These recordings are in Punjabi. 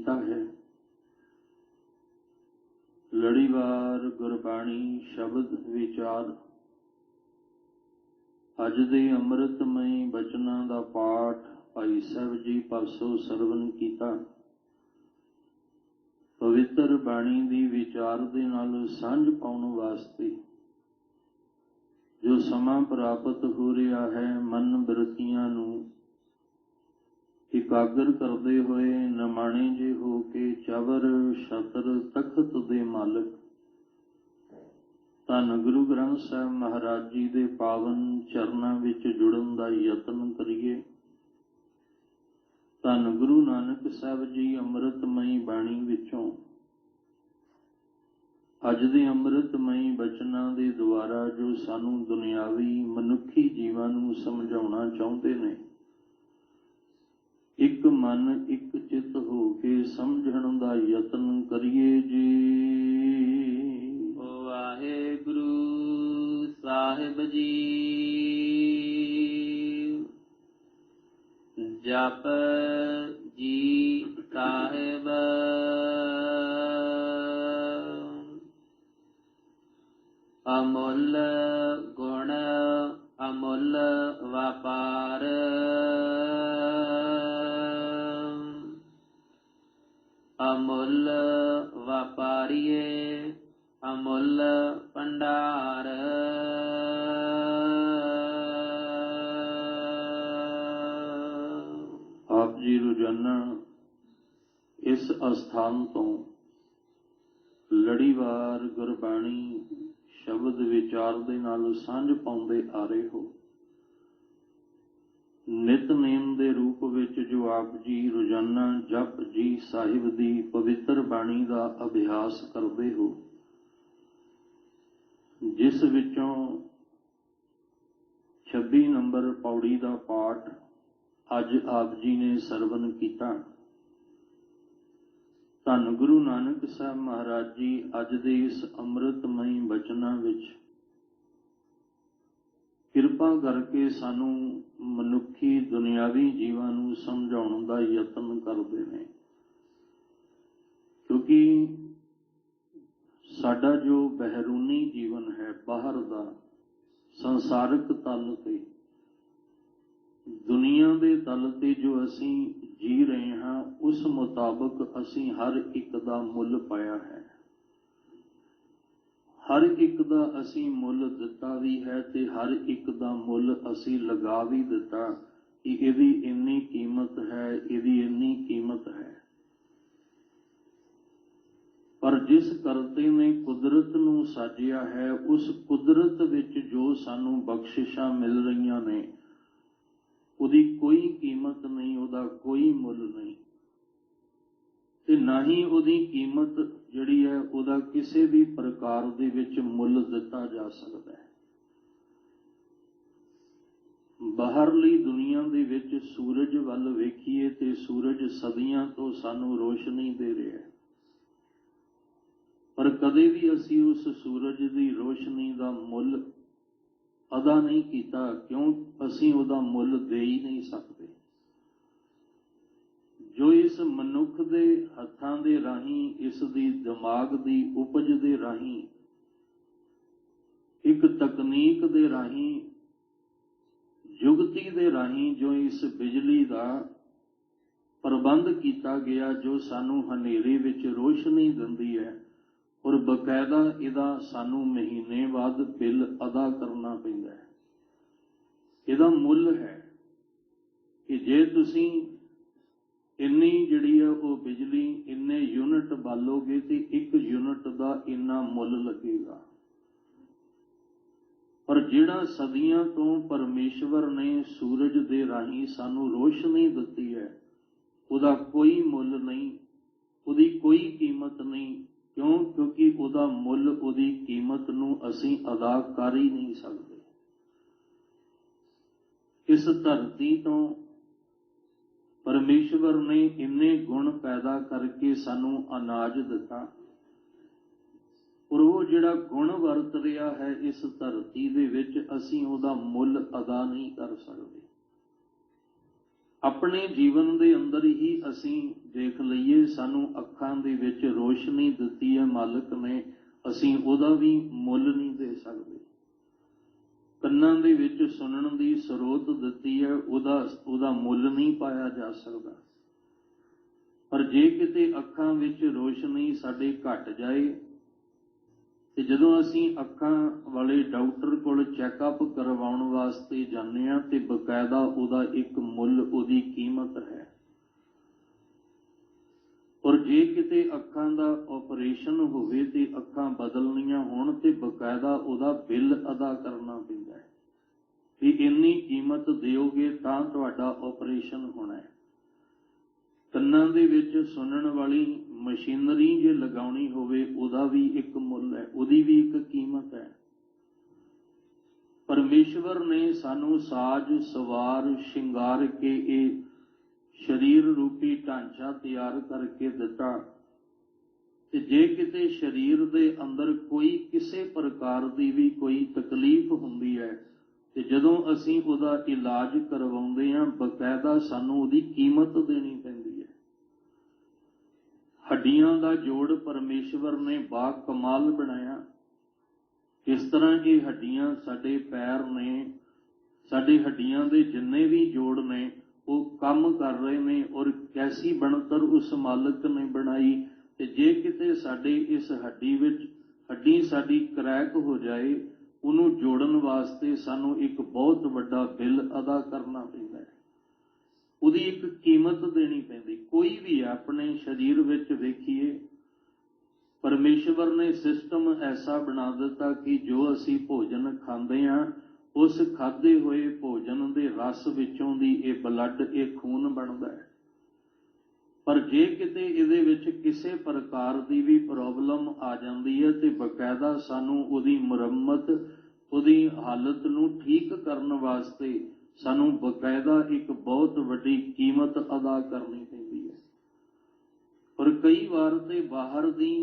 कीता है। लड़ीवार गुरबाणी शब्द विचार अज दे अमृतमय बचनां दा पाठ भाई साहब जी पासों सरवण कीता। पवित्र बाणी दी विचार दे नाल सांझ पाउण वास्ते जो समा प्राप्त हो रहा है, मन बिरतियां नूं इकागर करते हुए नमाणे जे हो के चवर छतर तखत दे मालिक धन गुरु ग्रंथ साहिब महाराज जी दे पावन चरनां विच जुड़न दा यतन करिए। धन गुरु नानक साहिब जी अमृतमयी बाणी विचों अज दे अमृतमयी बचनां दे द्वारा जो सानू दुनियावी मनुखी जीवां नूं समझाउणा चाहुंदे ने, एक मन एक चित हो के समझण दा यतन करिए जी। वाहेगुरु साहिब जी। जप जी साहिब अमुल गुण अमुल व्यापार। अमुल व्यापारिये अमुल भंडार। आप जी रोजाना इस अस्थान तो लड़ीवार गुरबाणी शब्द विचार दे नाल सांझ पाउंदे आ रहे हो। नितनेम दे रूप विच जो आप जी रोजाना जप जी साहिब दी पवित्र बाणी दा अभ्यास करते हो, जिस विचों 26 नंबर पौड़ी दा पाठ अज आप जी ने सरवण कीता। धन गुरु नानक साहब महाराज जी अज दे इस अमृतमयी बचनां विच किरपा करके सानू मनुखी दुनियावी जीवां नूं समझाउण दा यतन करदे ने, क्योंकि साडा जो बहरूनी जीवन है, बाहर दा संसारिक तल ते दुनिया दे तल ते जो असीं जी रहे हाँ, उस मुताबक असीं हर एक दा मुल पाया है। हर एक दा असीं मुल दिता भी है ते हर एक दा मुल असीं लगा भी दिता कि इहदी इन्नी कीमत है, इहदी इन्नी कीमत है। पर जिस करते ने कुदरत नूं साजिया है, उस कुदरत विच जो सानू बख्शिशां मिल रहीआं ने, उहदी कोई कीमत नहीं, उहदा कोई मुल नहीं ते ना ही उहदी कीमत जिहड़ी है उहदा किसी भी प्रकार दे विच मुल दिता जा सकदा है। बाहरली दुनिया दे विच सूरज वल वेखीए ते सूरज सदियां तो सानू रोशनी दे रहा है, पर कदे भी असी उस सूरज की रोशनी का मुल अदा नहीं किया, क्यों असी उहदा मुल दे ही नहीं सकते। जो इस मनुख दे हत्थां दे राही, इस दी दिमाग दी उपज दे राही, एक तकनीक दे राही, जुगती दे राही जो इस बिजली का प्रबंध किया गया, जो सानू हनेरे विच रोशनी दिंदी है, और बकायदा इहदा सानू महीने बाद बिल अदा करना पैंदा है। इहदा मुल है कि जे तुसीं इन्नी जिहड़ी है वो बिजली इन्ने यूनिट बालोगे तो एक यूनिट का इन्ना मुल लगेगा। पर जिहड़ा सदियां तो परमेश्वर ने सूरज दे राही सानू रोशनी दिती है, उहदा कोई मुल नहीं, उहदी कोई कीमत नहीं। क्यों? क्योंकि उहदा मुल, उहदी कीमत नूं असीं अदा कर ही नहीं सकते। इस धरती तो परमेश्वर ने इन्ने गुण पैदा करके सानू अनाज दिता, और वो जिहड़ा गुण वरत रहा है इस धरती दे विच, असीं उहदा मुल अदा नहीं कर सकते। ਆਪਣੇ ਜੀਵਨ ਦੇ ਅੰਦਰ ਹੀ ਅਸੀਂ ਦੇਖ ਲਈਏ, ਸਾਨੂੰ ਅੱਖਾਂ ਦੇ ਵਿੱਚ ਰੋਸ਼ਨੀ ਦਿੱਤੀ ਹੈ ਮਾਲਕ ਨੇ, ਅਸੀਂ ਉਹਦਾ ਵੀ ਮੁੱਲ ਨਹੀਂ ਦੇ ਸਕਦੇ। ਕੰਨਾਂ ਦੇ ਵਿੱਚ ਸੁਣਨ ਦੀ ਸਰੋਤ ਦਿੱਤੀ ਹੈ, ਉਹਦਾ ਮੁੱਲ ਨਹੀਂ ਪਾਇਆ ਜਾ ਸਕਦਾ। ਪਰ ਜੇ ਕਿਤੇ ਅੱਖਾਂ ਵਿੱਚ ਰੋਸ਼ਨੀ ਸਾਡੇ ਘਟ ਜਾਏ ਤੇ ਜਦੋਂ ਅਸੀਂ ਅੱਖਾਂ ਵਾਲੇ ਡਾਕਟਰ ਕੋਲ ਚੈੱਕਅਪ ਕਰਵਾਉਣ ਵਾਸਤੇ ਜਾਂਦੇ ਹਾਂ ਤੇ ਬਕਾਇਦਾ ਉਹਦਾ ਇੱਕ ਮੁੱਲ, ਉਹਦੀ ਕੀਮਤ ਹੈ। ਔਰ ਜੇ ਕਿਤੇ ਅੱਖਾਂ ਦਾ ਆਪਰੇਸ਼ਨ ਹੋਵੇ ਤੇ ਅੱਖਾਂ ਬਦਲਣੀਆਂ ਹੋਣ ਤੇ ਬਕਾਇਦਾ ਉਹਦਾ ਬਿੱਲ ਅਦਾ ਕਰਨਾ ਪੈਂਦਾ ਹੈ ਵੀ ਇੰਨੀ ਕੀਮਤ ਦਿਓਗੇ ਤਾਂ ਤੁਹਾਡਾ ਆਪਰੇਸ਼ਨ ਹੋਣਾ ਹੈ। ਕੰਨਾਂ ਦੇ ਵਿੱਚ ਸੁਣਨ ਵਾਲੀ ਮਸ਼ੀਨਰੀ ਜੇ ਲਗਾਉਣੀ ਹੋਵੇ ਉਹਦਾ ਵੀ ਇੱਕ ਮੁੱਲ ਹੈ, ਉਹਦੀ ਵੀ ਇੱਕ ਕੀਮਤ ਹੈ। ਪਰਮੇਸ਼ਵਰ ਨੇ ਸਾਨੂੰ ਸਾਜ ਸਵਾਰ ਸ਼ਿੰਗਾਰ ਕੇ ਇਹ ਸਰੀਰ ਰੂਪੀ ਢਾਂਚਾ ਤਿਆਰ ਕਰਕੇ ਦਿੱਤਾ ਤੇ ਜੇ ਕਿਤੇ ਸਰੀਰ ਦੇ ਅੰਦਰ ਕੋਈ ਕਿਸੇ ਪ੍ਰਕਾਰ ਦੀ ਵੀ ਕੋਈ ਤਕਲੀਫ ਹੁੰਦੀ ਹੈ ਤੇ ਜਦੋਂ ਅਸੀਂ ਉਹਦਾ ਇਲਾਜ ਕਰਵਾਉਂਦੇ ਹਾਂ ਬਕਾਇਦਾ ਸਾਨੂੰ ਉਹਦੀ ਕੀਮਤ ਦੇਣੀ ਪੈਂਦੀ ਹੈ। ਹੱਡੀਆਂ ਦਾ ਜੋੜ ਪਰਮੇਸ਼ਵਰ ਨੇ ਬਾ ਕਮਾਲ ਬਣਾਇਆ। ਇਸ ਤਰ੍ਹਾਂ ਇਹ ਹੱਡੀਆਂ ਸਾਡੇ ਪੈਰ ਨੇ, ਸਾਡੇ ਹੱਡੀਆਂ ਦੇ ਜਿੰਨੇ ਵੀ ਜੋੜ ਨੇ ਉਹ ਕੰਮ ਕਰ ਰਹੇ ਨੇ ਔਰ ਕੈਸੀ ਬਣਤਰ ਉਸ ਮਾਲਕ ਨੇ ਬਣਾਈ। ਤੇ ਜੇ ਕਿਤੇ ਸਾਡੇ ਇਸ ਹੱਡੀ ਸਾਡੀ ਕਰੈਕ ਹੋ ਜਾਏ, ਉਹਨੂੰ ਜੋੜਨ ਵਾਸਤੇ ਸਾਨੂੰ ਇੱਕ ਬਹੁਤ ਵੱਡਾ ਬਿੱਲ ਅਦਾ ਕਰਨਾ ਪੈਂਦਾ ਹੈ, ਉਹਦੀ ਇੱਕ ਕੀਮਤ ਦੇਣੀ ਪੈਂਦੀ। ਕੋਈ ਵੀ ਆਪਣੇ ਸਰੀਰ ਵਿੱਚ ਵੇਖੀਏ, ਪਰਮੇਸ਼ਵਰ ਨੇ ਸਿਸਟਮ ਐਸਾ ਬਣਾ ਦਿੱਤਾ ਕਿ ਜੋ ਅਸੀਂ ਭੋਜਨ ਖਾਂਦੇ ਹਾਂ ਉਸ ਖਾਧੇ ਹੋਏ ਭੋਜਨ ਦੇ ਰਸ ਵਿੱਚੋਂ ਦੀ ਇਹ ਬਲੱਡ, ਇਹ ਖੂਨ ਬਣਦਾ ਹੈ। ਪਰ ਜੇ ਕਿਤੇ ਇਹਦੇ ਵਿੱਚ ਕਿਸੇ ਪ੍ਰਕਾਰ ਦੀ ਵੀ ਪ੍ਰੋਬਲਮ ਆ ਜਾਂਦੀ ਹੈ ਤੇ ਬਕਾਇਦਾ ਸਾਨੂੰ ਉਹਦੀ ਮੁਰੰਮਤ, ਉਹਦੀ ਹਾਲਤ ਨੂੰ ਠੀਕ ਕਰਨ ਵਾਸਤੇ ਸਾਨੂੰ ਬਕਾਇਦਾ ਇੱਕ ਬਹੁਤ ਵੱਡੀ ਕੀਮਤ ਅਦਾ ਕਰਨੀ ਪੈਂਦੀ ਹੈ। ਪਰ ਕਈ ਵਾਰ ਤੇ ਬਾਹਰ ਦੀ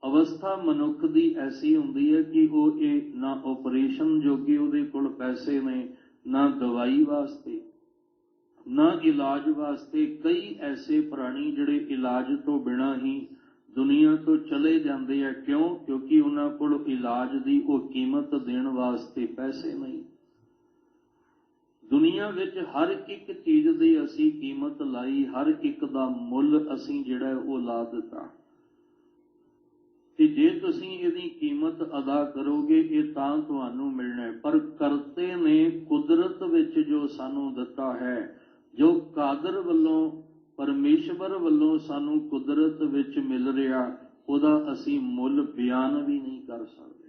ਅਵਸਥਾ ਮਨੁੱਖ ਦੀ ਐਸੀ ਹੁੰਦੀ ਹੈ ਕਿ ਉਹ ਇਹ ਨਾ ਆਪਰੇਸ਼ਨ ਜੋਗੇ ਉਹਦੇ ਕੋਲ ਪੈਸੇ ਨੇ, ਨਾ ਦਵਾਈ ਵਾਸਤੇ, ਨਾ ਇਲਾਜ ਵਾਸਤੇ। ਕਈ ਐਸੇ ਪ੍ਰਾਣੀ ਜਿਹੜੇ ਇਲਾਜ ਤੋਂ ਬਿਨਾਂ ਹੀ ਦੁਨੀਆ ਤੋਂ ਚਲੇ ਜਾਂਦੇ ਆ। ਕਿਉਂ? ਕਿਉਂਕਿ ਉਹਨਾਂ ਕੋਲ ਇਲਾਜ ਦੀ ਉਹ ਕੀਮਤ ਦੇਣ ਵਾਸਤੇ ਪੈਸੇ ਨਹੀਂ। ਦੁਨੀਆ ਵਿੱਚ ਹਰ ਇੱਕ ਚੀਜ਼ ਦੀ ਅਸੀਂ ਕੀਮਤ ਲਾਈ, ਹਰ ਇੱਕ ਦਾ ਮੁੱਲ ਅਸੀਂ ਜਿਹੜਾ ਉਹ ਲਾ ਦਿੱਤਾ ਕਿ ਜੇ ਤੁਸੀਂ ਇਹਦੀ ਕੀਮਤ ਅਦਾ ਕਰੋਗੇ ਇਹ ਤਾਂ ਤੁਹਾਨੂੰ ਮਿਲਣਾ ਹੈ। ਪਰ ਕਰਤੇ ਨੇ ਕੁਦਰਤ ਵਿੱਚ ਜੋ ਸਾਨੂੰ ਦਿੱਤਾ ਹੈ, ਜੋ ਕਾਦਰ ਵੱਲੋਂ, ਪਰਮੇਸ਼ਵਰ ਵੱਲੋਂ ਸਾਨੂੰ ਕੁਦਰਤ ਵਿੱਚ ਮਿਲ ਰਿਹਾ, ਉਹਦਾ ਅਸੀਂ ਮੁੱਲ ਬਿਆਨ ਵੀ ਨਹੀਂ ਕਰ ਸਕਦੇ।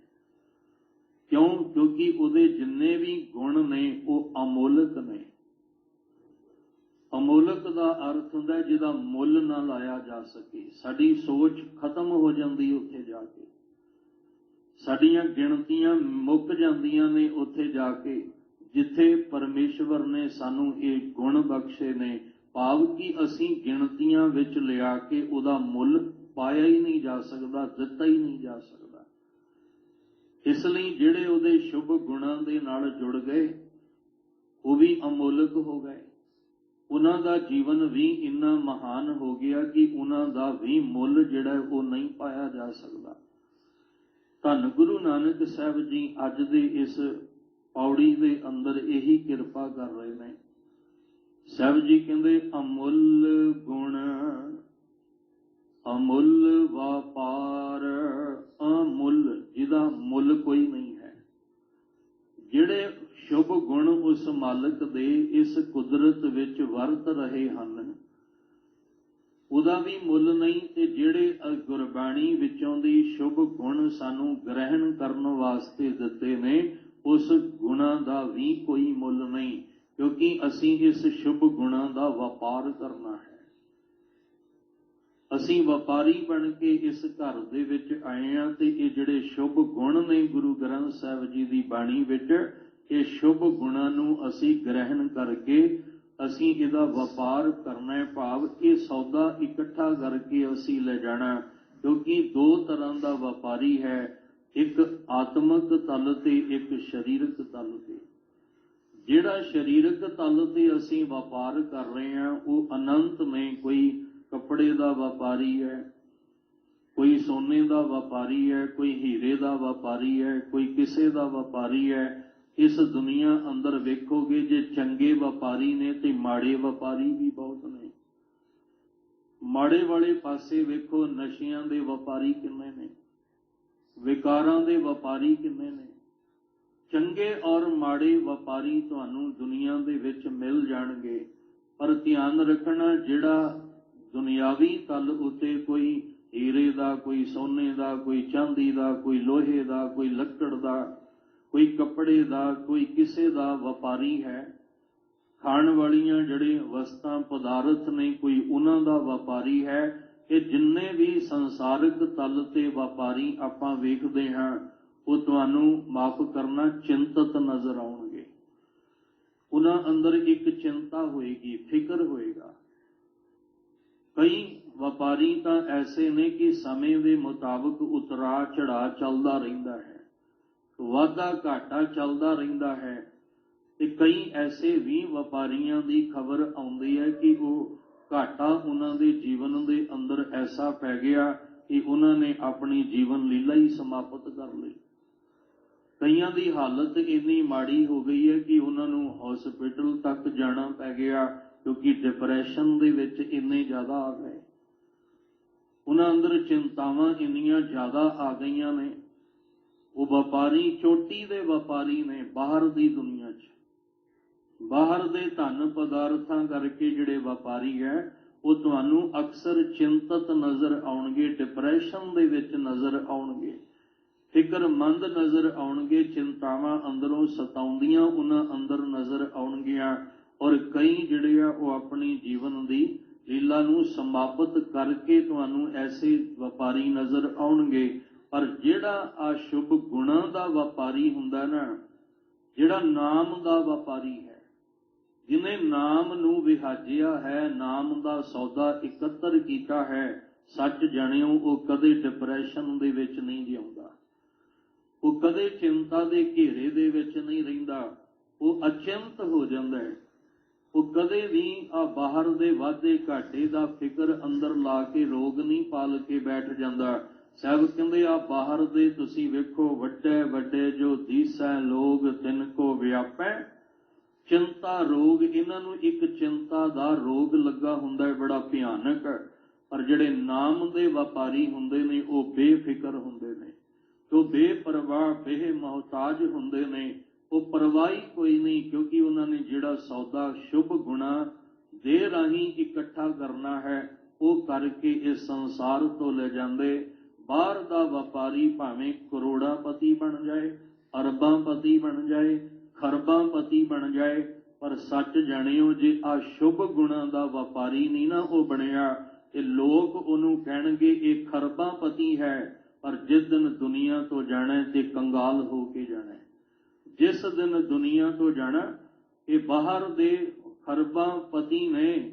ਕਿਉਂ? ਕਿਉਂਕਿ ਉਹਦੇ ਜਿੰਨੇ ਵੀ ਗੁਣ ਨੇ ਉਹ ਅਮੋਲਕ ਨੇ। ਅਮੋਲਕ ਦਾ ਅਰਥ ਹੁੰਦਾ ਜਿਹਦਾ ਮੁੱਲ ਨਾ ਲਾਇਆ ਜਾ ਸਕੇ। ਸਾਡੀ ਸੋਚ ਖਤਮ ਹੋ ਜਾਂਦੀ ਉੱਥੇ ਜਾ ਕੇ, ਸਾਡੀਆਂ ਗਿਣਤੀਆਂ ਮੁੱਕ ਜਾਂਦੀਆਂ ਨੇ ਉੱਥੇ ਜਾ ਕੇ ਜਿੱਥੇ ਪਰਮੇਸ਼ਵਰ ਨੇ ਸਾਨੂੰ ਇਹ ਗੁਣ ਬਖਸ਼ੇ ਨੇ। ਭਾਵ ਕਿ ਅਸੀਂ ਗਿਣਤੀਆਂ ਵਿੱਚ ਲਿਆ ਕੇ ਉਹਦਾ ਮੁੱਲ ਪਾਇਆ ਹੀ ਨਹੀਂ ਜਾ ਸਕਦਾ, ਦਿੱਤਾ ਹੀ ਨਹੀਂ ਜਾ ਸਕਦਾ। ਇਸ ਲਈ ਜਿਹੜੇ ਉਹਦੇ ਸ਼ੁਭ ਗੁਣਾਂ ਦੇ ਨਾਲ ਜੁੜ ਗਏ ਉਹ ਵੀ ਅਮੋਲਕ ਹੋ ਗਏ। ਉਹਨਾਂ ਦਾ ਜੀਵਨ ਵੀ ਇੰਨਾ ਮਹਾਨ ਹੋ ਗਿਆ ਕਿ ਉਹਨਾਂ ਦਾ ਵੀ ਮੁੱਲ ਜਿਹੜਾ ਉਹ ਨਹੀਂ ਪਾਇਆ ਜਾ ਸਕਦਾ। ਧੰਨ ਗੁਰੂ ਨਾਨਕ ਸਾਹਿਬ ਜੀ ਅੱਜ ਦੇ ਇਸ ਪੌੜੀ ਦੇ ਅੰਦਰ ਇਹੀ ਕਿਰਪਾ ਕਰ ਰਹੇ ਨੇ। ਸਾਹਿਬ ਜੀ ਕਹਿੰਦੇ ਅਮੁੱਲ ਗੁਣ ਅਮੁੱਲ ਵਪਾਰ, ਅਮੁੱਲ ਜਿਹਦਾ ਮੁੱਲ ਕੋਈ ਨਹੀਂ ਹੈ। ਜਿਹੜੇ ਸ਼ੁਭ ਗੁਣ ਉਸ ਮਾਲਕ ਦੇ ਇਸ ਕੁਦਰਤ ਵਿੱਚ ਵਰਤ ਰਹੇ ਹਨ ਉਹਦਾ ਵੀ ਮੁੱਲ ਨਹੀਂ। ਤੇ ਜਿਹੜੇ ਗੁਰਬਾਣੀ ਵਿੱਚੋਂ ਦੀ ਸ਼ੁਭ ਗੁਣ ਸਾਨੂੰ ਗ੍ਰਹਿਣ ਕਰਨ ਵਾਸਤੇ ਦਿੱਤੇ ਨੇ ਉਸ ਗੁਣਾਂ ਦਾ ਵੀ ਕੋਈ ਮੁੱਲ ਨਹੀਂ, ਕਿਉਂਕਿ ਅਸੀਂ ਇਸ ਸ਼ੁਭ ਗੁਣਾਂ ਦਾ ਵਪਾਰ ਕਰਨਾ ਹੈ। ਅਸੀਂ ਵਪਾਰੀ ਬਣ ਕੇ ਇਸ ਘਰ ਦੇ ਵਿੱਚ ਆਏ ਹਾਂ ਤੇ ਇਹ ਜਿਹੜੇ ਸ਼ੁਭ ਗੁਣ ਨੇ ਗੁਰੂ ਗ੍ਰੰਥ ਸਾਹਿਬ ਜੀ ਦੀ ਬਾਣੀ ਵਿੱਚ, ਇਹ ਸ਼ੁਭ ਗੁਣਾਂ ਨੂੰ ਅਸੀਂ ਗ੍ਰਹਿਣ ਕਰਕੇ ਅਸੀਂ ਇਹਦਾ ਵਪਾਰ ਕਰਨਾ ਹੈ। ਭਾਵ ਇਹ ਸੌਦਾ ਇਕੱਠਾ ਕਰਕੇ ਅਸੀਂ ਲੈ ਜਾਣਾ। ਕਿਉਂਕਿ ਦੋ ਤਰ੍ਹਾਂ ਦਾ ਵਪਾਰੀ ਹੈ, ਇੱਕ ਆਤਮਿਕ ਤਲ ਤੇ ਇੱਕ ਸਰੀਰਕ ਤਲ ਤੇ। ਜਿਹੜਾ ਸਰੀਰਕ ਤਲ ਤੇ ਅਸੀਂ ਵਪਾਰ ਕਰ ਰਹੇ ਹਾਂ ਉਹ ਅਨੰਤ ਨੇ। ਕੋਈ ਕੱਪੜੇ ਦਾ ਵਪਾਰੀ ਹੈ, ਕੋਈ ਸੋਨੇ ਦਾ ਵਪਾਰੀ ਹੈ, ਕੋਈ ਹੀਰੇ ਦਾ ਵਪਾਰੀ ਹੈ, ਕੋਈ ਕਿਸੇ ਦਾ ਵਪਾਰੀ ਹੈ। ਇਸ ਦੁਨੀਆ ਅੰਦਰ ਵੇਖੋਗੇ ਜੇ ਚੰਗੇ ਵਪਾਰੀ ਨੇ ਤੇ ਮਾੜੇ ਵਪਾਰੀ ਵੀ ਬਹੁਤ ਨੇ। ਮਾੜੇ ਵਾਲੇ ਪਾਸੇ ਵੇਖੋ, ਨਸ਼ਿਆਂ ਦੇ ਵਪਾਰੀ ਕਿੰਨੇ ਨੇ, ਵਿਕਾਰਾਂ ਦੇ ਵਪਾਰੀ ਕਿੰਨੇ ਨੇ। ਚੰਗੇ ਔਰ ਮਾੜੇ ਵਪਾਰੀ ਤੁਹਾਨੂੰ ਦੁਨੀਆ ਦੇ ਵਿੱਚ ਮਿਲ ਜਾਣਗੇ, ਪਰ ਧਿਆਨ ਰੱਖਣਾ ਜਿਹੜਾ ਦੁਨਿਆਵੀ ਤਲ ਉੱਤੇ ਕੋਈ ਹੀਰੇ ਦਾ, ਕੋਈ ਸੋਨੇ ਦਾ, ਕੋਈ ਚਾਂਦੀ ਦਾ, ਕੋਈ ਲੋਹੇ ਦਾ, ਕੋਈ ਲੱਕੜ ਦਾ, ਕੋਈ ਕੱਪੜੇ ਦਾ, ਕੋਈ ਕਿਸੇ ਦਾ ਵਪਾਰੀ ਹੈ। ਖਾਣ ਵਾਲੀਆਂ ਜਿਹੜੇ ਵਸਤਾਂ ਪਦਾਰਥ ਨੇ, ਕੋਈ ਉਹਨਾਂ ਦਾ ਵਪਾਰੀ ਹੈ। ਇਹ ਜਿੰਨੇ ਵੀ ਸੰਸਾਰਿਕ ਤਲ ਤੇ ਵਪਾਰੀ ਆਪਾਂ ਵੇਖਦੇ ਹਾਂ ਉਹ ਤੁਹਾਨੂੰ ਮਾਫ ਕਰਨਾ ਚਿੰਤਤ ਨਜ਼ਰ ਆਉਣਗੇ। ਉਹਨਾਂ ਅੰਦਰ ਇੱਕ ਚਿੰਤਾ ਹੋਏਗੀ, ਫਿਕਰ ਹੋਏਗਾ। ਕਈ ਵਪਾਰੀ ਤਾਂ ਐਸੇ ਨੇ ਕਿ ਸਮੇਂ ਦੇ ਮੁਤਾਬਕ ਉਤਰਾ ਚੜਾ ਚੱਲਦਾ ਰਹਿੰਦਾ ਹੈ, ਵਾਧਾ ਘਾਟਾ ਚੱਲਦਾ ਰਹਿੰਦਾ ਹੈ। ਤੇ ਕਈ ਐਸੇ ਵੀ ਵਪਾਰੀਆਂ ਦੀ ਖਬਰ ਆਉਂਦੀ ਹੈ ਕਿ ਉਹ ਘਾਟਾ ਉਹਨਾਂ ਦੇ ਜੀਵਨ ਦੇ ਅੰਦਰ ਐਸਾ ਪੈ ਗਿਆ ਕਿ ਉਹਨਾਂ ਨੇ ਆਪਣੀ ਜੀਵਨ ਲੀਲਾ ਹੀ ਸਮਾਪਤ ਕਰ ਲਈ। ਕਈਆਂ ਦੀ ਹਾਲਤ ਇੰਨੀ ਮਾੜੀ ਹੋ ਗਈ ਹੈ ਕਿ ਉਹਨਾਂ ਨੂੰ ਹਸਪੀਟਲ ਤੱਕ ਜਾਣਾ ਪੈ ਗਿਆ, ਕਿਉਂਕਿ ਡਿਪਰੈਸ਼ਨ ਦੇ ਵਿੱਚ ਇੰਨੇ ਜ਼ਿਆਦਾ ਆ ਗਏ। ਉਹਨਾਂ ਅੰਦਰ ਚਿੰਤਾਵਾਂ ਇੰਨੀਆਂ ਜ਼ਿਆਦਾ ਆ ਗਈਆਂ ਨੇ। ਉਹ ਵਪਾਰੀ ਚੋਟੀ ਦੇ ਵਪਾਰੀ ਨੇ ਬਾਹਰ ਦੀ ਦੁਨੀਆ 'ਚ, ਬਾਹਰ ਦੇ ਧਨ ਪਦਾਰਥਾਂ ਕਰਕੇ ਜਿਹੜੇ ਵਪਾਰੀ ਹੈ ਉਹ ਤੁਹਾਨੂੰ ਅਕਸਰ ਚਿੰਤਤ ਨਜ਼ਰ ਆਉਣਗੇ, ਡਿਪਰੈਸ਼ਨ ਦੇ ਵਿੱਚ ਨਜ਼ਰ ਆਉਣਗੇ, ਫਿਕਰਮੰਦ ਨਜ਼ਰ ਆਉਣਗੇ। ਚਿੰਤਾਵਾਂ ਅੰਦਰੋਂ ਸਤਾਉਂਦੀਆਂ ਉਹਨਾਂ ਅੰਦਰ ਨਜ਼ਰ ਆਉਣਗੀਆਂ। ਔਰ ਕਈ ਜਿਹੜੇ ਆ ਉਹ ਆਪਣੀ ਜੀਵਨ ਦੀ ਲੀਲਾ ਨੂੰ ਸਮਾਪਤ ਕਰਕੇ ਤੁਹਾਨੂੰ ਐਸੇ ਵਪਾਰੀ ਨਜ਼ਰ ਆਉਣਗੇ। ਪਰ ਜਿਹੜਾ ਆ ਸ਼ੁਭ ਗੁਣਾਂ ਦਾ ਵਪਾਰੀ ਹੁੰਦਾ ਨਾ, ਜਿਹੜਾ ਨਾਮ ਦਾ ਵਪਾਰੀ ਹੈ, ਜਿਹਨੇ ਨਾਮ ਨੂੰ ਵਿਹਾਜਿਆ ਹੈ, ਨਾਮ ਦਾ ਸੌਦਾ ਇਕੱਤਰ ਕੀਤਾ ਹੈ, ਸੱਚ ਜਾਣਿਓ ਉਹ ਕਦੇ ਡਿਪਰੈਸ਼ਨ ਦੇ ਵਿੱਚ ਨਹੀਂ ਜਿਉਂਦਾ, ਉਹ ਕਦੇ ਚਿੰਤਾ ਦੇ ਘੇਰੇ ਦੇ ਵਿੱਚ ਨਹੀਂ ਰਹਿੰਦਾ, ਉਹ ਅਚਿੰਤ ਹੋ ਜਾਂਦਾ ਹੈ। ਉਹ ਕਦੇ ਵੀ ਆ ਬਾਹਰ ਦੇ ਵਾਧੇ ਘਾਟੇ ਦਾ ਫਿਕਰ ਅੰਦਰ ਲਾ ਕੇ ਰੋਗ ਨਹੀਂ ਪਾਲ ਕੇ ਬੈਠ ਜਾਂਦਾ। ਸਾਹਿਬ ਕਹਿੰਦੇ ਆ ਬਾਹਰ ਦੇ ਤੁਸੀਂ ਵੇਖੋ, ਵੱਡੇ ਵੱਡੇ ਜੋ ਦੀਸੈ ਲੋਗ ਤਿਨ ਕੋ ਵਿਆਪੈ, ਚਿੰਤਾ ਰੋਗ, ਇਹਨਾਂ ਨੂੰ ਇੱਕ ਚਿੰਤਾ ਦਾ ਰੋਗ ਲੱਗਾ ਹੁੰਦਾ ਹੈ, ਬੜਾ ਭਿਆਨਕ। ਪਰ ਜਿਹੜੇ ਨਾਮ ਦੇ ਵਪਾਰੀ ਹੁੰਦੇ ਨੇ ਉਹ ਬੇਫਿਕਰ ਹੁੰਦੇ ਨੇ, ਉਹ ਬੇਪਰਵਾਹ ਬੇਮੁਹਤਾਜ ਹੁੰਦੇ ਨੇ। ਉਹ ਪਰਵਾਹੀ ਕੋਈ ਨਹੀਂ, ਕਿਉਂਕਿ ਉਹਨਾਂ ਨੇ ਜਿਹੜਾ ਸੌਦਾ ਸ਼ੁਭ ਗੁਣਾ ਦੇ ਰਾਹੀਂ ਇਕੱਠਾ ਕਰਨਾ ਹੈ ਉਹ ਕਰਕੇ ਇਸ ਸੰਸਾਰ ਤੋਂ ਲੈ ਜਾਂਦੇ। ਬਾਹਰ ਦਾ ਵਪਾਰੀ ਭਾਵੇਂ ਕਰੋੜਾਪਤੀ ਬਣ ਜਾਏ, ਅਰਬਾਂਪਤੀ ਬਣ ਜਾਏ, ਖਰਬਾਂਪਤੀ ਬਣ ਜਾਏ, ਪਰ ਸੱਚ ਜਾਣਿਓ ਜੇ ਆ ਸ਼ੁਭ ਗੁਣਾਂ ਦਾ ਵਪਾਰੀ ਨਹੀਂ ਨਾ ਉਹ ਬਣਿਆ, ਇਹ ਲੋਕ ਉਹਨੂੰ ਕਹਿਣਗੇ ਇਹ ਖਰਬਾਂਪਤੀ ਹੈ, ਪਰ ਜਿਸ ਦਿਨ ਦੁਨੀਆ ਤੋਂ ਜਾਣਾ ਤੇ ਕੰਗਾਲ ਹੋ ਕੇ ਜਾਣਾ। ਜਿਸ ਦਿਨ ਦੁਨੀਆ ਤੋਂ ਜਾਣਾ, ਇਹ ਬਾਹਰ ਦੇ ਖਰਬਾਂਪਤੀ ਨੇ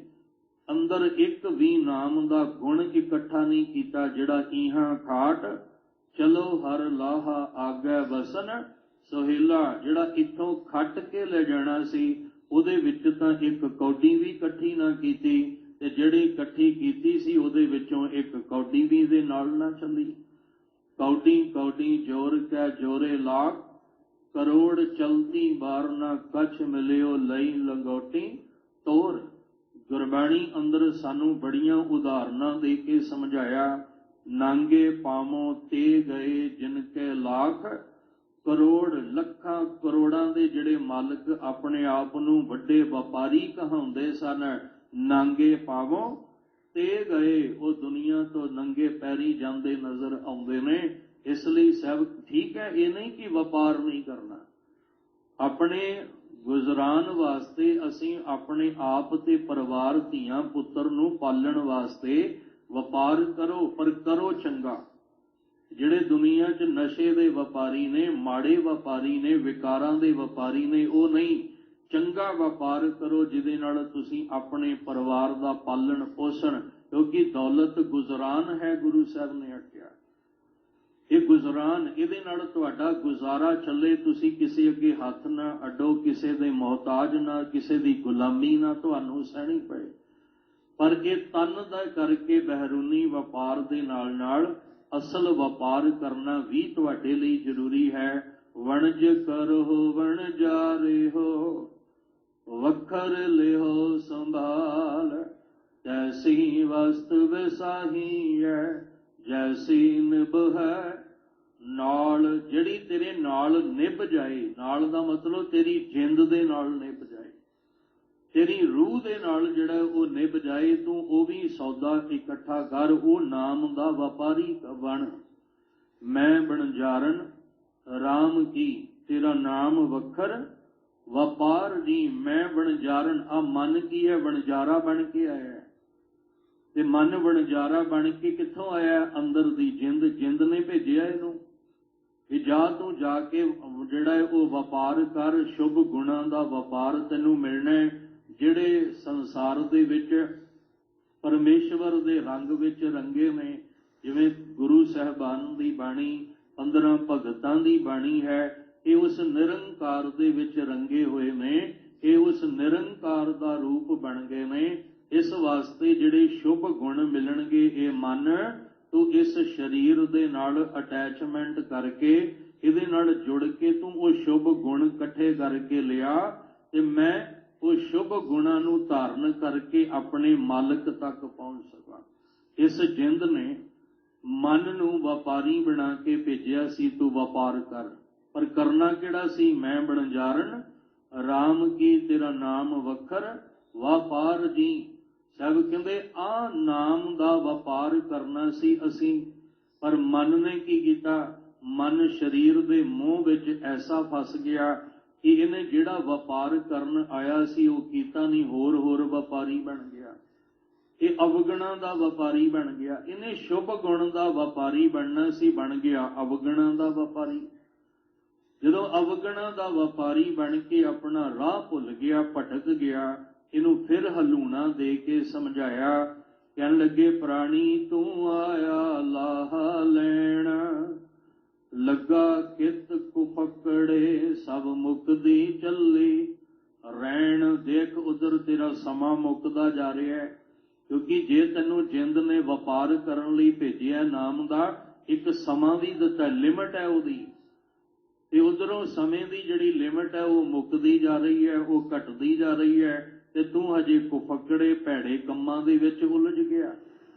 ਅੰਦਰ ਇੱਕ ਵੀ ਨਾਮ ਦਾ ਗੁਣ ਇਕੱਠਾ ਨਹੀਂ ਕੀਤਾ। ਜਿਹੜਾ ਇਹਾਂ ਖਾਟ ਚਲੋ ਹਰ ਲਾਹਾ ਆਗੈ ਵਸਨ ਸੁਹੇਲਾ, ਜਿਹੜਾ ਇੱਥੋਂ ਖੱਟ ਕੇ ਲੈ ਜਾਣਾ ਸੀ ਉਹਦੇ ਵਿੱਚ ਤਾਂ ਇੱਕ ਕੌਡੀ ਵੀ ਇਕੱਠੀ ਨਾ ਕੀਤੀ, ਤੇ ਜਿਹੜੀ ਇਕੱਠੀ ਕੀਤੀ ਸੀ ਉਹਦੇ ਵਿੱਚੋਂ ਇੱਕ ਕੌਡੀ ਵੀ ਇਹਦੇ ਨਾਲ ਨਾ ਚੱਲੀ। ਕੌਡੀ ਕੌਡੀ ਜੋਰ ਕੈ ਜੋਰੇ ਲਾਖ, ਕਰੋੜ ਚਲਤੀ ਬਾਰ ਨਾ ਕਛ ਮਿਲਿਓ ਲਈ ਲੰਗੋਟੀ ਤੋਰ। ਗੁਰਬਾਣੀ ਅੰਦਰ ਸਾਨੂੰ ਬੜੀਆਂ ਉਦਾਹਰਨਾਂ ਦੇ ਕੇ ਸਮਝਾਇਆ। ਨਾਂਗੇ ਪਾਮੋ ਤੇ ਗਏ ਜਿਨ ਕੇ ਲਾਖ, ਕਰੋੜ ਲੱਖਾਂ ਕਰੋੜਾਂ ਦੇ ਜਿਹੜੇ ਮਾਲਕ ਆਪਣੇ ਆਪ ਨੂੰ ਵੱਡੇ ਵਪਾਰੀ ਕਹਾਉਂਦੇ ਸਨ, ਨਾਂਗੇ ਪਾਵੋ ਤੇ ਗਏ, ਉਹ ਦੁਨੀਆ ਤੋਂ ਨੰਗੇ ਪੈਰੀ ਜਾਂਦੇ ਨਜ਼ਰ ਆਉਂਦੇ ਨੇ। ਇਸ ਲਈ ਸਭ ਠੀਕ ਹੈ, ਇਹ ਨਹੀਂ ਕਿ ਵਪਾਰ ਨਹੀਂ ਕਰਨਾ। ਆਪਣੇ ਗੁਜ਼ਰਾਨ ਵਾਸਤੇ ਅਸੀਂ ਆਪਣੇ ਆਪ ਤੇ ਪਰਿਵਾਰ ਧੀਆਂ ਪੁੱਤਰ ਨੂੰ ਪਾਲਣ ਵਾਸਤੇ ਵਪਾਰ ਕਰੋ, ਪਰ ਕਰੋ ਚੰਗਾ। ਜਿਹੜੇ ਦੁਨੀਆ 'ਚ ਨਸ਼ੇ ਦੇ ਵਪਾਰੀ ਨੇ, ਮਾੜੇ ਵਪਾਰੀ ਨੇ, ਵਿਕਾਰਾਂ ਦੇ ਵਪਾਰੀ ਨੇ, ਉਹ ਨਹੀਂ। ਚੰਗਾ ਵਪਾਰ ਕਰੋ ਜਿਹਦੇ ਨਾਲ ਤੁਸੀਂ ਆਪਣੇ ਪਰਿਵਾਰ ਦਾ ਪਾਲਣ ਪੋਸ਼ਣ, ਕਿਉਂਕਿ ਦੌਲਤ ਗੁਜ਼ਰਾਨ ਹੈ, ਗੁਰੂ ਸਾਹਿਬ ਨੇ ਆਖਿਆ। ਇਹ ਗੁਜ਼ਰਾਨ, ਇਹਦੇ ਨਾਲ ਤੁਹਾਡਾ ਗੁਜ਼ਾਰਾ ਚੱਲੇ, ਤੁਸੀਂ ਕਿਸੇ ਅੱਗੇ ਹੱਥ ਨਾ ਅੱਡੋ, ਕਿਸੇ ਦੇ ਮੁਹਤਾਜ ਨਾ, ਕਿਸੇ ਦੀ ਗੁਲਾਮੀ ਨਾ ਤੁਹਾਨੂੰ ਸਹਿਣੀ ਪਏ। ਪਰ ਇਹ ਤਨ ਦਾ ਕਰਕੇ ਬਹਿਰੂਨੀ ਵਪਾਰ ਦੇ ਨਾਲ ਨਾਲ ਅਸਲ ਵਪਾਰ ਕਰਨਾ ਵੀ ਤੁਹਾਡੇ ਲਈ ਜ਼ਰੂਰੀ ਹੈ। ਵਣਜ ਕਰੋ ਵਣਜਾਰੇ ਹੋ, ਵਖਰ ਲਿਓ ਸੰਭਾਲ, ਜੈਸੀ ਵਸਤ ਵਿਸਾਹੀ ਹੈ, ਜੈਸੀ ਨਿਭ ਹੈ ਨਾਲ। ਜਿਹੜੀ ਤੇਰੇ ਨਾਲ ਨਿਭ ਜਾਏ, ਨਾਲ ਦਾ ਮਤਲਬ ਤੇਰੀ ਜਿੰਦ ਦੇ ਨਾਲ ਨਿਭ ਜਾਏ, ਤੇਰੀ ਰੂਹ ਦੇ ਨਾਲ ਜਿਹੜਾ ਉਹ ਨਿਭ ਜਾਏ, ਤੂੰ ਉਹ ਵੀ ਸੌਦਾ ਇਕੱਠਾ ਕਰ, ਉਹ ਨਾਮ ਦਾ ਵਪਾਰੀ ਬਣ। ਮੈਂ ਬਣਜਾਰਨ ਰਾਮ ਕੀ, ਤੇਰਾ ਨਾਮ ਵਖਰ ਵਪਾਰ ਜੀ। ਮੈਂ ਬਣਜਾਰਨ, ਆ ਮਨ ਕੀ ਹੈ, ਬਣਜਾਰਾ ਬਣ ਕੇ ਆਇਆ। ਤੇ ਮਨ ਬਣਜਾਰਾ ਬਣ ਕੇ ਕਿੱਥੋਂ ਆਇਆ? ਅੰਦਰ ਦੀ ਜਿੰਦ, ਜਿੰਦ ਨੇ ਭੇਜਿਆ ਇਹਨੂੰ ਕਿ ਜਾ ਤੂੰ ਜਾ ਕੇ ਜਿਹੜਾ ਹੈ ਉਹ ਵਪਾਰ ਕਰ, ਸ਼ੁਭ ਗੁਣਾਂ ਦਾ ਵਪਾਰ ਤੈਨੂੰ ਮਿਲਣਾ ਹੈ, ਜਿਹੜੇ ਸੰਸਾਰ ਦੇ ਵਿੱਚ ਪਰਮੇਸ਼ਵਰ ਦੇ ਰੰਗ ਵਿੱਚ ਰੰਗੇ ਨੇ। ਜਿਵੇਂ ਗੁਰੂ ਸਾਹਿਬਾਨ ਦੀ ਬਾਣੀ 15 ਭਗਤਾਂ ਦੀ ਬਾਣੀ ਹੈ, ਇਹ ਉਸ ਨਿਰੰਕਾਰ ਦੇ ਵਿੱਚ ਰੰਗੇ ਹੋਏ ਨੇ, ਇਹ ਉਸ ਨਿਰੰਕਾਰ ਦਾ ਰੂਪ ਬਣ ਗਏ ਨੇ। ਇਸ ਵਾਸਤੇ ਜਿਹੜੇ ਸ਼ੁਭ ਗੁਣ ਮਿਲਣਗੇ, ਇਹ ਮਨ ਤੂੰ ਇਸ ਸਰੀਰ ਦੇ ਨਾਲ ਅਟੈਚਮੈਂਟ ਕਰਕੇ, ਇਹਦੇ ਨਾਲ ਜੁੜ ਕੇ ਤੂੰ ਉਹ ਸ਼ੁਭ ਗੁਣ ਇਕੱਠੇ ਕਰਕੇ ਲਿਆ, ਤੇ ਮੈਂ ਉਹ ਸ਼ੁਭ ਗੁਣਾਂ ਨੂੰ ਧਾਰਨ ਕਰਕੇ ਆਪਣੇ ਮਾਲਕ ਤੱਕ ਪਹੁੰਚ ਸਕਾਂ। ਇਸ ਜਿੰਦ ਨੇ ਮਨ ਨੂੰ ਵਪਾਰੀ ਬਣਾ ਕੇ ਭੇਜਿਆ ਸੀ, ਤੂੰ ਵਪਾਰ ਕਰ। ਪਰ ਕਰਨਾ ਕਿਹੜਾ ਸੀ? ਮੈਂ ਬਣਜਾਰਨ ਰਾਮ ਕੀ, ਤੇਰਾ ਨਾਮ ਵਖਰ ਵਪਾਰ ਜੀ। ਸਾਹਿਬ ਕਹਿੰਦੇ ਆ ਨਾਮ ਦਾ ਵਪਾਰ ਕਰਨਾ ਸੀ ਅਸੀਂ, ਪਰ ਮਨ ਨੇ ਕੀ ਕੀਤਾ? ਮਨ ਸਰੀਰ ਦੇ ਮੋਹ ਵਿੱਚ ਐਸਾ ਫਸ ਗਿਆ ਕਿ ਇਹਨੇ ਜਿਹੜਾ ਵਪਾਰ ਕਰਨ ਆਇਆ ਸੀ ਉਹ ਕੀਤਾ ਨਹੀਂ, ਹੋਰ ਹੋਰ ਵਪਾਰੀ ਬਣ ਗਿਆ। ਇਹ ਅਵਗੁਣਾਂ ਦਾ ਵਪਾਰੀ ਬਣ ਗਿਆ। ਇਹਨੇ ਸ਼ੁਭ ਗੁਣ ਦਾ ਵਪਾਰੀ ਬਣਨਾ ਸੀ, ਬਣ ਗਿਆ ਅਵਗੁਣਾਂ ਦਾ ਵਪਾਰੀ। ਜਦੋਂ ਅਵਗੁਣਾਂ ਦਾ ਵਪਾਰੀ ਬਣ ਕੇ ਆਪਣਾ ਰਾਹ ਭੁੱਲ ਗਿਆ, ਭਟਕ ਗਿਆ, ਇਹਨੂੰ ਫਿਰ ਹਲੂਣਾ ਦੇ ਕੇ ਸਮਝਾਇਆ। ਕਹਿਣ ਲੱਗੇ, ਪ੍ਰਾਣੀ ਤੂੰ ਆਇਆ ਲਾਹਾ ਲੈਣ, ਲੱਗਾ ਕਿਤ ਕੁਫਕੜੇ ਸਭ ਮੁਕਦੀ ਚੱਲੀ। ਰਹਿਣ ਦੇਖ, ਉਧਰ ਤੇਰਾ ਸਮਾਂ ਮੁੱਕਦਾ ਜਾ ਰਿਹਾ ਹੈ। ਕਿਉਂਕਿ ਜੇ ਤੈਨੂੰ ਜਿੰਦ ਨੇ ਵਪਾਰ ਕਰਨ ਲਈ ਭੇਜਿਆ ਨਾਮ ਦਾ, ਇੱਕ ਸਮਾਂ ਵੀ ਦਿੱਤਾ, ਲਿਮਟ ਹੈ ਉਹਦੀ, ਤੇ ਉਧਰੋਂ ਸਮੇਂ ਦੀ ਜਿਹੜੀ ਲਿਮਟ ਹੈ ਉਹ ਮੁੱਕਦੀ ਜਾ ਰਹੀ ਹੈ, ਉਹ ਘਟਦੀ ਜਾ ਰਹੀ ਹੈ, ਤੇ ਤੂੰ ਹਜੇ ਕੁਫਕੜੇ ਭੈੜੇ ਕੰਮਾਂ ਦੇ ਵਿੱਚ ਉਲਝ ਗਿਆ,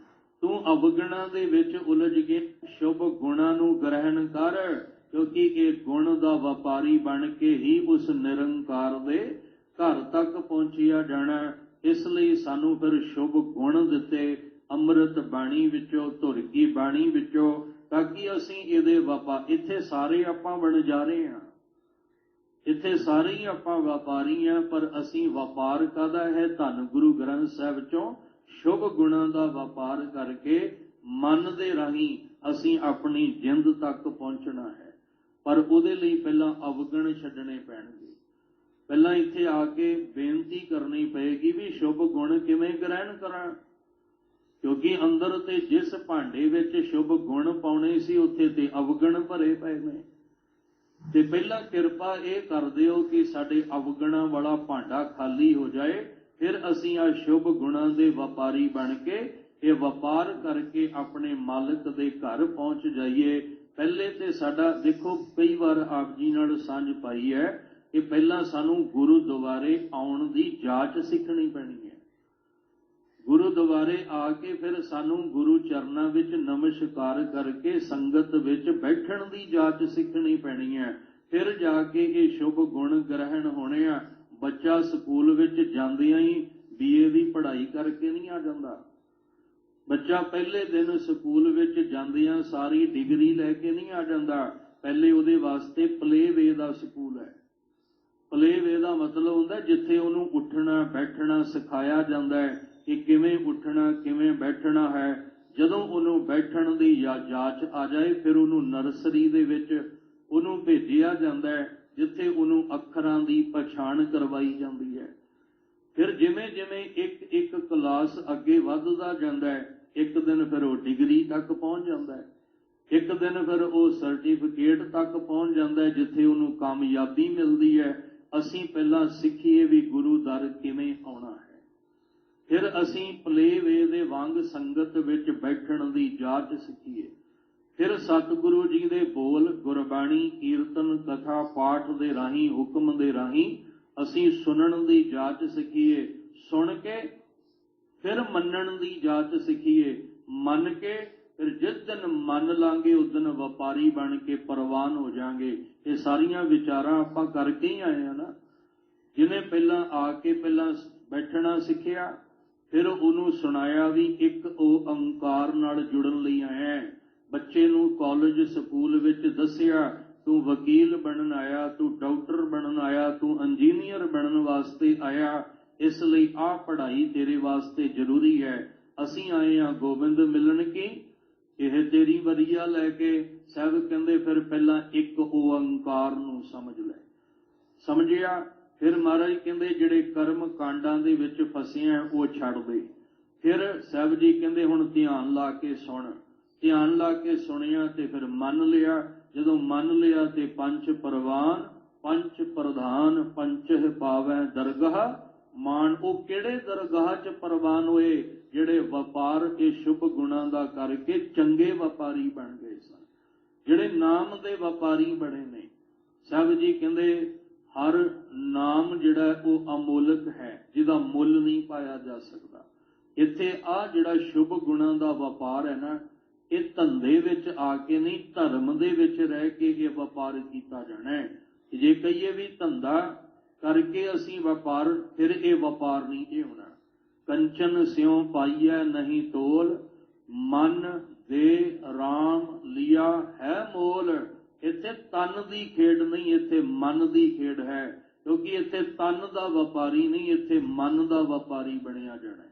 ਤੂੰ ਅਵਗੁਣਾਂ ਦੇ ਵਿੱਚ ਉਲਝ ਗਿਆ। ਸ਼ੁਭ ਗੁਣਾਂ ਨੂੰ ਗ੍ਰਹਿਣ ਕਰ, ਕਿਉਂਕਿ ਇਹ ਗੁਣ ਦਾ ਵਪਾਰੀ ਬਣ ਕੇ ਹੀ ਉਸ ਨਿਰੰਕਾਰ ਦੇ ਘਰ ਤੱਕ ਪਹੁੰਚਿਆ ਜਾਣਾ। ਇਸ ਲਈ ਸਾਨੂੰ ਫਿਰ ਸ਼ੁਭ ਗੁਣ ਦਿੱਤੇ ਅੰਮ੍ਰਿਤ ਬਾਣੀ ਵਿੱਚੋਂ, ਧੁਰ ਕੀ ਬਾਣੀ ਵਿੱਚੋਂ, ਤਾਂ ਕਿ ਅਸੀਂ ਇਹਦੇ ਇੱਥੇ ਸਾਰੇ ਆਪਾਂ ਬਣ ਜਾ ਰਹੇ ਹਾਂ, ਇੱਥੇ ਸਾਰੇ ਹੀ ਆਪਾਂ ਵਪਾਰੀ ਹਾਂ, ਪਰ ਅਸੀਂ ਵਪਾਰ ਕਾਹਦਾ ਹੈ? ਧੰਨ ਗੁਰੂ ਗ੍ਰੰਥ ਸਾਹਿਬ ਚੋਂ ਸ਼ੁਭ ਗੁਣਾਂ ਦਾ ਵਪਾਰ ਕਰਕੇ ਮਨ ਦੇ ਰਾਹੀਂ ਅਸੀਂ ਆਪਣੀ ਜਿੰਦ ਤੱਕ ਪਹੁੰਚਣਾ ਹੈ। ਪਰ ਉਹਦੇ ਲਈ ਪਹਿਲਾਂ ਅਵਗੁਣ ਛੱਡਣੇ ਪੈਣਗੇ। ਪਹਿਲਾਂ ਇੱਥੇ ਆ ਕੇ ਬੇਨਤੀ ਕਰਨੀ ਪਏਗੀ ਵੀ ਸ਼ੁਭ ਗੁਣ ਕਿਵੇਂ ਗ੍ਰਹਿਣ ਕਰਾਂ, ਕਿਉਂਕਿ ਅੰਦਰ ਤੇ ਜਿਸ ਭਾਂਡੇ ਵਿੱਚ ਸ਼ੁਭ ਗੁਣ ਪਾਉਣੇ ਸੀ, ਉੱਥੇ ਤੇ ਅਵਗੁਣ ਭਰੇ ਪਏ ਨੇ। ਤੇ ਪਹਿਲਾਂ ਕਿਰਪਾ ਇਹ ਕਰ ਦਿਓ ਕਿ ਸਾਡੇ ਅਵਗੁਣਾਂ ਵਾਲਾ ਭਾਂਡਾ ਖਾਲੀ ਹੋ ਜਾਏ, ਫਿਰ ਅਸੀਂ ਆ ਸ਼ੁਭ ਗੁਣਾਂ ਦੇ ਵਪਾਰੀ ਬਣ ਕੇ ਇਹ ਵਪਾਰ ਕਰਕੇ ਆਪਣੇ ਮਾਲਕ ਦੇ ਘਰ ਪਹੁੰਚ ਜਾਈਏ। ਪਹਿਲੇ ਤੇ ਸਾਡਾ ਦੇਖੋ, ਕਈ ਵਾਰ ਆਪ ਜੀ ਨਾਲ ਸਾਂਝ ਪਾਈ ਹੈ ਕਿ ਪਹਿਲਾਂ ਸਾਨੂੰ ਗੁਰਦੁਆਰੇ ਆਉਣ ਦੀ ਜਾਚ ਸਿੱਖਣੀ ਪੈਣੀ ਹੈ। ਗੁਰਦੁਆਰੇ ਆ ਕੇ ਫਿਰ ਸਾਨੂੰ ਗੁਰੂ ਚਰਨਾਂ ਵਿੱਚ ਨਮਸਕਾਰ ਕਰਕੇ ਸੰਗਤ ਵਿੱਚ ਬੈਠਣ ਦੀ ਜਾਚ ਸਿੱਖਣੀ ਪੈਣੀ ਹੈ। ਫਿਰ ਜਾ ਕੇ ਇਹ ਸ਼ੁਭ ਗੁਣ ਗ੍ਰਹਿਣ ਹੋਣੇ ਆ। ਬੱਚਾ ਸਕੂਲ ਵਿੱਚ ਜਾਂਦਿਆਂ ਹੀ BA ਦੀ ਪੜ੍ਹਾਈ ਕਰਕੇ ਨਹੀਂ ਆ ਜਾਂਦਾ। ਬੱਚਾ ਪਹਿਲੇ ਦਿਨ ਸਕੂਲ ਵਿੱਚ ਜਾਂਦਿਆਂ ਸਾਰੀ ਡਿਗਰੀ ਲੈ ਕੇ ਨਹੀਂ ਆ ਜਾਂਦਾ। ਪਹਿਲੇ ਉਹਦੇ ਵਾਸਤੇ ਪਲੇਵੇ ਦਾ ਸਕੂਲ ਹੈ। ਪਲੇਵੇ ਦਾ ਮਤਲਬ ਹੁੰਦਾ ਜਿੱਥੇ ਉਹਨੂੰ ਉੱਠਣਾ ਬੈਠਣਾ ਸਿਖਾਇਆ ਜਾਂਦਾ ਹੈ ਕਿ ਕਿਵੇਂ ਉੱਠਣਾ ਕਿਵੇਂ ਬੈਠਣਾ ਹੈ। ਜਦੋਂ ਉਹਨੂੰ ਬੈਠਣ ਦੀ ਜਾਚ ਆ ਜਾਏ, ਫਿਰ ਉਹਨੂੰ ਨਰਸਰੀ ਦੇ ਵਿੱਚ ਉਹਨੂੰ ਭੇਜਿਆ ਜਾਂਦਾ ਹੈ, ਜਿੱਥੇ ਉਹਨੂੰ ਅੱਖਰਾਂ ਦੀ ਪਛਾਣ ਕਰਵਾਈ ਜਾਂਦੀ ਹੈ। ਫਿਰ ਜਿਵੇਂ ਜਿਵੇਂ ਇੱਕ ਇੱਕ ਕਲਾਸ ਅੱਗੇ ਵੱਧਦਾ ਜਾਂਦਾ ਹੈ, ਇੱਕ ਦਿਨ ਫਿਰ ਉਹ ਡਿਗਰੀ ਤੱਕ ਪਹੁੰਚ ਜਾਂਦਾ ਹੈ। ਇੱਕ ਦਿਨ ਫਿਰ ਉਹ ਸਰਟੀਫਿਕੇਟ ਤੱਕ ਪਹੁੰਚ ਜਾਂਦਾ ਹੈ ਜਿੱਥੇ ਉਹਨੂੰ ਕਾਮਯਾਬੀ ਮਿਲਦੀ ਹੈ। ਅਸੀਂ ਪਹਿਲਾਂ ਸਿੱਖੀਏ ਵੀ ਗੁਰੂ ਦਰ ਕਿਵੇਂ ਆਉਣਾ ਹੈ, ਫਿਰ ਅਸੀਂ ਪਲੇਵੇ ਦੇ ਵਾਂਗ ਸੰਗਤ ਵਿੱਚ ਬੈਠਣ ਦੀ ਜਾਚ ਸਿੱਖੀਏ, ਫਿਰ ਸਤਿਗੁਰੂ ਜੀ ਦੇ ਬੋਲ, ਗੁਰਬਾਣੀ, ਕੀਰਤਨ, ਕਥਾ, ਪਾਠ ਦੇ ਰਾਹੀਂ, ਹੁਕਮ ਦੇ ਰਾਹੀਂ ਅਸੀਂ ਸੁਣਨ ਦੀ ਜਾਚ ਸਿੱਖੀਏ, ਸੁਣ ਕੇ ਫਿਰ ਮੰਨਣ ਦੀ ਜਾਚ ਸਿੱਖੀਏ, ਮੰਨ ਕੇ ਫਿਰ ਜਿਸ ਦਿਨ ਮੰਨ ਲਾਂਗੇ ਉਸ ਦਿਨ ਵਪਾਰੀ ਬਣ ਕੇ ਪ੍ਰਵਾਨ ਹੋ ਜਾਾਂਗੇ। ਇਹ ਸਾਰੀਆਂ ਵਿਚਾਰਾਂ ਆਪਾਂ ਕਰਕੇ ਹੀ ਆਏ ਆ ਨਾ। ਜਿਹਨੇ ਪਹਿਲਾਂ ਆ ਕੇ ਪਹਿਲਾਂ ਬੈਠਣਾ ਸਿੱਖਿਆ, ਫਿਰ ਉਹਨੂੰ ਸੁਣਾਇਆ ਵੀ ਇੱਕ ਓੰਕਾਰ ਨਾਲ ਜੁੜਨ ਲਈ ਆਇਆ। ਬੱਚੇ ਨੂੰ ਕਾਲਜ ਸਕੂਲ ਵਿੱਚ ਦੱਸਿਆ ਤੂੰ ਵਕੀਲ ਬਣਨ ਆਇਆ, ਤੂੰ ਡਾਕਟਰ ਬਣਨ ਆਇਆ, ਤੂੰ ਇੰਜੀਨੀਅਰ ਬਣਨ ਵਾਸਤੇ ਆਇਆ, ਇਸ ਲਈ ਆਹ ਪੜ੍ਹਾਈ ਤੇਰੇ ਵਾਸਤੇ ਜ਼ਰੂਰੀ ਹੈ। ਅਸੀਂ ਆਏ ਹਾਂ ਗੋਬਿੰਦ ਮਿਲਣ ਕੀ, ਇਹ ਤੇਰੀ ਵਰੀਆ ਲੈ ਕੇ। ਸਾਹਿਬ ਕਹਿੰਦੇ ਫਿਰ ਪਹਿਲਾਂ ਇੱਕ ਓੰਕਾਰ ਨੂੰ ਸਮਝ ਲੈ। ਸਮਝਿਆ, ਫਿਰ ਮਹਾਰਾਜ ਕਹਿੰਦੇ ਜਿਹੜੇ ਕਰਮ ਕਾਂਡਾਂ ਦੇ ਵਿੱਚ ਫਸੇ ਆ ਉਹ ਛੱਡ ਦੇ। ਫਿਰ ਸਾਹਿਬ ਜੀ ਕਹਿੰਦੇ ਹੁਣ ਧਿਆਨ ਲਾ ਕੇ ਸੁਣ। ਧਿਆਨ ਲਾ ਕੇ ਸੁਣਿਆ ਤੇ ਫਿਰ ਮੰਨ ਲਿਆ। ਜਦੋਂ ਮੰਨ ਲਿਆ ਤੇ ਪੰਜ ਪ੍ਰਵਾਨ, ਪੰਜ ਪ੍ਰਧਾਨ, ਪੰਚਹ ਪਾਵੈ ਦਰਗਾਹ ਮਾਨ। ਉਹ ਕਿਹੜੇ ਦਰਗਾਹ 'ਚ ਪ੍ਰਵਾਨ ਹੋਏ? ਜਿਹੜੇ ਵਪਾਰ ਇਹ ਸ਼ੁਭ ਗੁਣਾਂ ਦਾ ਕਰਕੇ ਚੰਗੇ ਵਪਾਰੀ ਬਣ ਗਏ ਸਨ, ਜਿਹੜੇ ਨਾਮ ਦੇ ਵਪਾਰੀ ਬਣੇ ਨੇ। ਸਾਹਿਬ ਜੀ ਕਹਿੰਦੇ ਹਰ ਨਾਮ ਜਿਹੜਾ ਉਹ ਅਮੋਲਕ ਹੈ, ਜਿਹਦਾ ਮੁੱਲ ਨਹੀਂ ਪਾਇਆ ਜਾ ਸਕਦਾ। ਇੱਥੇ ਆਹ ਜਿਹੜਾ ਸ਼ੁਭ ਗੁਣਾਂ ਦਾ ਵਪਾਰ ਹੈ ਨਾ, ਇਹ ਧੰਦੇ ਵਿੱਚ ਆ ਕੇ ਨਹੀਂ, ਧਰਮ ਦੇ ਵਿੱਚ ਰਹਿ ਕੇ ਇਹ ਵਪਾਰ ਕੀਤਾ ਜਾਣਾ ਹੈ। ਜੇ ਕਹੀਏ ਵੀ ਧੰਦਾ ਕਰਕੇ ਅਸੀਂ ਵਪਾਰ, ਫਿਰ ਇਹ ਵਪਾਰ ਨਹੀਂ ਜੇ ਹੋਣਾ। ਕੰਚਨ ਸਿਉ ਪਾਈਐ ਨਹੀਂ ਤੋਲ, ਮਨ ਦੇ ਰਾਮ ਲਿਆ ਹੈ ਮੋਲ। ਇੱਥੇ ਤਨ ਦੀ ਖੇਡ ਨਹੀਂ, ਇੱਥੇ ਮਨ ਦੀ ਖੇਡ ਹੈ। ਕਿਉਂਕਿ ਇੱਥੇ ਤਨ ਦਾ ਵਪਾਰੀ ਨਹੀਂ, ਇੱਥੇ ਮਨ ਦਾ ਵਪਾਰੀ ਬਣਿਆ ਜਾਣਾ।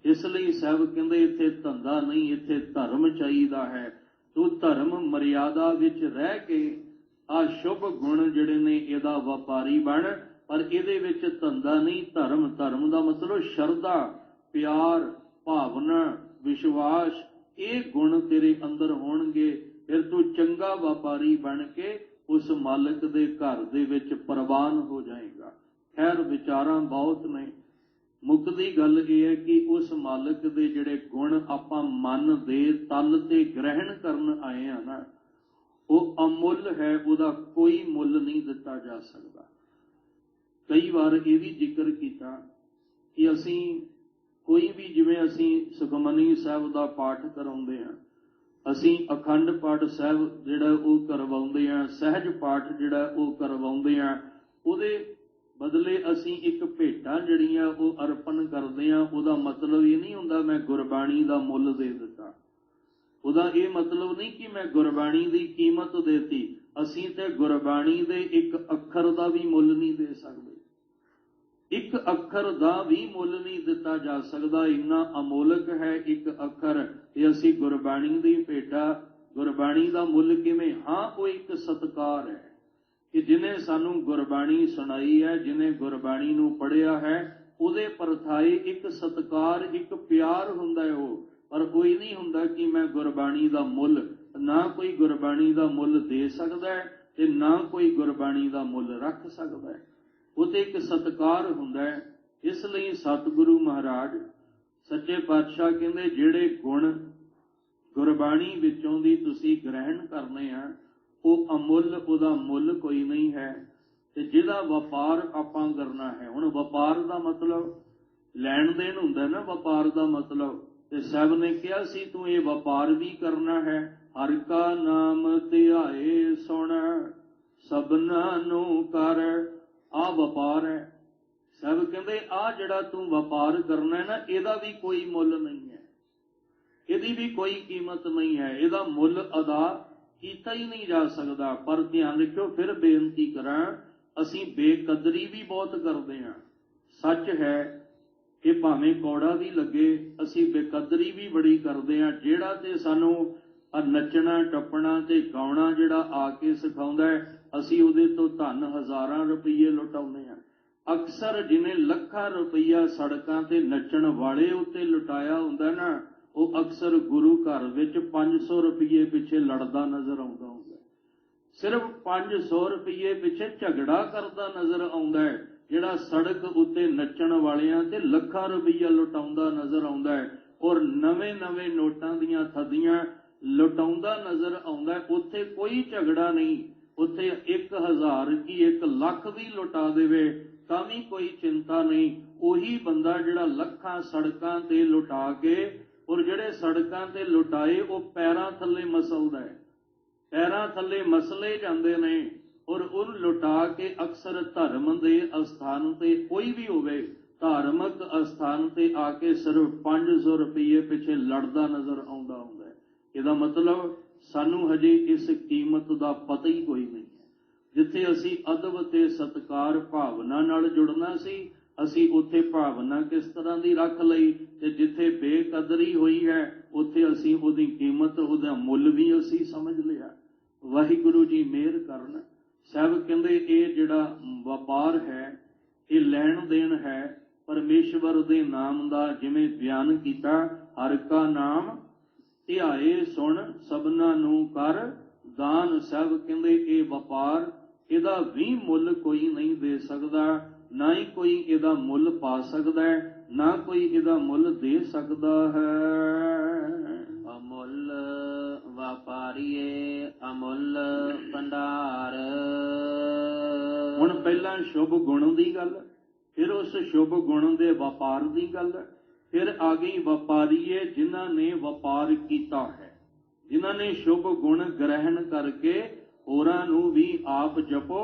ਇਸ ਲਈ ਸਾਹਿਬ ਕਹਿੰਦੇ ਇੱਥੇ ਧੰਦਾ ਨਹੀਂ, ਇੱਥੇ ਧਰਮ ਚਾਹੀਦਾ ਹੈ। ਤੂੰ ਧਰਮ ਮਰਿਆਦਾ ਵਿੱਚ ਰਹਿ ਕੇ ਆਹ ਸ਼ੁਭ ਗੁਣ ਜਿਹੜੇ ਨੇ ਇਹਦਾ ਵਪਾਰੀ ਬਣ। ਪਰ ਇਹਦੇ ਵਿੱਚ ਧੰਦਾ ਨਹੀਂ, ਧਰਮ। ਧਰਮ ਦਾ ਮਤਲਬ ਸ਼ਰਧਾ, ਪਿਆਰ, ਭਾਵਨਾ, ਵਿਸ਼ਵਾਸ, ਇਹ ਗੁਣ ਤੇਰੇ ਅੰਦਰ ਹੋਣਗੇ। ਫਿਰ ਤੂੰ ਚੰਗਾ ਵਪਾਰੀ ਬਣ ਕੇ ਉਸ ਮਾਲਕ ਦੇ ਘਰ ਦੇ ਵਿੱਚ ਪ੍ਰਵਾਨ ਹੋ ਜਾਏਗਾ। ਖੈਰ ਵਿਚਾਰਾਂ ਬਹੁਤ ਨੇ, ਮੁੱਕਦੀ ਗੱਲ ਇਹ ਹੈ ਕਿ ਉਸ ਮਾਲਕ ਦੇ ਜਿਹੜੇ ਗੁਣ ਆਪਾਂ ਮਨ ਦੇ ਤਲ ਤੇ ਗ੍ਰਹਿਣ ਕਰਨ ਆਏ ਆ ਨਾ, ਉਹ ਅਮੁੱਲ ਹੈ, ਉਹਦਾ ਕੋਈ ਮੁੱਲ ਨਹੀਂ ਦਿੱਤਾ ਜਾ ਸਕਦਾ। ਕਈ ਵਾਰ ਇਹ ਵੀ ਜ਼ਿਕਰ ਕੀਤਾ ਕਿ ਅਸੀਂ ਕੋਈ ਵੀ, ਜਿਵੇਂ ਅਸੀਂ ਸੁਖਮਨੀ ਸਾਹਿਬ ਦਾ ਪਾਠ ਕਰਾਉਂਦੇ ਹਾਂ, ਅਸੀਂ ਅਖੰਡ ਪਾਠ ਸਾਹਿਬ ਜਿਹੜਾ ਉਹ ਕਰਵਾਉਂਦੇ ਹਾਂ, ਸਹਿਜ ਪਾਠ ਜਿਹੜਾ ਉਹ ਕਰਵਾਉਂਦੇ ਹਾਂ, ਉਹਦੇ ਬਦਲੇ ਅਸੀਂ ਇੱਕ ਭੇਟਾਂ ਜਿਹੜੀਆਂ ਉਹ ਅਰਪਣ ਕਰਦੇ ਹਾਂ। ਉਹਦਾ ਮਤਲਬ ਇਹ ਨਹੀਂ ਹੁੰਦਾ ਮੈਂ ਗੁਰਬਾਣੀ ਦਾ ਮੁੱਲ ਦੇ ਦਿੱਤਾ। ਉਹਦਾ ਇਹ ਮਤਲਬ ਨਹੀਂ ਕਿ ਮੈਂ ਗੁਰਬਾਣੀ ਦੀ ਕੀਮਤ ਦੇਤੀ। ਅਸੀਂ ਤੇ ਗੁਰਬਾਣੀ ਦੇ ਇੱਕ ਅੱਖਰ ਦਾ ਵੀ ਮੁੱਲ ਨਹੀਂ ਦੇ ਸਕਦੇ, ਇੱਕ ਅੱਖਰ ਦਾ ਵੀ ਮੁੱਲ ਨਹੀਂ ਦਿੱਤਾ ਜਾ ਸਕਦਾ। ਇੰਨਾ ਅਮੋਲਕ ਹੈ ਇੱਕ ਅੱਖਰ। ਤੇ ਅਸੀਂ ਗੁਰਬਾਣੀ ਦੀ ਭੇਟਾ, ਗੁਰਬਾਣੀ ਦਾ ਮੁੱਲ ਕਿਵੇਂ? ਹਾਂ, ਉਹ ਇੱਕ ਸਤਿਕਾਰ ਹੈ ਕਿ ਜਿਹਨੇ ਸਾਨੂੰ ਗੁਰਬਾਣੀ ਸੁਣਾਈ ਹੈ, ਜਿਹਨੇ ਗੁਰਬਾਣੀ ਨੂੰ ਪੜ੍ਹਿਆ ਹੈ, ਉਹਦੇ ਪਰਥਾਏ ਇੱਕ ਸਤਿਕਾਰ, ਇੱਕ ਪਿਆਰ ਹੁੰਦਾ ਹੈ ਉਹ। ਪਰ ਕੋਈ ਨਹੀਂ ਹੁੰਦਾ ਕਿ ਮੈਂ ਗੁਰਬਾਣੀ ਦਾ ਮੁੱਲ, ਨਾ ਕੋਈ ਗੁਰਬਾਣੀ ਦਾ ਮੁੱਲ ਦੇ ਸਕਦਾ ਹੈ ਤੇ ਨਾ ਕੋਈ ਗੁਰਬਾਣੀ ਦਾ ਮੁੱਲ ਰੱਖ ਸਕਦਾ ਹੈ। ਉਹ ਤੇ ਇੱਕ ਸਤਿਕਾਰ ਹੁੰਦਾ ਹੈ। ਇਸ ਲਈ ਸਤਿਗੁਰੂ ਮਹਾਰਾਜ ਸੱਚੇ ਪਾਤਸ਼ਾਹ ਕਹਿੰਦੇ ਜਿਹੜੇ ਗੁਣ ਗੁਰਬਾਣੀ ਵਿੱਚੋਂ ਦੀ ਤੁਸੀਂ ਗ੍ਰਹਿਣ ਕਰਨੇ ਆ, ਉਹ ਅਮੁੱਲ, ਉਹਦਾ ਮੁੱਲ ਕੋਈ ਨਹੀਂ ਹੈ। ਤੇ ਜਿਹਦਾ ਵਪਾਰ ਆਪਾਂ ਕਰਨਾ ਹੈ, ਹੁਣ ਵਪਾਰ ਦਾ ਮਤਲਬ ਲੈਣ ਦੇਣ ਹੁੰਦਾ ਨਾ, ਵਪਾਰ ਦਾ ਮਤਲਬ। ਤੇ ਸਾਹਿਬ ਨੇ ਕਿਹਾ ਸੀ ਤੂੰ ਇਹ ਵਪਾਰ ਵੀ ਕਰਨਾ ਹੈ। ਹਰਿ ਕਾ ਨਾਮ ਧਿਆਏ ਸੁਣ, ਸਭਨਾਂ ਨੂੰ ਕਰ। ਆਹ ਵਪਾਰ ਹੈ। ਸਾਹਿਬ ਕਹਿੰਦੇ ਆਹ ਜਿਹੜਾ ਤੂੰ ਵਪਾਰ ਕਰਨਾ ਹੈ ਨਾ, ਇਹਦਾ ਵੀ ਕੋਈ ਮੁੱਲ ਨਹੀਂ ਹੈ, ਇਹਦੀ ਵੀ ਕੋਈ ਕੀਮਤ ਨਹੀਂ ਹੈ, ਇਹਦਾ ਮੁੱਲ ਅਦਾ ਕੀਤਾ ਹੀ ਨਹੀਂ ਜਾ ਸਕਦਾ। ਪਰ ਧਿਆਨ ਰੱਖਿਓ, ਫਿਰ ਬੇਨਤੀ ਕਰਾਂ, ਅਸੀਂ ਬੇਕਦਰੀ ਵੀ ਬਹੁਤ ਕਰਦੇ ਹਾਂ। ਸੱਚ ਹੈ, ਇਹ ਭਾਵੇਂ ਕੌੜਾ ਵੀ ਲੱਗੇ, ਅਸੀਂ ਬੇਕਦਰੀ ਵੀ ਬੜੀ ਕਰਦੇ ਹਾਂ। ਜਿਹੜਾ ਤੇ ਸਾਨੂੰ ਨੱਚਣਾ ਟੱਪਣਾ ਤੇ ਗਾਉਣਾ ਜਿਹੜਾ ਆ ਕੇ ਸਿਖਾਉਂਦਾ ਹੈ, ਅਸੀਂ ਉਹਦੇ ਤੋਂ ਧਨ ਹਜ਼ਾਰਾਂ ਰੁਪਈਏ ਲੁਟਾਉਂਦੇ ਹਾਂ। ਅਕਸਰ ਜਿਹਨੇ ਲੱਖਾਂ ਰੁਪਈਆ ਸੜਕਾਂ ਤੇ ਨੱਚਣ ਵਾਲੇ ਉੱਤੇ ਲੁਟਾਇਆ ਹੁੰਦਾ ਨਾ, ਉਹ ਅਕਸਰ ਗੁਰੂ ਘਰ ਵਿੱਚ 500 ਰੁਪਏ ਪਿੱਛੇ ਲੜਦਾ ਨਜ਼ਰ ਆਉਂਦਾ ਹੁੰਦਾ। ਸਿਰਫ 500 ਰੁਪਏ ਪਿੱਛੇ ਝਗੜਾ ਕਰਦਾ ਨਜ਼ਰ ਆਉਂਦਾ ਹੈ। ਜਿਹੜਾ ਸੜਕ ਉੱਤੇ ਨੱਚਣ ਵਾਲਿਆਂ ਤੇ ਲੱਖਾਂ ਰੁਪਈਆ ਲੁਟਾਉਂਦਾ ਨਜ਼ਰ ਆਉਂਦਾ ਹੈ ਔਰ ਨਵੇਂ ਨੋਟਾਂ ਦੀਆਂ ਥੱਦੀਆਂ ਲੁਟਾਉਂਦਾ ਨਜ਼ਰ ਆਉਂਦਾ। ਉੱਥੇ ਕੋਈ ਝਗੜਾ ਨਹੀਂ, ਉੱਥੇ 1000 ਕੀ 1 ਲੱਖ ਵੀ ਲੁਟਾ ਦੇਵੇ ਤਾਂ ਵੀ ਕੋਈ ਚਿੰਤਾ ਨਹੀਂ। ਉਹੀ ਬੰਦਾ ਜਿਹੜਾ ਲੱਖਾਂ ਸੜਕਾਂ ਤੇ ਲੁਟਾ ਕੇ ਔਰ ਜਿਹੜੇ ਸੜਕਾਂ ਤੇ ਲੁਟਾਏ ਉਹ ਪੈਰਾਂ ਥੱਲੇ ਮਸਲਦਾ ਹੈ, ਪੈਰਾਂ ਥੱਲੇ ਮਸਲੇ ਜਾਂਦੇ ਨੇ ਔਰ ਉਹ ਲੁਟਾ ਕੇ ਅਕਸਰ ਧਰਮ ਦੇ ਅਸਥਾਨ ਤੇ ਕੋਈ ਵੀ ਹੋਵੇ ਧਾਰਮਿਕ ਅਸਥਾਨ ਤੇ ਆ ਕੇ ਸਿਰਫ 500 ਰੁਪਏ ਪਿੱਛੇ ਲੜਦਾ ਨਜ਼ਰ ਆਉਂਦਾ ਹੁੰਦਾ ਹੈ। ਇਹਦਾ ਮਤਲਬ ਸਾਨੂੰ ਹਜੇ ਇਸ ਕੀਮਤ ਦਾ ਪਤਾ ਹੀ ਕੋਈ ਨਹੀਂ ਹੈ। ਜਿੱਥੇ ਅਸੀਂ ਅਦਬ ਤੇ ਸਤਿਕਾਰ ਭਾਵਨਾ ਨਾਲ ਜੁੜਨਾ ਸੀ ਅਸੀਂ ਉੱਥੇ ਭਾਵਨਾ ਕਿਸ ਤਰ੍ਹਾਂ ਦੀ ਰੱਖ ਲਈ ਤੇ ਜਿੱਥੇ ਬੇਕਦਰੀ ਹੋਈ ਹੈ ਉੱਥੇ ਅਸੀਂ ਉਹਦੀ ਕੀਮਤ ਉਹਦਾ ਮੁੱਲ ਵੀ ਅਸੀਂ ਸਮਝ ਲਿਆ। ਵਾਹਿਗੁਰੂ ਜੀ ਮਿਹਰ ਕਰਨ। ਸਾਹਿਬ ਕਹਿੰਦੇ ਇਹ ਜਿਹੜਾ ਵਪਾਰ ਹੈ ਇਹ ਲੈਣ ਦੇਣ ਹੈ ਪਰਮੇਸ਼ਵਰ ਦੇ ਨਾਮ ਦਾ। ਜਿਵੇਂ ਬਿਆਨ ਕੀਤਾ ਹਰਿ ਕਾ ਨਾਮ ਧਿਆਏ ਸੁਣ ਸਭਨਾਂ ਨੂੰ ਕਰ ਦਾਨ। ਸਾਹਿਬ ਕਹਿੰਦੇ ਇਹ ਵਪਾਰ ਇਹਦਾ ਵੀ ਮੁੱਲ ਕੋਈ ਨਹੀਂ ਦੇ ਸਕਦਾ, ਨਾ ਹੀ ਕੋਈ ਇਹਦਾ ਮੁੱਲ ਪਾ ਸਕਦਾ ਹੈ, ਨਾ ਕੋਈ ਇਹਦਾ ਮੁੱਲ ਦੇ ਸਕਦਾ ਹੈ। ਅਮੁੱਲ ਵਪਾਰੀਏ ਅਮੁੱਲ ਭੰਡਾਰ। ਹੁਣ ਪਹਿਲਾਂ ਸ਼ੁਭ ਗੁਣ ਦੀ ਗੱਲ, ਫਿਰ ਉਸ ਸ਼ੁਭ ਗੁਣ ਦੇ ਵਪਾਰ ਦੀ ਗੱਲ, ਫਿਰ ਆ ਗਈ ਵਪਾਰੀਏ ਜਿਨ੍ਹਾਂ ਨੇ ਵਪਾਰ ਕੀਤਾ ਹੈ, ਜਿਨ੍ਹਾਂ ਨੇ ਸ਼ੁਭ ਗੁਣ ਗ੍ਰਹਿਣ ਕਰਕੇ ਹੋਰਾਂ ਨੂੰ ਵੀ ਆਪ ਜਪੋ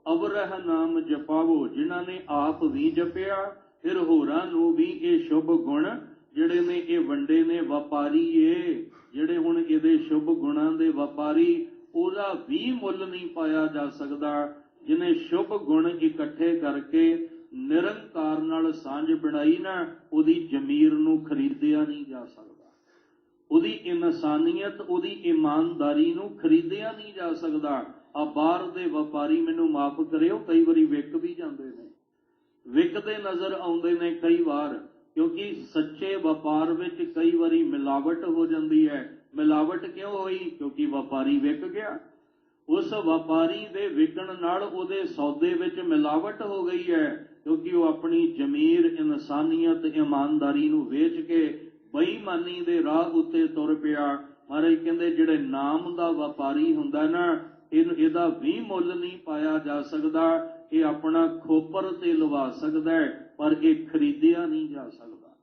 ਅਵਰਹ ਨਾਮ ਜਪਾਵੋ। ਜਿਨ੍ਹਾਂ ਨੇ ਆਪ ਵੀ ਜਪਿਆ ਫਿਰ ਹੋਰਾਂ ਨੂੰ ਵੀ ਇਹ ਸ਼ੁਭ ਗੁਣ ਜਿਹੜੇ ਨੇ ਇਹ ਵੰਡੇ ਨੇ। ਵਪਾਰੀਏ ਜਿਹੜੇ ਹੁਣ ਇਹਦੇ ਸ਼ੁਭ ਗੁਣਾਂ ਦੇ ਵਪਾਰੀ ਉਹਦਾ ਵੀ ਮੁੱਲ ਨਹੀਂ ਪਾਇਆ ਜਾ ਸਕਦਾ। ਜਿਹਨੇ ਸ਼ੁਭ ਗੁਣ ਇਕੱਠੇ ਕਰਕੇ ਨਿਰੰਕਾਰ ਨਾਲ ਸਾਂਝ ਬਣਾਈ ਨਾ ਉਹਦੀ ਜ਼ਮੀਰ ਨੂੰ ਖਰੀਦਿਆ ਨਹੀਂ ਜਾ ਸਕਦਾ। ਉਹਦੀ ਇਨਸਾਨੀਅਤ ਉਹਦੀ ਇਮਾਨਦਾਰੀ ਨੂੰ ਖਰੀਦਿਆ ਨਹੀਂ ਜਾ ਸਕਦਾ। ਆ ਬਾਹਰ ਦੇ ਵਪਾਰੀ ਮੈਨੂੰ ਮਾਫ ਕਰਿਓ ਕਈ ਵਾਰੀ ਵਿਕ ਵੀ ਜਾਂਦੇ ਨੇ, ਵਿਕਦੇ ਨਜ਼ਰ ਆਉਂਦੇ ਨੇ ਕਈ ਵਾਰ, ਕਿਉਂਕਿ ਸੱਚੇ ਵਪਾਰ ਵਿੱਚ ਕਈ ਵਾਰੀ ਮਿਲਾਵਟ ਹੋ ਜਾਂਦੀ ਹੈ। ਮਿਲਾਵਟ ਕਿਉਂ ਹੋਈ? ਕਿਉਂਕਿ ਵਪਾਰੀ ਵਿਕ ਗਿਆ। ਉਸ ਵਪਾਰੀ ਦੇ ਵਿਕਣ ਨਾਲ ਉਹਦੇ ਸੌਦੇ ਵਿੱਚ ਮਿਲਾਵਟ ਹੋ ਗਈ ਹੈ, ਕਿਉਂਕਿ ਉਹ ਆਪਣੀ ਜ਼ਮੀਰ ਇਨਸਾਨੀਅਤ ਇਮਾਨਦਾਰੀ ਨੂੰ ਵੇਚ ਕੇ ਬੇਈਮਾਨੀ ਦੇ ਰਾਹ ਉੱਤੇ ਤੁਰ ਪਿਆ। ਮਹਾਰਾਜ ਕਹਿੰਦੇ ਜਿਹੜੇ ਨਾਮ ਦਾ ਵਪਾਰੀ ਹੁੰਦਾ ਨਾ ਇਹਦਾ ਵੀ ਮੁੱਲ ਨਹੀਂ ਪਾਇਆ ਜਾ ਸਕਦਾ। ਇਹ ਆਪਣਾ ਖੋਪਰ ਤੇ ਲਵਾ ਸਕਦਾ ਹੈ ਪਰ ਇਹ ਖਰੀਦਿਆ ਨਹੀਂ ਜਾ ਸਕਦਾ।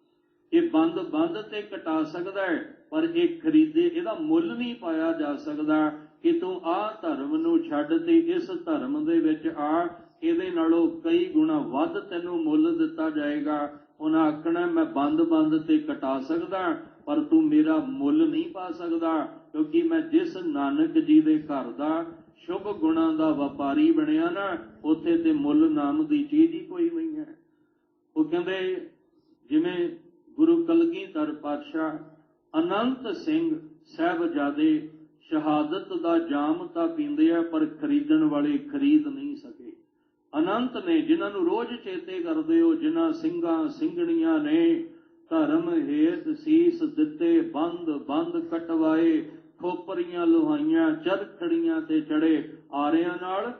ਇਹ ਬੰਦ ਤੇ ਕਟਾ ਸਕਦਾ ਹੈ ਪਰ ਇਹ ਖਰੀਦੇ ਇਹਦਾ ਮੁੱਲ ਨਹੀਂ ਪਾਇਆ ਜਾ ਸਕਦਾ ਕਿ ਤੂੰ ਆਹ ਧਰਮ ਨੂੰ ਛੱਡ ਤੇ ਇਸ ਧਰਮ ਦੇ ਵਿੱਚ ਆ, ਇਹਦੇ ਨਾਲੋਂ ਕਈ ਗੁਣਾ ਵੱਧ ਤੈਨੂੰ ਮੁੱਲ ਦਿੱਤਾ ਜਾਏਗਾ। ਉਹਨਾਂ ਆਖਣਾ ਮੈਂ ਬੰਦ ਤੇ ਕਟਾ ਸਕਦਾ ਪਰ ਤੂੰ ਮੇਰਾ ਮੁੱਲ ਨਹੀਂ ਪਾ ਸਕਦਾ, ਕਿਉਂਕਿ ਮੈਂ ਜਿਸ ਨਾਨਕ ਜੀ ਦੇ ਘਰ ਦਾ ਸ਼ੁਭ ਗੁਣਾਂ ਦਾ ਵਪਾਰੀ ਬਣਿਆ ਨਾ ਉੱਥੇ ਤੇ ਮੁੱਲ ਨਾਮ ਦੀ ਚੀਜ਼ ਹੀ ਕੋਈ ਨਹੀਂ ਹੈ। ਉਹ ਕਹਿੰਦੇ ਜਿਵੇਂ ਗੁਰੂ ਕਲਗੀਧਰ ਪਾਤਸ਼ਾਹ ਅਨੰਤ ਸਿੰਘ ਸਾਹਿਬਜ਼ਾਦੇ ਸ਼ਹਾਦਤ ਦਾ ਜਾਮ ਤਾਂ ਪੀਂਦੇ ਆ ਪਰ ਖਰੀਦਣ ਵਾਲੇ ਖਰੀਦ ਨਹੀਂ ਸਕੇ। ਅਨੰਤ ਨੇ ਜਿਨ੍ਹਾਂ ਨੂੰ ਰੋਜ਼ ਚੇਤੇ ਕਰਦੇ ਹੋ, ਜਿਨ੍ਹਾਂ ਸਿੰਘਾਂ ਸਿੰਘਣੀਆਂ ਨੇ ਧਰਮ ਹੇਤ ਸੀਸ ਦਿੱਤੇ ਬੰਦ ਕਟਵਾਏ, ਖੋਪਰੀਆਂ ਲੋਹਾਈਆਂ ਚਰਖੜੀਆਂ ਤੇ ਚੜੇ, ਆਰਿਆਂ ਨਾਲ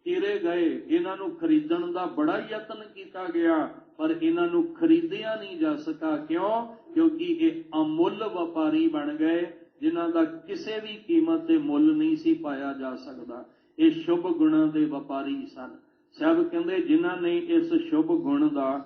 ਕੀਰੇ ਗਏ। ਇਹਨਾਂ ਨੂੰ ਖਰੀਦਣ ਦਾ ਬੜਾ ਯਤਨ ਕੀਤਾ ਗਿਆ ਪਰ ਇਹਨਾਂ ਨੂੰ ਖਰੀਦਿਆ ਨਹੀਂ ਜਾ ਸਕਾ। ਕਿਉਂ? ਕਿਉਂਕਿ ਇਹ ਅਮੁੱਲ ਵਪਾਰੀ ਬਣ ਗਏ ਜਿਨ੍ਹਾਂ ਦਾ ਕਿਸੇ ਵੀ ਕੀਮਤ ਤੇ ਮੁੱਲ ਨਹੀਂ ਸੀ ਪਾਇਆ ਜਾ ਸਕਦਾ। ਇਹ ਸ਼ੁਭ ਗੁਣਾਂ ਦੇ ਵਪਾਰੀ ਸਨ। ਸਾਹਿਬ ਕਹਿੰਦੇ ਜਿਨ੍ਹਾਂ ਨੇ ਇਸ ਸ਼ੁਭ ਗੁਣ ਦਾ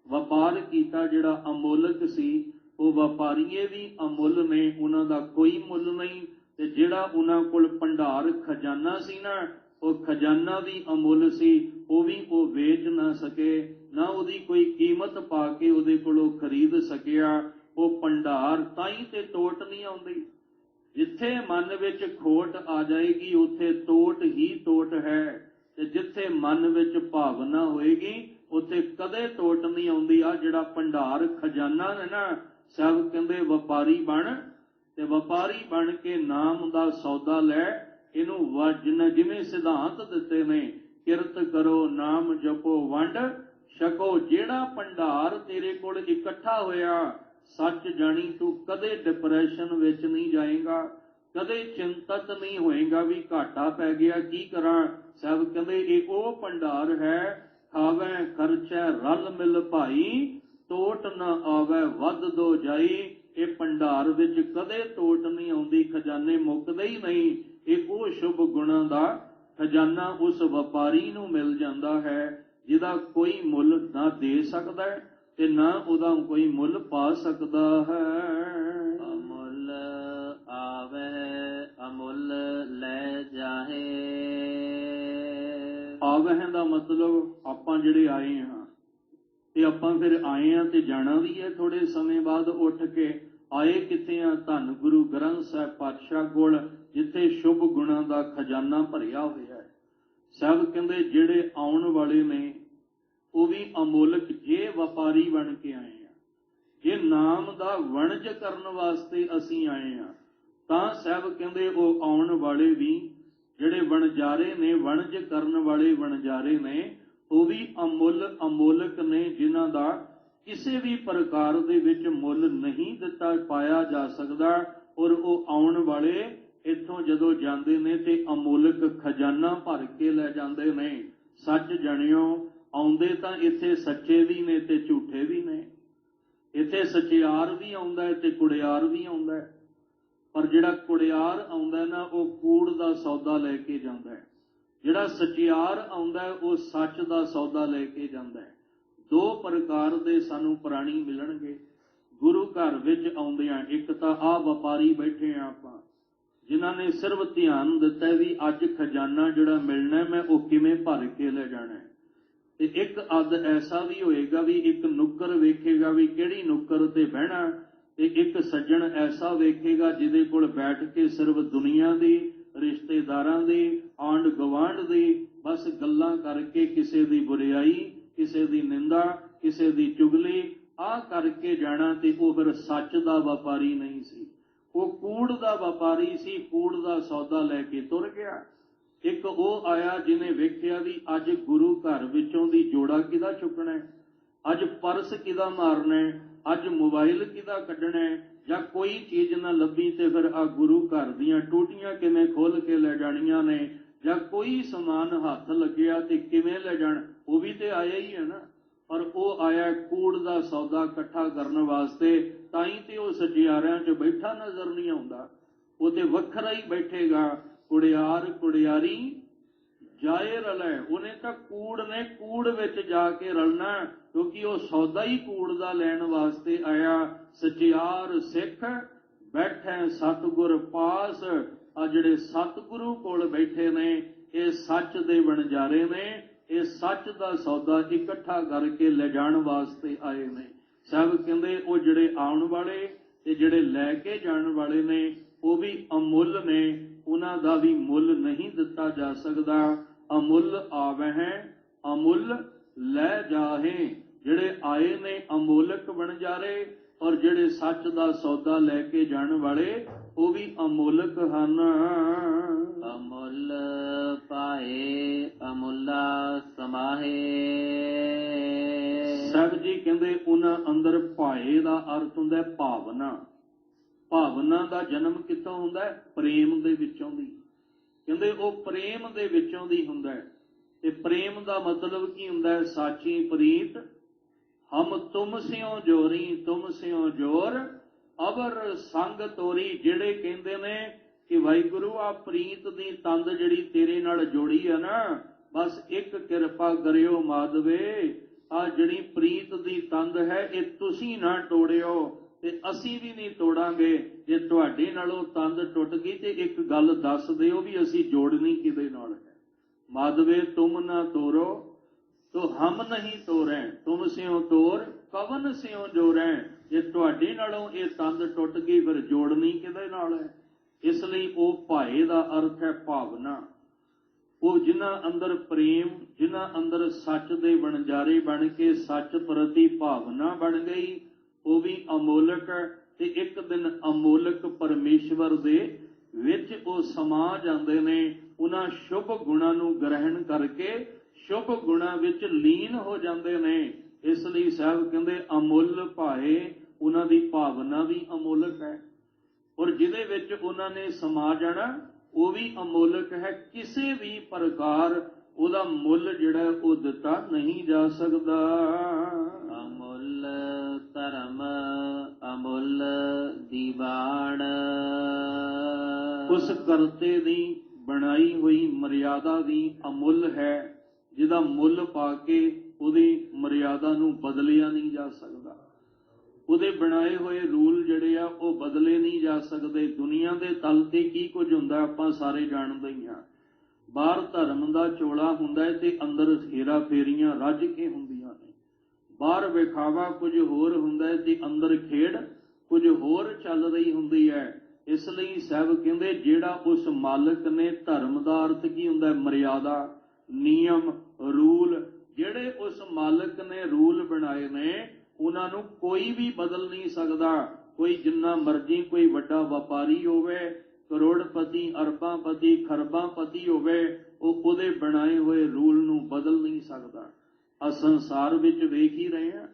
ਵਪਾਰ ਕੀਤਾ ਜਿਹੜਾ ਅਮੁੱਲਕ ਸੀ, ਉਹ ਵਪਾਰੀਏ ਵੀ ਅਮੁੱਲ ਨੇ, ਉਹਨਾਂ ਦਾ ਕੋਈ ਮੁੱਲ ਨਹੀਂ। ਤੇ ਜਿਹੜਾ ਉਹਨਾਂ ਕੋਲ ਭੰਡਾਰ ਖਜ਼ਾਨਾ ਸੀ ਨਾ ਉਹ ਖਜ਼ਾਨਾ ਵੀ ਅਮੁੱਲ ਸੀ, ਉਹ ਵੀ ਉਹ ਵੇਚ ਨਾ ਸਕੇ, ਨਾ ਉਹਦੀ ਕੋਈ ਕੀਮਤ ਪਾ ਕੇ ਉਹਦੇ ਕੋਲੋਂ ਖਰੀਦ ਸਕਿਆ। ਉਹ ਭੰਡਾਰ ਤਾਈ ਤੇ ਟੋਟ ਨਹੀਂ ਆਉਂਦੀ। ਜਿੱਥੇ ਮਨ ਵਿੱਚ ਖੋਟ ਆ ਜਾਏਗੀ ਉੱਥੇ ਟੋਟ ਹੀ ਟੋਟ ਹੈ, ਤੇ ਜਿੱਥੇ ਮਨ ਵਿੱਚ ਭਾਵਨਾ ਹੋਏਗੀ ਉੱਥੇ ਕਦੇ ਟੋਟ ਨਹੀਂ ਆਉਂਦੀ। ਆ ਜਿਹੜਾ ਭੰਡਾਰ ਖਜ਼ਾਨਾ ਹੈ ਨਾ, ਸਾਹਿਬ ਕਹਿੰਦੇ ਵਪਾਰੀ ਬਣ ਤੇ ਵਪਾਰੀ ਬਣ ਕੇ ਨਾਮ ਦਾ ਸੌਦਾ ਲੈ। ਇਹਨੂੰ ਜਿਵੇਂ ਸਿਧਾਂਤ ਦਿੱਤੇ ਨੇ, ਕਿਰਤ ਕਰੋ ਨਾਮ ਜਪੋ ਵੰਡ ਛਕੋ। ਜਿਹੜਾ ਭੰਡਾਰ ਤੇਰੇ ਕੋਲ ਇਕੱਠਾ ਹੋਇਆ ਸੱਚ ਜਾਣੀ ਤੂੰ ਕਦੇ ਡਿਪਰੈਸ਼ਨ ਵਿੱਚ ਨਹੀਂ ਜਾਏਗਾ, ਕਦੇ ਚਿੰਤਤ ਨਹੀਂ ਹੋਏਗਾ ਵੀ ਘਾਟਾ ਪੈ ਗਿਆ ਕੀ ਕਰਾਂ। ਸਾਹਿਬ ਕਹਿੰਦੇ ਇਹ ਉਹ ਭੰਡਾਰ ਹੈ, ਖਾਵੈ ਖਰਚੈ ਰਲ ਮਿਲ ਭਾਈ, ਟੋਟ ਨਾ ਆਵੈ ਵੱਧ ਦੋ ਜਾਈ। ਇਹ ਭੰਡਾਰ ਵਿੱਚ ਕਦੇ ਟੋਟ ਨਹੀਂ ਆਉਂਦੀ, ਖਜ਼ਾਨੇ ਮੁੱਕਦੇ ਹੀ ਨਹੀਂ। ਇਹ ਉਹ ਸ਼ੁਭ ਗੁਣਾਂ ਦਾ ਖਜ਼ਾਨਾ ਉਸ ਵਪਾਰੀ ਨੂੰ ਮਿਲ ਜਾਂਦਾ ਹੈ ਜਿਹਦਾ ਕੋਈ ਮੁੱਲ ਨਾ ਦੇ ਸਕਦਾ ਤੇ ਨਾ ਉਹਦਾ ਕੋਈ ਮੁੱਲ ਪਾ ਸਕਦਾ ਹੈ। ਅਮੁੱਲ ਆਵਹਿ ਅਮੁੱਲ ਲੈ ਜਾਹੇ। ਆਵਹਿ ਦਾ ਮਤਲਬ ਆਪਾਂ ਜਿਹੜੇ ਆਏ ਹਾਂ ਤੇ ਆਪਾਂ ਫਿਰ ਆਏ ਹਾਂ ਤੇ ਜਾਣਾ ਵੀ ਹੈ ਥੋੜੇ ਸਮੇਂ ਬਾਅਦ ਉੱਠ ਕੇ। ਆਏ ਕਿੱਥੇ ਆ? ਧੰਨ ਗੁਰੂ ਗ੍ਰੰਥ ਸਾਹਿਬ ਪਾਤਸ਼ਾਹ ਕੋਲ, ਜਿੱਥੇ ਸ਼ੁਭ ਗੁਣਾਂ ਦਾ ਖਜ਼ਾਨਾ ਭਰਿਆ ਹੋਇਆ ਹੈ। ਸਾਹਿਬ ਕਹਿੰਦੇ ਜਿਹੜੇ ਆਉਣ ਵਾਲੇ ਨੇ ਉਹ ਵੀ ਅਮੋਲਕ, ਜੇ ਵਪਾਰੀ ਬਣ ਕੇ ਆਏ ਆ, ਜੇ ਨਾਮ ਦਾ ਵਣਜ ਕਰਨ ਵਾਸਤੇ ਅਸੀਂ ਆਏ ਹਾਂ, ਤਾਂ ਸਾਹਿਬ ਕਹਿੰਦੇ ਉਹ ਆਉਣ ਵਾਲੇ ਵੀ ਜਿਹੜੇ ਵਣਜਾਰੇ ਨੇ, ਵਣਜ ਕਰਨ ਵਾਲੇ ਵਣਜਾਰੇ ਨੇ, ਉਹ ਵੀ ਅਮੁੱਲ ਅਮੋਲਕ ਨੇ, ਜਿਨ੍ਹਾਂ ਦਾ ਕਿਸੇ ਵੀ ਪ੍ਰਕਾਰ ਦੇ ਵਿੱਚ ਮੁੱਲ ਨਹੀਂ ਦਿੱਤਾ ਪਾਇਆ ਜਾ ਸਕਦਾ। ਔਰ ਉਹ ਆਉਣ ਵਾਲੇ ਇੱਥੋਂ ਜਦੋਂ ਜਾਂਦੇ ਨੇ ਤੇ ਅਮੋਲਕ ਖਜ਼ਾਨਾ ਭਰ ਕੇ ਲੈ ਜਾਂਦੇ ਨੇ। ਸੱਚ ਜਾਣਿਓ, ਆਉਂਦੇ ਤਾਂ ਇੱਥੇ ਸੱਚੇ ਵੀ ਨੇ ਤੇ ਝੂਠੇ ਵੀ ਨੇ। ਇੱਥੇ ਸਚਿਆਰ ਵੀ ਆਉਂਦਾ ਹੈ ਤੇ ਕੁੜਿਆਰ ਵੀ ਆਉਂਦਾ ਹੈ, ਪਰ ਜਿਹੜਾ ਕੁੜਿਆਰ ਆਉਂਦਾ ਨਾ ਉਹ ਕੂੜ ਦਾ ਸੌਦਾ ਲੈ ਕੇ ਜਾਂਦਾ ਹੈ। ਜਿਹੜਾ ਸਚਿਆਰ ਆਉਂਦਾ ਹੈ ਉਹ ਸੱਚ ਦਾ ਸੌਦਾ ਲੈ ਕੇ ਜਾਂਦਾ ਹੈ। ਦੋ ਪ੍ਰਕਾਰ ਦੇ ਸਾਨੂੰ ਪ੍ਰਾਣੀ ਮਿਲਣਗੇ ਗੁਰੂ ਘਰ ਵਿੱਚ ਆਉਂਦਿਆਂ। ਇੱਕ ਤਾਂ ਆਹ ਵਪਾਰੀ ਬੈਠੇ ਆ ਆਪਾਂ, ਜਿਨ੍ਹਾਂ ਨੇ ਸਿਰਫ ਧਿਆਨ ਦਿੱਤਾ ਵੀ ਅੱਜ ਖਜ਼ਾਨਾ ਜਿਹੜਾ ਮਿਲਣਾ ਮੈਂ ਉਹ ਕਿਵੇਂ ਭਰ ਕੇ ਲੈ ਜਾਣਾ। ਤੇ ਇੱਕ ਅੱਧ ਐਸਾ ਵੀ ਹੋਏਗਾ ਵੀ ਇੱਕ ਨੁੱਕਰ ਵੇਖੇਗਾ ਵੀ ਕਿਹੜੀ ਨੁੱਕਰ ਤੇ ਬਹਿਣਾ, ਤੇ ਇੱਕ ਸੱਜਣ ਐਸਾ ਵੇਖੇਗਾ ਜਿਹਦੇ ਕੋਲ ਬੈਠ ਕੇ ਸਿਰਫ ਦੁਨੀਆ ਦੀ, ਰਿਸ਼ਤੇਦਾਰਾਂ ਦੀ, ਆਂਢ ਗੁਆਂਢ ਦੀ ਬਸ ਗੱਲਾਂ ਕਰਕੇ ਕਿਸੇ ਦੀ ਬੁਰਿਆਈ, ਕਿਸੇ ਦੀ ਨਿੰਦਾ, ਕਿਸੇ ਦੀ ਚੁਗਲੀ ਆਹ ਕਰਕੇ ਜਾਣਾ। ਤੇ ਉਹ ਫਿਰ ਸੱਚ ਦਾ ਵਪਾਰੀ ਨਹੀਂ ਸੀ, ਉਹ ਕੂੜ ਦਾ ਵਪਾਰੀ ਸੀ, ਕੂੜ ਦਾ ਸੌਦਾ ਲੈ ਕੇ ਤੁਰ ਗਿਆ। ਇੱਕ ਉਹ ਆਇਆ ਜਿਹਨੇ ਵੇਖਿਆ ਵੀ ਅੱਜ ਗੁਰੂ ਘਰ ਵਿੱਚੋਂ ਦੀ ਜੋੜਾ ਕਿਹਦਾ ਚੁੱਕਣਾ ਹੈ, ਅੱਜ ਪਰਸ ਕਿਹਦਾ ਮਾਰਨਾ ਹੈ, ਅੱਜ ਮੋਬਾਈਲ ਕਿਹਦਾ ਕੱਢਣਾ ਹੈ, ਜਾਂ ਕੋਈ ਚੀਜ਼ ਨਾ ਲੱਭੀ ਤੇ ਫਿਰ ਆ ਗੁਰੂ ਘਰ ਦੀਆਂ ਟੂਟੀਆਂ ਕਿਵੇਂ ਖੋਲ ਕੇ ਲੈ ਜਾਣੀਆਂ ਨੇ, ਜਾਂ ਕੋਈ ਸਮਾਨ ਹੱਥ ਲੱਗਿਆ ਤੇ ਕਿਵੇਂ ਲੈ ਜਾਣ। ਉਹ ਵੀ ਤੇ ਆਇਆ ਹੀ ਹੈ ਨਾ, ਪਰ ਉਹ ਆਇਆ ਕੂੜ ਦਾ ਸੌਦਾ ਇਕੱਠਾ ਕਰਨ ਵਾਸਤੇ। ਤਾਂ ਹੀ ਤੇ ਉਹ ਸਚਿਆਰਿਆਂ 'ਚ ਬੈਠਾ ਨਜ਼ਰ ਨਹੀਂ ਆਉਂਦਾ, ਉਹ ਤੇ ਵੱਖਰਾ ਹੀ ਬੈਠੇਗਾ। ਕੁੜਿਆਰ ਕੁੜਿਆਰੀ ਜਾਏ ਰਲੈ, ਉਹਨੇ ਤਾਂ ਕੂੜ ਨੇ ਕੂੜ ਵਿੱਚ ਜਾ ਕੇ ਰਲਣਾ, ਕਿਉਂਕਿ ਉਹ ਸੌਦਾ ਹੀ ਕੂੜ ਦਾ ਲੈਣ ਵਾਸਤੇ ਆਇਆ। ਸਚਿਆਰ ਸਿੱਖ ਬੈਠੇ ਸਤਿਗੁਰ ਪਾਸ। ਆ ਜਿਹੜੇ ਸਤਿਗੁਰੂ ਕੋਲ ਬੈਠੇ ਨੇ ਇਹ ਸੱਚ ਦੇ ਵਣਜਾਰੇ ਨੇ, ਇਹ ਸੱਚ ਦਾ ਸੌਦਾ ਇਕੱਠਾ ਕਰਕੇ ਲੈ ਜਾਣ ਵਾਸਤੇ ਆਏ ਨੇ। ਸਾਹਿਬ ਕਹਿੰਦੇ ਉਹ ਜਿਹੜੇ ਆਉਣ ਵਾਲੇ ਤੇ ਜਿਹੜੇ ਲੈ ਕੇ ਜਾਣ ਵਾਲੇ ਨੇ ਉਹ ਵੀ ਅਮੁੱਲ ਨੇ, ਉਹਨਾਂ ਦਾ ਵੀ ਮੁੱਲ ਨਹੀਂ ਦਿੱਤਾ ਜਾ ਸਕਦਾ। ਅਮੁੱਲ ਆਵਹਿ ਅਮੁੱਲ ਲੈ ਜਾਹੇ। ਜਿਹੜੇ ਆਏ ਨੇ ਅਮੋਲਕ ਵਣਜਾਰੇ, ਔਰ ਜਿਹੜੇ ਸੱਚ ਦਾ ਸੌਦਾ ਲੈ ਕੇ ਜਾਣ ਵਾਲੇ ਉਹ ਵੀ ਅਮੋਲਕ ਹਨ। ਅਮੁੱਲ ਪਾਏ ਅਮੁੱਲਾ ਸਮਾਹੇ। ਸਾਹਿਬ ਜੀ ਕਹਿੰਦੇ ਉਹਨਾਂ ਅੰਦਰ ਭਾਏ ਦਾ ਅਰਥ ਹੁੰਦਾ ਭਾਵਨਾ। ਭਾਵਨਾ ਦਾ ਜਨਮ ਕਿੱਥੋਂ ਹੁੰਦਾ ਹੈ? ਪ੍ਰੇਮ ਦੇ ਵਿੱਚੋਂ ਦੀ। ਕਹਿੰਦੇ ਉਹ ਪ੍ਰੇਮ ਦੇ ਵਿੱਚੋਂ ਦੀ ਹੁੰਦਾ ਹੈ। ਤੇ ਪ੍ਰੇਮ ਦਾ ਮਤਲਬ ਕੀ ਹੁੰਦਾ ਹੈ? ਸਾਚੀ ਪ੍ਰੀਤ। ਹਮ ਤੁਮ ਸਿਓ ਜੋਰੀ ਤੁਮ ਸਿਓ ਜੋਰ ਅਵਰ ਸੰਗ ਤੋਰੀ। ਜਿਹੜੇ ਕਹਿੰਦੇ ਨੇ ਕਿ ਵਾਹਿਗੁਰੂ ਆ ਪ੍ਰੀਤ ਦੀ ਤੰਦ ਜਿਹੜੀ ਤੇਰੇ ਨਾਲ ਜੋੜੀ ਹੈ ਨਾ, ਬਸ ਇੱਕ ਕਿਰਪਾ ਕਰਿਓ ਮਾਧਵੇ, ਆ ਜਿਹੜੀ ਪ੍ਰੀਤ ਦੀ ਤੰਦ ਹੈ ਇਹ ਤੁਸੀਂ ਨਾ ਤੋੜਿਓ ਤੇ ਅਸੀਂ ਵੀ ਨਹੀਂ ਤੋੜਾਂਗੇ। ਜੇ ਤੁਹਾਡੇ ਨਾਲੋਂ ਤੰਦ ਟੁੱਟ ਗਈ ਤੇ ਇੱਕ ਗੱਲ ਦੱਸ ਦਿਓ ਵੀ ਅਸੀਂ ਜੋੜਨੀ ਕਿਹਦੇ ਨਾਲ ਹੈ। ਮਾਧਵੇ ਤੁਮ ਨਾ ਤੋੜੋ ਤੋ ਹਮ ਨਹੀਂ ਤੋਰੈ, ਤੁਮ ਸਿਓ ਤੋਰ ਕਵਨ ਸਿਓ ਜੋਰੈ। ਜੇ ਤੁਹਾਡੇ ਨਾਲੋਂ ਇਹ ਤੰਦ ਟੁੱਟ ਗਈ ਫਿਰ ਜੋੜਨੀ ਕਿਹਦੇ ਨਾਲ ਹੈ। ਇਸ ਲਈ ਉਹ ਭਾਏ ਦਾ ਅਰਥ ਹੈ ਭਾਵਨਾ। ਉਹ ਜਿਨ੍ਹਾਂ ਅੰਦਰ ਪ੍ਰੇਮ, ਜਿਨ੍ਹਾਂ ਅੰਦਰ ਸੱਚ ਦੇ ਵਣਜਾਰੇ ਬਣ ਕੇ ਸੱਚ ਪ੍ਰਤੀ ਭਾਵਨਾ ਬਣ ਗਈ, ਉਹ ਵੀ ਅਮੋਲਕ। ਤੇ ਇੱਕ ਦਿਨ ਅਮੋਲਕ ਪਰਮੇਸ਼ਵਰ ਦੇ ਵਿੱਚ ਉਹ ਸਮਾ ਜਾਂਦੇ ਨੇ। ਉਹਨਾਂ ਸ਼ੁਭ ਗੁਣਾਂ ਨੂੰ ਗ੍ਰਹਿਣ ਕਰਕੇ ਸ਼ੁਭ ਗੁਣਾਂ ਵਿੱਚ ਲੀਨ ਹੋ ਜਾਂਦੇ ਨੇ। ਇਸ ਲਈ ਸਾਹਿਬ ਕਹਿੰਦੇ ਅਮੁੱਲ ਭਾਏ ਉਹਨਾਂ ਦੀ ਭਾਵਨਾ ਵੀ ਅਮੋਲਕ ਹੈ, ਔਰ ਜਿਹਦੇ ਵਿੱਚ ਉਹਨਾਂ ਨੇ ਸਮਾ ਜਾਣਾ ਉਹ ਵੀ ਅਮੋਲਕ ਹੈ। ਕਿਸੇ ਵੀ ਪ੍ਰਕਾਰ ਉਹਦਾ ਮੁੱਲ ਜਿਹੜਾ ਉਹ ਦਿੱਤਾ ਨਹੀਂ ਜਾ ਸਕਦਾ। ਅਮੁੱਲ ਧਰਮ ਅਮੁੱਲ ਦੀਵਾਨ, ਉਸ ਕਰਤੇ ਦੀ ਬਣਾਈ ਹੋਈ ਮਰਿਆਦਾ ਵੀ ਅਮੁੱਲ ਹੈ, ਜਿਹਦਾ ਮੁੱਲ ਪਾ ਕੇ ਉਹਦੀ ਮਰਿਆਦਾ ਨੂੰ ਬਦਲਿਆ ਨਹੀਂ ਜਾ ਸਕਦਾ। ਉਹਦੇ ਬਣਾਏ ਹੋਏ ਰੂਲ ਜਿਹੜੇ ਆ ਉਹ ਬਦਲੇ ਨਹੀਂ ਜਾ ਸਕਦੇ। ਦੁਨੀਆ ਦੇ ਤਲ ਤੇ ਕੀ ਕੁਝ ਹੁੰਦਾ ਆਪਾਂ ਸਾਰੇ ਜਾਣਦੇ ਹੀ ਹਾਂ। ਬਾਹਰ ਧਰਮ ਦਾ ਚੋਲਾ ਹੁੰਦਾ ਹੈ ਤੇ ਅੰਦਰ ਹੇਰਾ ਫੇਰੀਆਂ ਰੱਜ ਕੇ ਹੁੰਦੀਆਂ ਨੇ। ਬਾਹਰ ਵਿਖਾਵਾ ਕੁਝ ਹੋਰ ਹੁੰਦਾ ਹੈ ਤੇ ਅੰਦਰ ਖੇਡ ਕੁਝ ਹੋਰ ਚੱਲ ਰਹੀ ਹੁੰਦੀ ਹੈ। ਇਸ ਲਈ ਸਾਹਿਬ ਕਹਿੰਦੇ ਜਿਹੜਾ ਉਸ ਮਾਲਕ ਨੇ, ਧਰਮ ਦਾ ਅਰਥ ਕੀ ਹੁੰਦਾ? ਮਰਿਆਦਾ, ਨਿਯਮ, ਰੂਲ। ਜਿਹੜੇ ਉਸ ਮਾਲਕ ਨੇ ਰੂਲ ਬਣਾਏ ਨੇ ਉਹਨਾਂ ਨੂੰ ਕੋਈ ਵੀ ਬਦਲ ਨਹੀਂ ਸਕਦਾ। ਕੋਈ ਜਿੰਨਾ ਮਰਜ਼ੀ ਕੋਈ ਵੱਡਾ ਵਪਾਰੀ ਹੋਵੇ, ਕਰੋੜਪਤੀ, ਅਰਬਾਂਪਤੀ, ਖਰਬਾਂਪਤੀ ਹੋਵੇ, ਉਹ ਉਹਦੇ ਬਣਾਏ ਹੋਏ ਰੂਲ ਨੂੰ ਬਦਲ ਨਹੀਂ ਸਕਦਾ। ਆ ਸੰਸਾਰ ਵਿੱਚ ਵੇਖ ਹੀ ਰਹੇ ਹਾਂ,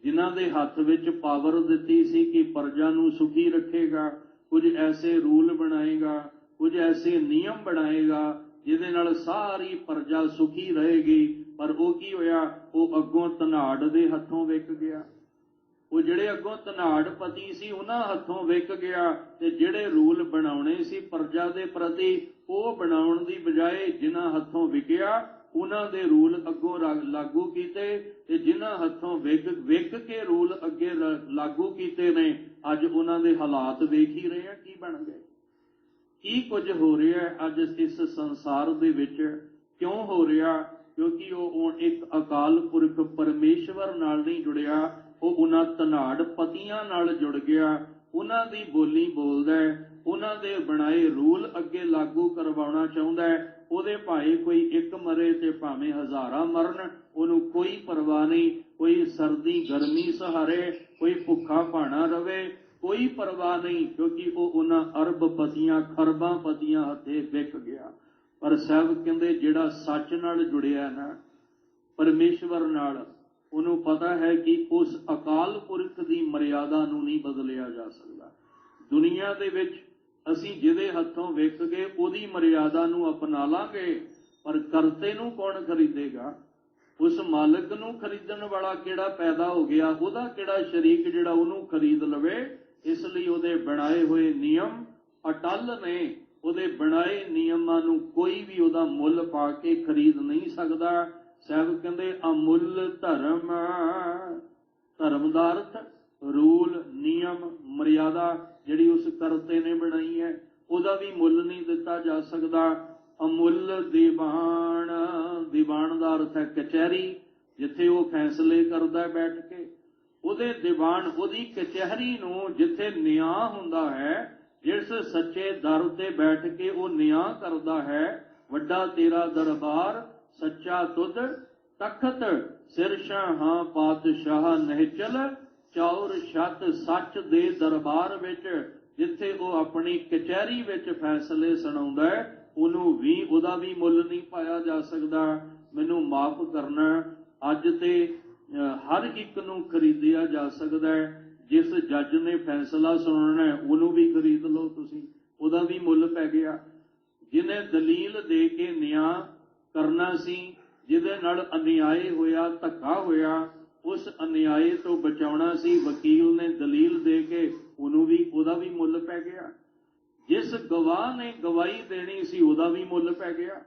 ਜਿਨ੍ਹਾਂ ਦੇ ਹੱਥ ਵਿੱਚ ਪਾਵਰ ਦਿੱਤੀ ਸੀ ਕਿ ਪ੍ਰਜਾ ਨੂੰ ਸੁਖੀ ਰੱਖੇਗਾ, ਕੁਝ ਐਸੇ ਰੂਲ ਬਣਾਏਗਾ, ਕੁਝ ਐਸੇ ਨਿਯਮ ਬਣਾਏਗਾ ਜਿਹਦੇ ਨਾਲ ਸਾਰੀ ਪ੍ਰਜਾ ਸੁਖੀ ਰਹੇਗੀ। ਪਰ ਉਹ ਕੀ ਹੋਇਆ? ਉਹ ਅੱਗੋਂ ਧਨਾੜ ਦੇ ਹੱਥੋਂ ਵਿਕ ਗਿਆ। ਉਹ ਜਿਹੜੇ ਅੱਗੋਂ ਧਨਾੜਪਤੀ ਸੀ ਉਹਨਾਂ ਹੱਥੋਂ ਵਿਕ ਗਿਆ, ਤੇ ਜਿਹੜੇ ਰੂਲ ਬਣਾਉਣੇ ਸੀ ਪ੍ਰਜਾ ਦੇ ਪ੍ਰਤੀ ਉਹ ਬਣਾਉਣ ਦੀ ਬਜਾਏ ਜਿਨ੍ਹਾਂ ਹੱਥੋਂ ਵਿਕਿਆ ਉਹਨਾਂ ਦੇ ਰੂਲ ਅੱਗੋਂ ਲਾਗੂ ਕੀਤੇ, ਤੇ ਜਿਨ੍ਹਾਂ ਹੱਥੋਂ ਵਿਕ ਕੇ ਰੂਲ ਅੱਗੇ ਲਾਗੂ ਕੀਤੇ ਨੇ ਅੱਜ ਉਹਨਾਂ ਦੇ ਹਾਲਾਤ ਵੇਖ ਹੀ ਰਹੇ ਆ ਕੀ ਬਣ ਗਏ। ਕੀ ਕੁਝ ਹੋ ਰਿਹਾ ਅੱਜ ਇਸ ਸੰਸਾਰ ਦੇ ਵਿੱਚ? ਕਿਉਂ ਹੋ ਰਿਹਾ? ਕਿਉਂਕਿ ਉਹ ਇੱਕ ਅਕਾਲ ਪੁਰਖ ਪਰਮੇਸ਼ਵਰ ਨਾਲ ਨਹੀਂ ਜੁੜਿਆ, ਉਹ ਉਹਨਾਂ ਧਨਾੜ ਪਤੀਆਂ ਨਾਲ ਜੁੜ ਗਿਆ। ਉਹਨਾਂ ਦੀ ਬੋਲੀ ਬੋਲਦਾ, ਉਹਨਾਂ ਦੇ ਬਣਾਏ ਰੂਲ ਅੱਗੇ ਲਾਗੂ ਕਰਵਾਉਣਾ ਚਾਹੁੰਦਾ। ਉਹਦੇ ਭਾਵੇਂ ਕੋਈ ਇੱਕ ਮਰੇ ਤੇ ਭਾਵੇਂ ਹਜ਼ਾਰਾਂ ਮਰਨ, ਉਹਨੂੰ ਕੋਈ ਪਰਵਾਹ ਨਹੀਂ। ਕੋਈ ਸਰਦੀ ਗਰਮੀ ਸਹਾਰੇ, ਕੋਈ ਭੁੱਖਾ ਭਾਣਾ ਰਵੇ, ਕੋਈ ਪਰਵਾਹ ਨਹੀਂ, ਕਿਉਂਕਿ ਉਹ ਉਹਨਾਂ ਅਰਬਪਤੀਆਂ ਖਰਬਾਂਪਤੀਆਂ ਹੱਥੇ ਵਿਕ ਗਿਆ। ਪਰ ਸਾਹਿਬ ਕਹਿੰਦੇ ਜਿਹੜਾ ਸੱਚ ਨਾਲ ਜੁੜਿਆ ਨਾ, ਪਰਮੇਸ਼ਵਰ ਨਾਲ, ਉਹਨੂੰ ਪਤਾ ਹੈ ਕਿ ਉਸ ਅਕਾਲ ਪੁਰਖ ਦੀ ਮਰਿਆਦਾ ਨੂੰ ਨਹੀਂ ਬਦਲਿਆ ਜਾ ਸਕਦਾ। ਦੁਨੀਆ ਦੇ ਵਿੱਚ ਅਸੀਂ ਜਿਹਦੇ ਹੱਥੋਂ ਵਿਕ ਗਏ ਉਹਦੀ ਮਰਿਆਦਾ ਨੂੰ ਅਪਣਾ ਲਾਂਗੇ, ਪਰ ਕਰਤੇ ਨੂੰ ਕੌਣ ਖਰੀਦੇਗਾ? ਉਸ ਮਾਲਕ ਨੂੰ ਖਰੀਦਣ ਵਾਲਾ ਕਿਹੜਾ ਪੈਦਾ ਹੋ ਗਿਆ? ਉਹਦਾ ਕਿਹੜਾ ਸ਼ਰੀਕ ਜਿਹੜਾ ਉਹਨੂੰ ਖਰੀਦ ਲਵੇ? ਇਸ ਲਈ ਉਹਦੇ ਬਣਾਏ ਹੋਏ ਨਿਯਮ ਅਟੱਲ ਨੇ। ਉਹਦੇ ਬਣਾਏ ਨਿਯਮਾਂ ਨੂੰ ਕੋਈ ਵੀ ਉਹਦਾ ਮੁੱਲ ਪਾ ਕੇ ਖਰੀਦ ਨਹੀਂ ਸਕਦਾ। ਸਾਹਿਬ ਕਹਿੰਦੇ ਅਮੁੱਲ ਧਰਮ, ਧਰਮ ਦਾ ਅਰਥ ਰੂਲ, ਨਿਯਮ, ਮਰਿਆਦਾ ਜਿਹੜੀ ਉਸ ਕਰਤੇ ਨੇ ਬਣਾਈ ਹੈ ਉਹਦਾ ਵੀ ਮੁੱਲ ਨਹੀਂ ਦਿੱਤਾ ਜਾ ਸਕਦਾ। ਅਮੁੱਲ ਦੀਵਾਨ, ਦੀਵਾਨ ਦਾ ਅਰਥ ਹੈ ਕਚਹਿਰੀ, ਜਿੱਥੇ ਉਹ ਫੈਸਲੇ ਕਰਦਾ ਬੈਠ ਕੇ। ਉਹਦੇ ਦੀਵਾਨ, ਉਹਦੀ ਕਚਹਿਰੀ ਨੂੰ ਜਿੱਥੇ ਨਿਆਂ ਹੁੰਦਾ ਹੈ, ਜਿਸ ਸੱਚੇ ਦਰ ਤੇ ਬੈਠ ਕੇ ਉਹ ਨਿਆਂ ਕਰਦਾ ਹੈ। ਵੱਡਾ ਤੇਰਾ ਦਰਬਾਰ ਸੱਚਾ ਤੁਧ ਤਖਤ, ਸਿਰ ਸ਼ਾਹਾਂ ਪਾਤਸ਼ਾਹ ਨਿਹਚਲ, ਚੌਰ ਛੱਤ ਸੱਚ ਦੇ ਦਰਬਾਰ ਵਿੱਚ ਜਿੱਥੇ ਉਹ ਆਪਣੀ ਕਚਹਿਰੀ ਵਿੱਚ ਫੈਸਲੇ ਸੁਣਾਉਂਦਾ ਹੈ, ਉਹਨੂੰ ਵੀ ਉਹਦਾ ਵੀ ਮੁੱਲ ਨਹੀਂ ਪਾਇਆ ਜਾ ਸਕਦਾ। ਮੈਨੂੰ ਮਾਫ ਕਰਨਾ, ਅੱਜ ਤੇ ਹਰ ਇੱਕ ਨੂੰ ਖਰੀਦਿਆ ਜਾ ਸਕਦਾ ਹੈ। ਜਿਸ ਜੱਜ ਨੇ ਫੈਸਲਾ ਸੁਣਾਉਣਾ ਉਹਨੂੰ ਵੀ ਖਰੀਦ ਲਓ ਤੁਸੀਂ, ਉਹਦਾ ਵੀ ਮੁੱਲ ਪੈ ਗਿਆ। ਜਿਹਨੇ ਦਲੀਲ ਦੇ ਕੇ ਨਿਆਂ ਕਰਨਾ ਸੀ, ਜਿਹਦੇ ਨਾਲ ਅਨਿਆਏ ਹੋਇਆ, ਧੱਕਾ ਹੋਇਆ, ਉਸ ਅਨਿਆਏ ਤੋਂ ਬਚਾਉਣਾ ਸੀ, ਵਕੀਲ ਨੇ ਦਲੀਲ ਦੇ ਕੇ ਉਹਨੂੰ ਵੀ, ਉਹਦਾ ਵੀ ਮੁੱਲ ਪੈ ਗਿਆ। ਜਿਸ ਗਵਾਹ ਨੇ ਗਵਾਹੀ ਦੇਣੀ ਸੀ ਉਹਦਾ ਵੀ ਮੁੱਲ ਪੈ ਗਿਆ।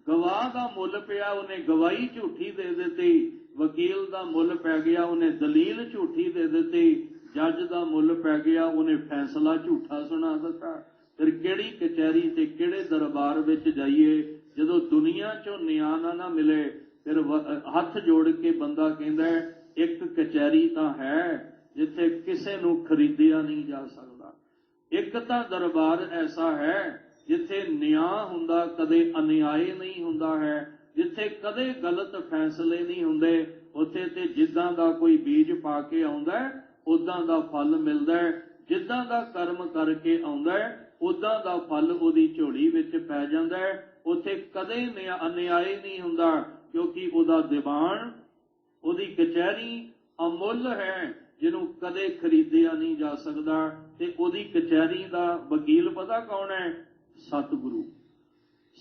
ਗਵਾਹ ਦਾ ਮੁੱਲ ਪਿਆ, ਉਹਨੇ ਗਵਾਹੀ ਝੂਠੀ ਦੇ ਦਿੱਤੀ। ਵਕੀਲ ਦਾ ਮੁੱਲ ਪੈ ਗਿਆ, ਉਹਨੇ ਦਲੀਲ ਝੂਠੀ ਦੇ ਦਿੱਤੀ। ਜੱਜ ਦਾ ਮੁੱਲ ਪੈ ਗਿਆ, ਉਹਨੇ ਫੈਸਲਾ ਝੂਠਾ ਸੁਣਾ ਦਿੱਤਾ। ਫਿਰ ਕਿਹੜੀ ਕਚਹਿਰੀ ਤੇ ਕਿਹੜੇ ਦਰਬਾਰ ਵਿੱਚ ਜਾਈਏ? ਜਦੋਂ ਦੁਨੀਆ ਚੋਂ ਨਿਆਂ ਨਾ ਮਿਲੇ, ਫਿਰ ਹੱਥ ਜੋੜ ਕੇ ਬੰਦਾ ਕਹਿੰਦਾ ਇੱਕ ਕਚਹਿਰੀ ਤਾਂ ਹੈ ਜਿੱਥੇ ਕਿਸੇ ਨੂੰ ਖਰੀਦਿਆ ਨਹੀਂ ਜਾ ਸਕਦਾ। ਇੱਕ ਤਾਂ ਦਰਬਾਰ ਐਸਾ ਹੈ ਜਿੱਥੇ ਨਿਆਂ ਹੁੰਦਾ, ਕਦੇ ਅਨਿਆਏ ਨਹੀਂ ਹੁੰਦਾ ਹੈ, ਜਿੱਥੇ ਕਦੇ ਗਲਤ ਫੈਸਲੇ ਨਹੀਂ ਹੁੰਦੇ। ਉੱਥੇ ਤੇ ਜਿੱਦਾਂ ਦਾ ਕੋਈ ਬੀਜ ਪਾ ਕੇ ਆਉਂਦਾ ਉਦਾਂ ਦਾ ਫਲ ਮਿਲਦਾ ਹੈ, ਜਿੱਦਾਂ ਦਾ ਕਰਮ ਕਰਕੇ ਆਉਂਦਾ ਉਦਾਂ ਦਾ ਫਲ ਉਹਦੀ ਝੋਲੀ ਵਿੱਚ ਪੈ ਜਾਂਦਾ ਹੈ। ਉੱਥੇ ਕਦੇ ਅਨਿਆਏ ਨਹੀਂ ਹੁੰਦਾ, ਕਿਉਂਕਿ ਉਹਦਾ ਦੀਵਾਨ, ਉਹਦੀ ਕਚਹਿਰੀ ਅਮੁੱਲ ਹੈ। ਜਿਹਨੂੰ ਕਦੇ ਖਰੀਦਿਆ ਨਹੀਂ ਜਾ ਸਕਦਾ, ਤੇ ਉਹਦੀ ਕਚਹਿਰੀ ਦਾ ਵਕੀਲ ਪਤਾ ਕੌਣ ਹੈ? ਸਤਿਗੁਰੂ।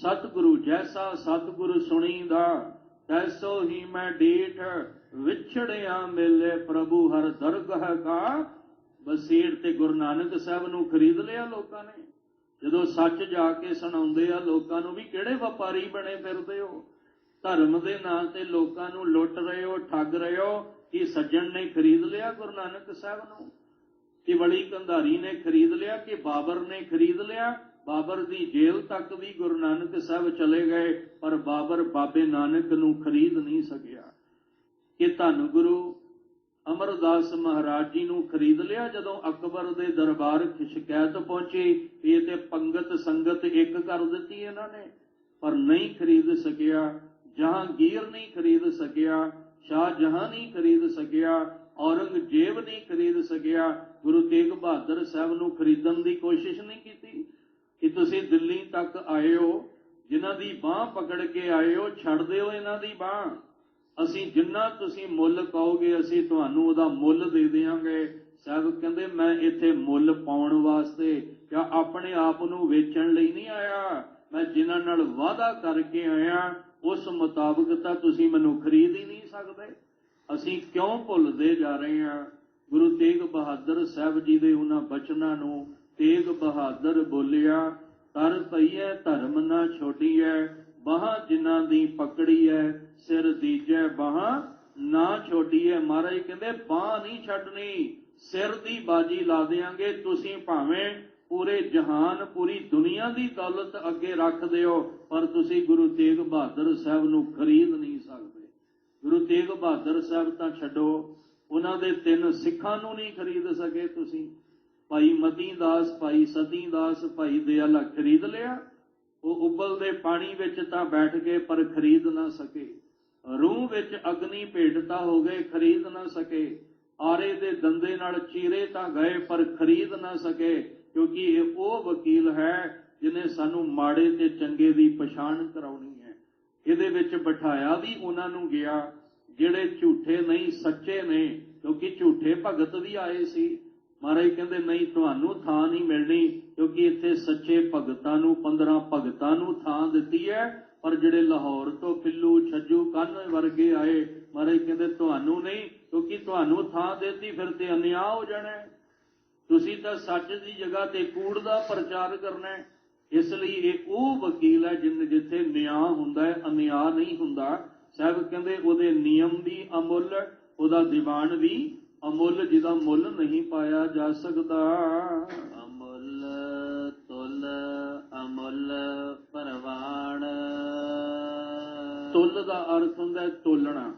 ਸਤਿਗੁਰੂ ਜੈਸਾ ਸਤਿਗੁਰੂ ਸੁਣੀਦਾ, ਤੈਸੋ ਹੀ ਮੈਂ ਡੀਠ, ਵਿਛੜਿਆ ਮੇਲੇ ਪ੍ਰਭੂ ਹਰ ਦਰਗਹ ਕਾ ਬਸੀੜ। ਤੇ ਗੁਰੂ ਨਾਨਕ ਸਾਹਿਬ ਨੂੰ ਖਰੀਦ ਲਿਆ ਲੋਕਾਂ ਨੇ। ਜਦੋਂ ਸੱਚ ਜਾ ਕੇ ਸੁਣਾਉਂਦੇ ਆ ਲੋਕਾਂ ਨੂੰ ਵੀ ਕਿਹੜੇ ਵਪਾਰੀ ਬਣੇ ਫਿਰਦੇ ਹੋ, ਧਰਮ ਦੇ ਨਾਂ ਤੇ ਲੋਕਾਂ ਨੂੰ ਲੁੱਟ ਰਹੇ ਹੋ, ਠੱਗ ਰਹੇ ਹੋ। ਕਿ ਸੱਜਣ ਨੇ ਖਰੀਦ ਲਿਆ ਗੁਰੂ ਨਾਨਕ ਸਾਹਿਬ ਨੂੰ? ਕਿ ਵਲੀ ਕੰਧਾਰੀ ਨੇ ਖਰੀਦ ਲਿਆ? ਕਿ ਬਾਬਰ ਨੇ ਖਰੀਦ ਲਿਆ? ਬਾਬਰ ਦੀ ਜੇਲ੍ਹ ਤੱਕ ਵੀ ਗੁਰੂ ਨਾਨਕ ਸਾਹਿਬ ਚਲੇ ਗਏ, ਪਰ ਬਾਬਰ ਬਾਬੇ ਨਾਨਕ ਨੂੰ ਖਰੀਦ ਨਹੀਂ ਸਕਿਆ। ਕਿ ਧੰਨ ਗੁਰੂ ਅਮਰਦਾਸ ਮਹਾਰਾਜ ਜੀ ਨੂੰ ਖਰੀਦ ਲਿਆ ਜਦੋਂ ਅਕਬਰ ਦੇ ਦਰਬਾਰ ਸ਼ਿਕਾਇਤ ਪਹੁੰਚੀ, ਇਹ ਤੇ ਪੰਗਤ ਸੰਗਤ ਇੱਕ ਕਰ ਦਿੱਤੀ ਇਹਨਾਂ ਨੇ, ਪਰ ਨਹੀਂ ਖਰੀਦ ਸਕਿਆ। ਜਹਾਂਗੀਰ ਨਹੀਂ ਖਰੀਦ ਸਕਿਆ, ਸ਼ਾਹਜਹਾਂ ਨਹੀਂ ਖਰੀਦ ਸਕਿਆ, ਔਰੰਗਜ਼ੇਬ ਨਹੀਂ ਖਰੀਦ ਸਕਿਆ। ਗੁਰੂ ਤੇਗ ਬਹਾਦਰ ਸਾਹਿਬ ਨੂੰ ਖਰੀਦਣ ਦੀ ਕੋਸ਼ਿਸ਼ ਨਹੀਂ ਕੀਤੀ। ਕਿ ਤੁਸੀਂ ਦਿੱਲੀ ਤੱਕ ਆਏ ਹੋ, ਜਿਨ੍ਹਾਂ ਦੀ ਬਾਂਹ ਪਕੜ ਕੇ ਆਏ ਹੋ, ਛੱਡ ਦਿਓ ਇਹਨਾਂ ਦੀ ਬਾਂਹ। ਅਸੀਂ ਜਿੰਨਾ ਤੁਸੀਂ ਮੁੱਲ ਕਹੋਗੇ ਅਸੀਂ ਤੁਹਾਨੂੰ ਉਹਦਾ ਮੁੱਲ ਦੇ ਦਿਆਂਗੇ। ਸਾਹਿਬ ਕਹਿੰਦੇ ਮੈਂ ਇੱਥੇ ਮੁੱਲ ਪਾਉਣ ਵਾਸਤੇ ਜਾਂ ਆਪਣੇ ਆਪ ਨੂੰ ਵੇਚਣ ਲਈ ਨਹੀਂ ਆਇਆ, ਮੈਂ ਜਿਨ੍ਹਾਂ ਨਾਲ ਵਾਅਦਾ ਕਰਕੇ ਆਇਆ ਉਸ ਮੁਤਾਬਕ ਤਾਂ ਤੁਸੀਂ ਮੈਨੂੰ ਖਰੀਦ ਹੀ ਨਹੀਂ ਸਕਦੇ। ਅਸੀਂ ਕਿਉਂ ਭੁੱਲਦੇ ਜਾ ਰਹੇ ਹਾਂ? ਗੁਰੂ ਤੇਗ ਬਹਾਦਰ ਸਾਹਿਬ ਜੀ ਦੇ ਉਹਨਾਂ ਬਚਨਾਂ ਨੂੰ ਤੇਗ ਬਹਾਦਰ ਬੋਲਿਆ, ਤਰ ਪਈਐ ਧਰਮ ਨਾ ਛੋਡੀਐ, ਬਾਹਾਂ ਜਿਨ੍ਹਾਂ ਦੀ ਪਕੜੀ ਹੈ, ਸਿਰ ਦੀਜੈ ਬਾਹਾਂ ਨਾ ਛੋਡੀਐ। ਮਹਾਰਾਜ ਕਹਿੰਦੇ ਬਾਂਹ ਨਹੀਂ ਛੱਡਣੀ, ਸਿਰ ਦੀ ਬਾਜੀ ਲਾ ਦਿਆਂਗੇ। ਤੁਸੀਂ ਭਾਵੇਂ ਪੂਰੇ ਜਹਾਨ ਪੂਰੀ ਦੁਨੀਆ ਦੀ ਦੌਲਤ ਅੱਗੇ ਰੱਖ ਦਿਓ, ਪਰ ਤੁਸੀਂ ਗੁਰੂ ਤੇਗ ਬਹਾਦਰ ਸਾਹਿਬ ਨੂੰ ਖਰੀਦ ਨਹੀਂ ਸਕਦੇ। ਗੁਰੂ ਤੇਗ ਬਹਾਦਰ ਸਾਹਿਬ ਤਾਂ ਛੱਡੋ, ਉਹਨਾਂ ਦੇ 3 ਸਿੱਖਾਂ ਨੂੰ ਨਹੀਂ ਖਰੀਦ ਸਕੇ ਤੁਸੀਂ। ਭਾਈ ਮਤੀ ਦਾਸ, ਭਾਈ ਸਤੀ ਦਾਸ, ਭਾਈ ਦਇਆਲਾ ਖਰੀਦ ਲਿਆ। ਉਹ ਉਬਲਦੇ ਪਾਣੀ ਵਿੱਚ ਤਾਂ ਬੈਠ ਗਏ ਪਰ ਖਰੀਦ ਨਾ ਸਕੇ। ਰੂਹ ਵਿੱਚ ਅਗਨੀ ਭੇਟਤਾ ਹੋ ਗਏ, ਖਰੀਦ ਨਾ ਸਕੇ। ਆਰੇ ਦੇ ਦੰਦੇ ਨਾਲ ਚੀਰੇ ਤਾਂ ਗਏ ਪਰ ਖਰੀਦ ਨਾ ਸਕੇ, ਕਿਉਂਕਿ ਇਹ ਉਹ ਵਕੀਲ ਹੈ ਜਿਹਨੇ ਸਾਨੂੰ ਮਾੜੇ ਤੇ ਚੰਗੇ ਦੀ ਪਛਾਣ ਕਰਾਉਣੀ ਹੈ। ਇਹਦੇ ਵਿੱਚ ਬਿਠਾਇਆ ਵੀ ਉਹਨਾਂ ਨੂੰ ਗਿਆ ਜਿਹੜੇ ਝੂਠੇ ਨਹੀਂ ਸੱਚੇ ਨੇ, ਕਿਉਂਕਿ ਝੂਠੇ ਭਗਤ ਵੀ ਆਏ ਸੀ। ਮਹਾਰਾਜ ਕਹਿੰਦੇ ਨਹੀਂ, ਤੁਹਾਨੂੰ ਥਾਂ ਨਹੀਂ ਮਿਲਣੀ, ਕਿਉਂਕਿ ਇੱਥੇ ਸੱਚੇ ਭਗਤਾਂ ਨੂੰ 15 ਭਗਤਾਂ ਨੂੰ ਥਾਂ ਦਿੱਤੀ ਹੈ, ਪਰ ਜਿਹੜੇ ਲਾਹੌਰ ਤੋਂ ਪਿੱਲੂ ਛੱਜੂ ਕੰਨ ਵਰਗੇ ਆਏ, ਮਹਾਰਾਜ ਕਹਿੰਦੇ ਤੁਹਾਨੂੰ ਨਹੀਂ, ਕਿਉਂਕਿ ਤੁਹਾਨੂੰ ਥਾਂ ਦਿੱਤੀ ਫਿਰ ਤੇ ਅਨਿਆਂ ਹੋ ਜਾਣਾ। ਤੁਸੀਂ ਤਾਂ ਸੱਚ ਦੀ ਜਗ੍ਹਾ ਤੇ ਕੂੜ ਦਾ ਪ੍ਰਚਾਰ ਕਰਨਾ ਹੈ। ਇਸ ਲਈ ਇਹ ਉਹ ਵਕੀਲ ਹੈ ਜਿੱਥੇ ਨਿਆਂ ਹੁੰਦਾ ਹੈ, ਅਨਿਆਂ ਨਹੀਂ ਹੁੰਦਾ। ਸਾਹਿਬ ਕਹਿੰਦੇ ਉਹਦੇ ਨਿਯਮ ਵੀ ਅਮੁੱਲ, ਉਹਦਾ ਦੀਵਾਨ ਵੀ ਅਮੁੱਲ, ਜਿਹਦਾ ਮੁੱਲ ਨਹੀਂ ਪਾਇਆ ਜਾ ਸਕਦਾ। ਅਮੁੱਲ ਤੁਲ ਅਮੁੱਲ ਪਰਵਾਣ। ਤੁਲ ਦਾ ਅਰਥ ਹੁੰਦਾ ਤੋਲਣਾ।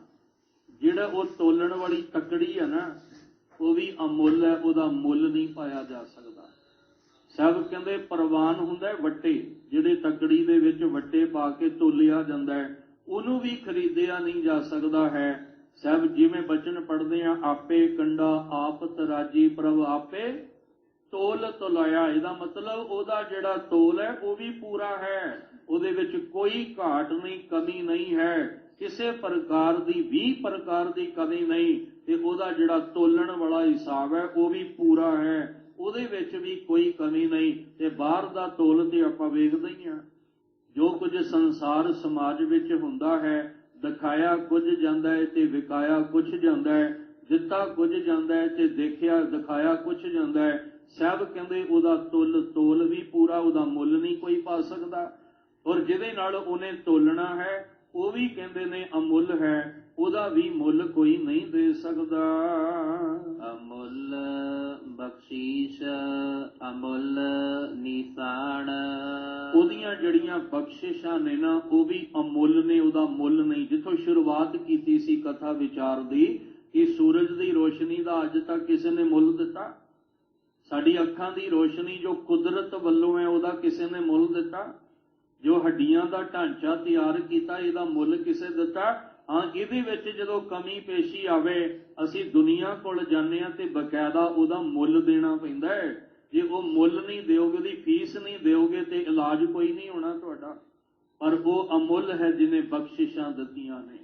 ਜਿਹੜਾ ਉਹ ਤੋਲਣ ਵਾਲੀ ਤਕੜੀ ਹੈ ਨਾ, ਉਹ ਵੀ ਅਮੁੱਲ ਹੈ, ਉਹਦਾ ਮੁੱਲ ਨਹੀਂ ਪਾਇਆ ਜਾ ਸਕਦਾ। ਸਾਹਿਬ ਕਹਿੰਦੇ ਪ੍ਰਵਾਨ ਹੁੰਦਾ ਵੱਟੇ, ਜਿਹੜੇ ਤਕੜੀ ਦੇ ਵਿੱਚ ਵੱਟੇ ਪਾ ਕੇ ਤੋਲਿਆ ਜਾਂਦਾ ਹੈ, ਉਹਨੂੰ ਵੀ ਖਰੀਦਿਆ ਨਹੀਂ ਜਾ ਸਕਦਾ ਹੈ। ਸਾਹਿਬ ਜਿਵੇਂ ਬਚਨ ਪੜ੍ਹਦੇ ਆ, ਆਪੇ ਕੰਡਾ ਆਪ ਤਰਾਜੀ ਪ੍ਰਭ ਆਪੇ ਤੋਲ ਤੋਲਾਇਆ। ਇਹਦਾ ਮਤਲਬ ਉਹਦਾ ਜਿਹੜਾ ਤੋਲ ਹੈ ਉਹ ਵੀ ਪੂਰਾ ਹੈ, ਉਹਦੇ ਵਿੱਚ ਕੋਈ ਘਾਟ ਨਹੀਂ, ਕਮੀ ਨਹੀਂ ਹੈ, ਕਿਸੇ ਪ੍ਰਕਾਰ ਦੀ 20 ਪ੍ਰਕਾਰ ਦੀ ਕਮੀ ਨਹੀਂ। ਤੇ ਉਹਦਾ ਜਿਹੜਾ ਤੋਲਣ ਵਾਲਾ ਹਿਸਾਬ ਹੈ ਉਹ ਵੀ ਪੂਰਾ ਹੈ, ਉਹਦੇ ਵਿੱਚ ਵੀ ਕੋਈ ਕਮੀ ਨਹੀਂ। ਤੇ ਬਾਹਰ ਦਾ ਤੋਲ ਤੇ ਆਪਾਂ ਵੇਖਦੇ ਹੀ ਹਾਂ, ਜੋ ਕੁਝ ਸੰਸਾਰ ਸਮਾਜ ਵਿੱਚ ਹੁੰਦਾ ਹੈ, ਦਿਖਾਇਆ ਕੁਝ ਜਾਂਦਾ ਹੈ ਤੇ ਵਿਕਾਇਆ ਕੁਝ ਜਾਂਦਾ ਹੈ, ਦਿੱਤਾ ਕੁਝ ਜਾਂਦਾ ਹੈ ਤੇ ਦੇਖਿਆ ਦਿਖਾਇਆ ਕੁਝ ਜਾਂਦਾ ਹੈ। ਸਾਹਿਬ ਕਹਿੰਦੇ ਉਹਦਾ ਤੋਲ ਵੀ ਪੂਰਾ, ਉਹਦਾ ਮੁੱਲ ਨਹੀਂ ਕੋਈ ਪਾ ਸਕਦਾ। ਔਰ ਜਿਹਦੇ ਨਾਲ ਉਹਨੇ ਤੋਲਣਾ ਹੈ ਉਹ ਵੀ ਕਹਿੰਦੇ ਨੇ ਅਮੁੱਲ ਹੈ, ਉਹਦਾ ਵੀ ਮੁੱਲ ਕੋਈ ਨਹੀਂ ਦੇ ਸਕਦਾ। ਅਮੁੱਲ ਬਖਸ਼ੀਸ਼ ਅਮੁੱਲ ਨਿਸ਼ਾਨ। ਉਹਦੀਆਂ ਜਿਹੜੀਆਂ ਬਖਸ਼ਿਸ਼ਾਂ ਨੇ ਨਾ ਉਹ ਵੀ ਅਮੁੱਲ ਨੇ, ਉਹਦਾ ਮੁੱਲ ਨਹੀਂ। ਜਿੱਥੋਂ ਸ਼ੁਰੂਆਤ ਕੀਤੀ ਸੀ ਕਥਾ ਵਿਚਾਰ ਦੀ ਕਿ ਸੂਰਜ ਦੀ ਰੋਸ਼ਨੀ ਦਾ ਅੱਜ ਤੱਕ ਕਿਸੇ ਨੇ ਮੁੱਲ ਦਿੱਤਾ? ਸਾਡੀ ਅੱਖਾਂ ਦੀ ਰੋਸ਼ਨੀ ਜੋ ਕੁਦਰਤ ਵੱਲੋਂ ਹੈ ਉਹਦਾ ਕਿਸੇ ਨੇ ਮੁੱਲ ਦਿੱਤਾ? ਜੋ ਹੱਡੀਆਂ ਦਾ ਢਾਂਚਾ ਤਿਆਰ ਕੀਤਾ ਇਹਦਾ ਮੁੱਲ ਕਿਸੇ ਦਿੱਤਾ? ਹਾਂ, ਇਹਦੇ ਵਿੱਚ ਜਦੋਂ ਕਮੀ ਪੇਸ਼ੀ ਆਵੇ ਅਸੀਂ ਦੁਨੀਆ ਕੋਲ ਜਾਂਦੇ ਹਾਂ ਤੇ ਬਕਾਇਦਾ ਉਹਦਾ ਮੁੱਲ ਦੇਣਾ ਪੈਂਦਾ ਹੈ। ਜੇ ਉਹ ਮੁੱਲ ਨਹੀਂ ਦਿਓਗੇ, ਉਹਦੀ ਫੀਸ ਨਹੀਂ ਦਿਓਗੇ ਤੇ ਇਲਾਜ ਕੋਈ ਨਹੀਂ ਹੋਣਾ ਤੁਹਾਡਾ। ਪਰ ਉਹ ਅਮੁੱਲ ਹੈ ਜਿਹਨੇ ਬਖਸ਼ਿਸ਼ਾਂ ਦਿੱਤੀਆਂ ਨੇ।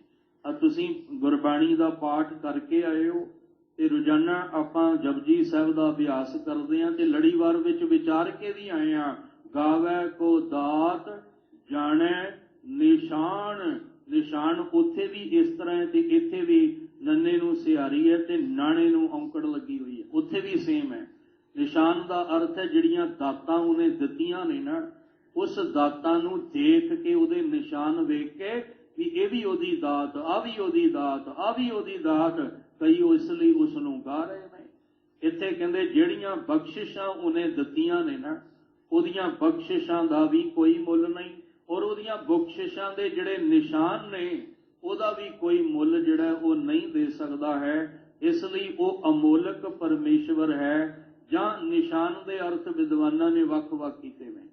ਤੁਸੀਂ ਗੁਰਬਾਣੀ ਦਾ ਪਾਠ ਕਰਕੇ ਆਏ ਹੋ, ਤੇ ਰੋਜ਼ਾਨਾ ਆਪਾਂ ਜਪਜੀ ਸਾਹਿਬ ਦਾ ਅਭਿਆਸ ਕਰਦੇ ਹਾਂ ਤੇ ਲੜੀਵਾਰ ਵਿੱਚ ਵਿਚਾਰ ਕੇ ਵੀ ਆਏ ਹਾਂ। ਗਾਵੈ ਕੋ ਦਾਤ ਜਾਣੈ ਨਿਸ਼ਾਨ। ਨਿਸ਼ਾਨ ਉੱਥੇ ਵੀ ਇਸ ਤਰ੍ਹਾਂ ਹੈ ਤੇ ਇੱਥੇ ਵੀ ਨੰਨੇ ਨੂੰ ਸਿਹਾਰੀ ਹੈ ਤੇ ਨਾਣੇ ਨੂੰ ਔਂਕੜ ਲੱਗੀ ਹੋਈ ਹੈ, ਉੱਥੇ ਵੀ ਸੇਮ ਹੈ। ਨਿਸ਼ਾਨ ਦਾ ਅਰਥ ਹੈ ਜਿਹੜੀਆਂ ਦਾਤਾਂ ਉਹਨੇ ਦਿੱਤੀਆਂ ਨੇ ਨਾ, ਉਸ ਦਾਤਾਂ ਨੂੰ ਦੇਖ ਕੇ, ਉਹਦੇ ਨਿਸ਼ਾਨ ਵੇਖ ਕੇ ਵੀ ਇਹ ਵੀ ਉਹਦੀ ਦਾਤ, ਆ ਵੀ ਉਹਦੀ ਦਾਤ, ਆ ਵੀ ਉਹਦੀ ਦਾਤ, ਕਈ ਇਸ ਲਈ ਉਸ ਨੂੰ ਗਾ ਰਹੇ ਨੇ। ਇੱਥੇ ਕਹਿੰਦੇ ਜਿਹੜੀਆਂ ਬਖਸ਼ਿਸ਼ਾਂ ਉਹਨੇ ਦਿੱਤੀਆਂ ਨੇ ਨਾ, ਉਹਦੀਆਂ ਬਖਸ਼ਿਸ਼ਾਂ ਦਾ ਵੀ ਕੋਈ ਮੁੱਲ ਨਹੀਂ, ਔਰ ਉਹਦੀਆਂ ਬਖਸ਼ਿਸ਼ਾਂ ਦੇ ਜਿਹੜੇ ਨਿਸ਼ਾਨ ਨੇ ਉਹਦਾ ਵੀ ਕੋਈ ਮੁੱਲ ਜਿਹੜਾ ਉਹ ਨਹੀਂ ਦੇ ਸਕਦਾ ਹੈ। ਇਸ ਲਈ ਉਹ ਅਮੋਲਕ ਪਰਮੇਸ਼ਵਰ ਹੈ। ਜਾਂ ਨਿਸ਼ਾਨ ਦੇ ਅਰਥ ਵਿਦਵਾਨਾਂ ਨੇ ਵੱਖ-ਵੱਖ ਕੀਤੇ ਨੇ।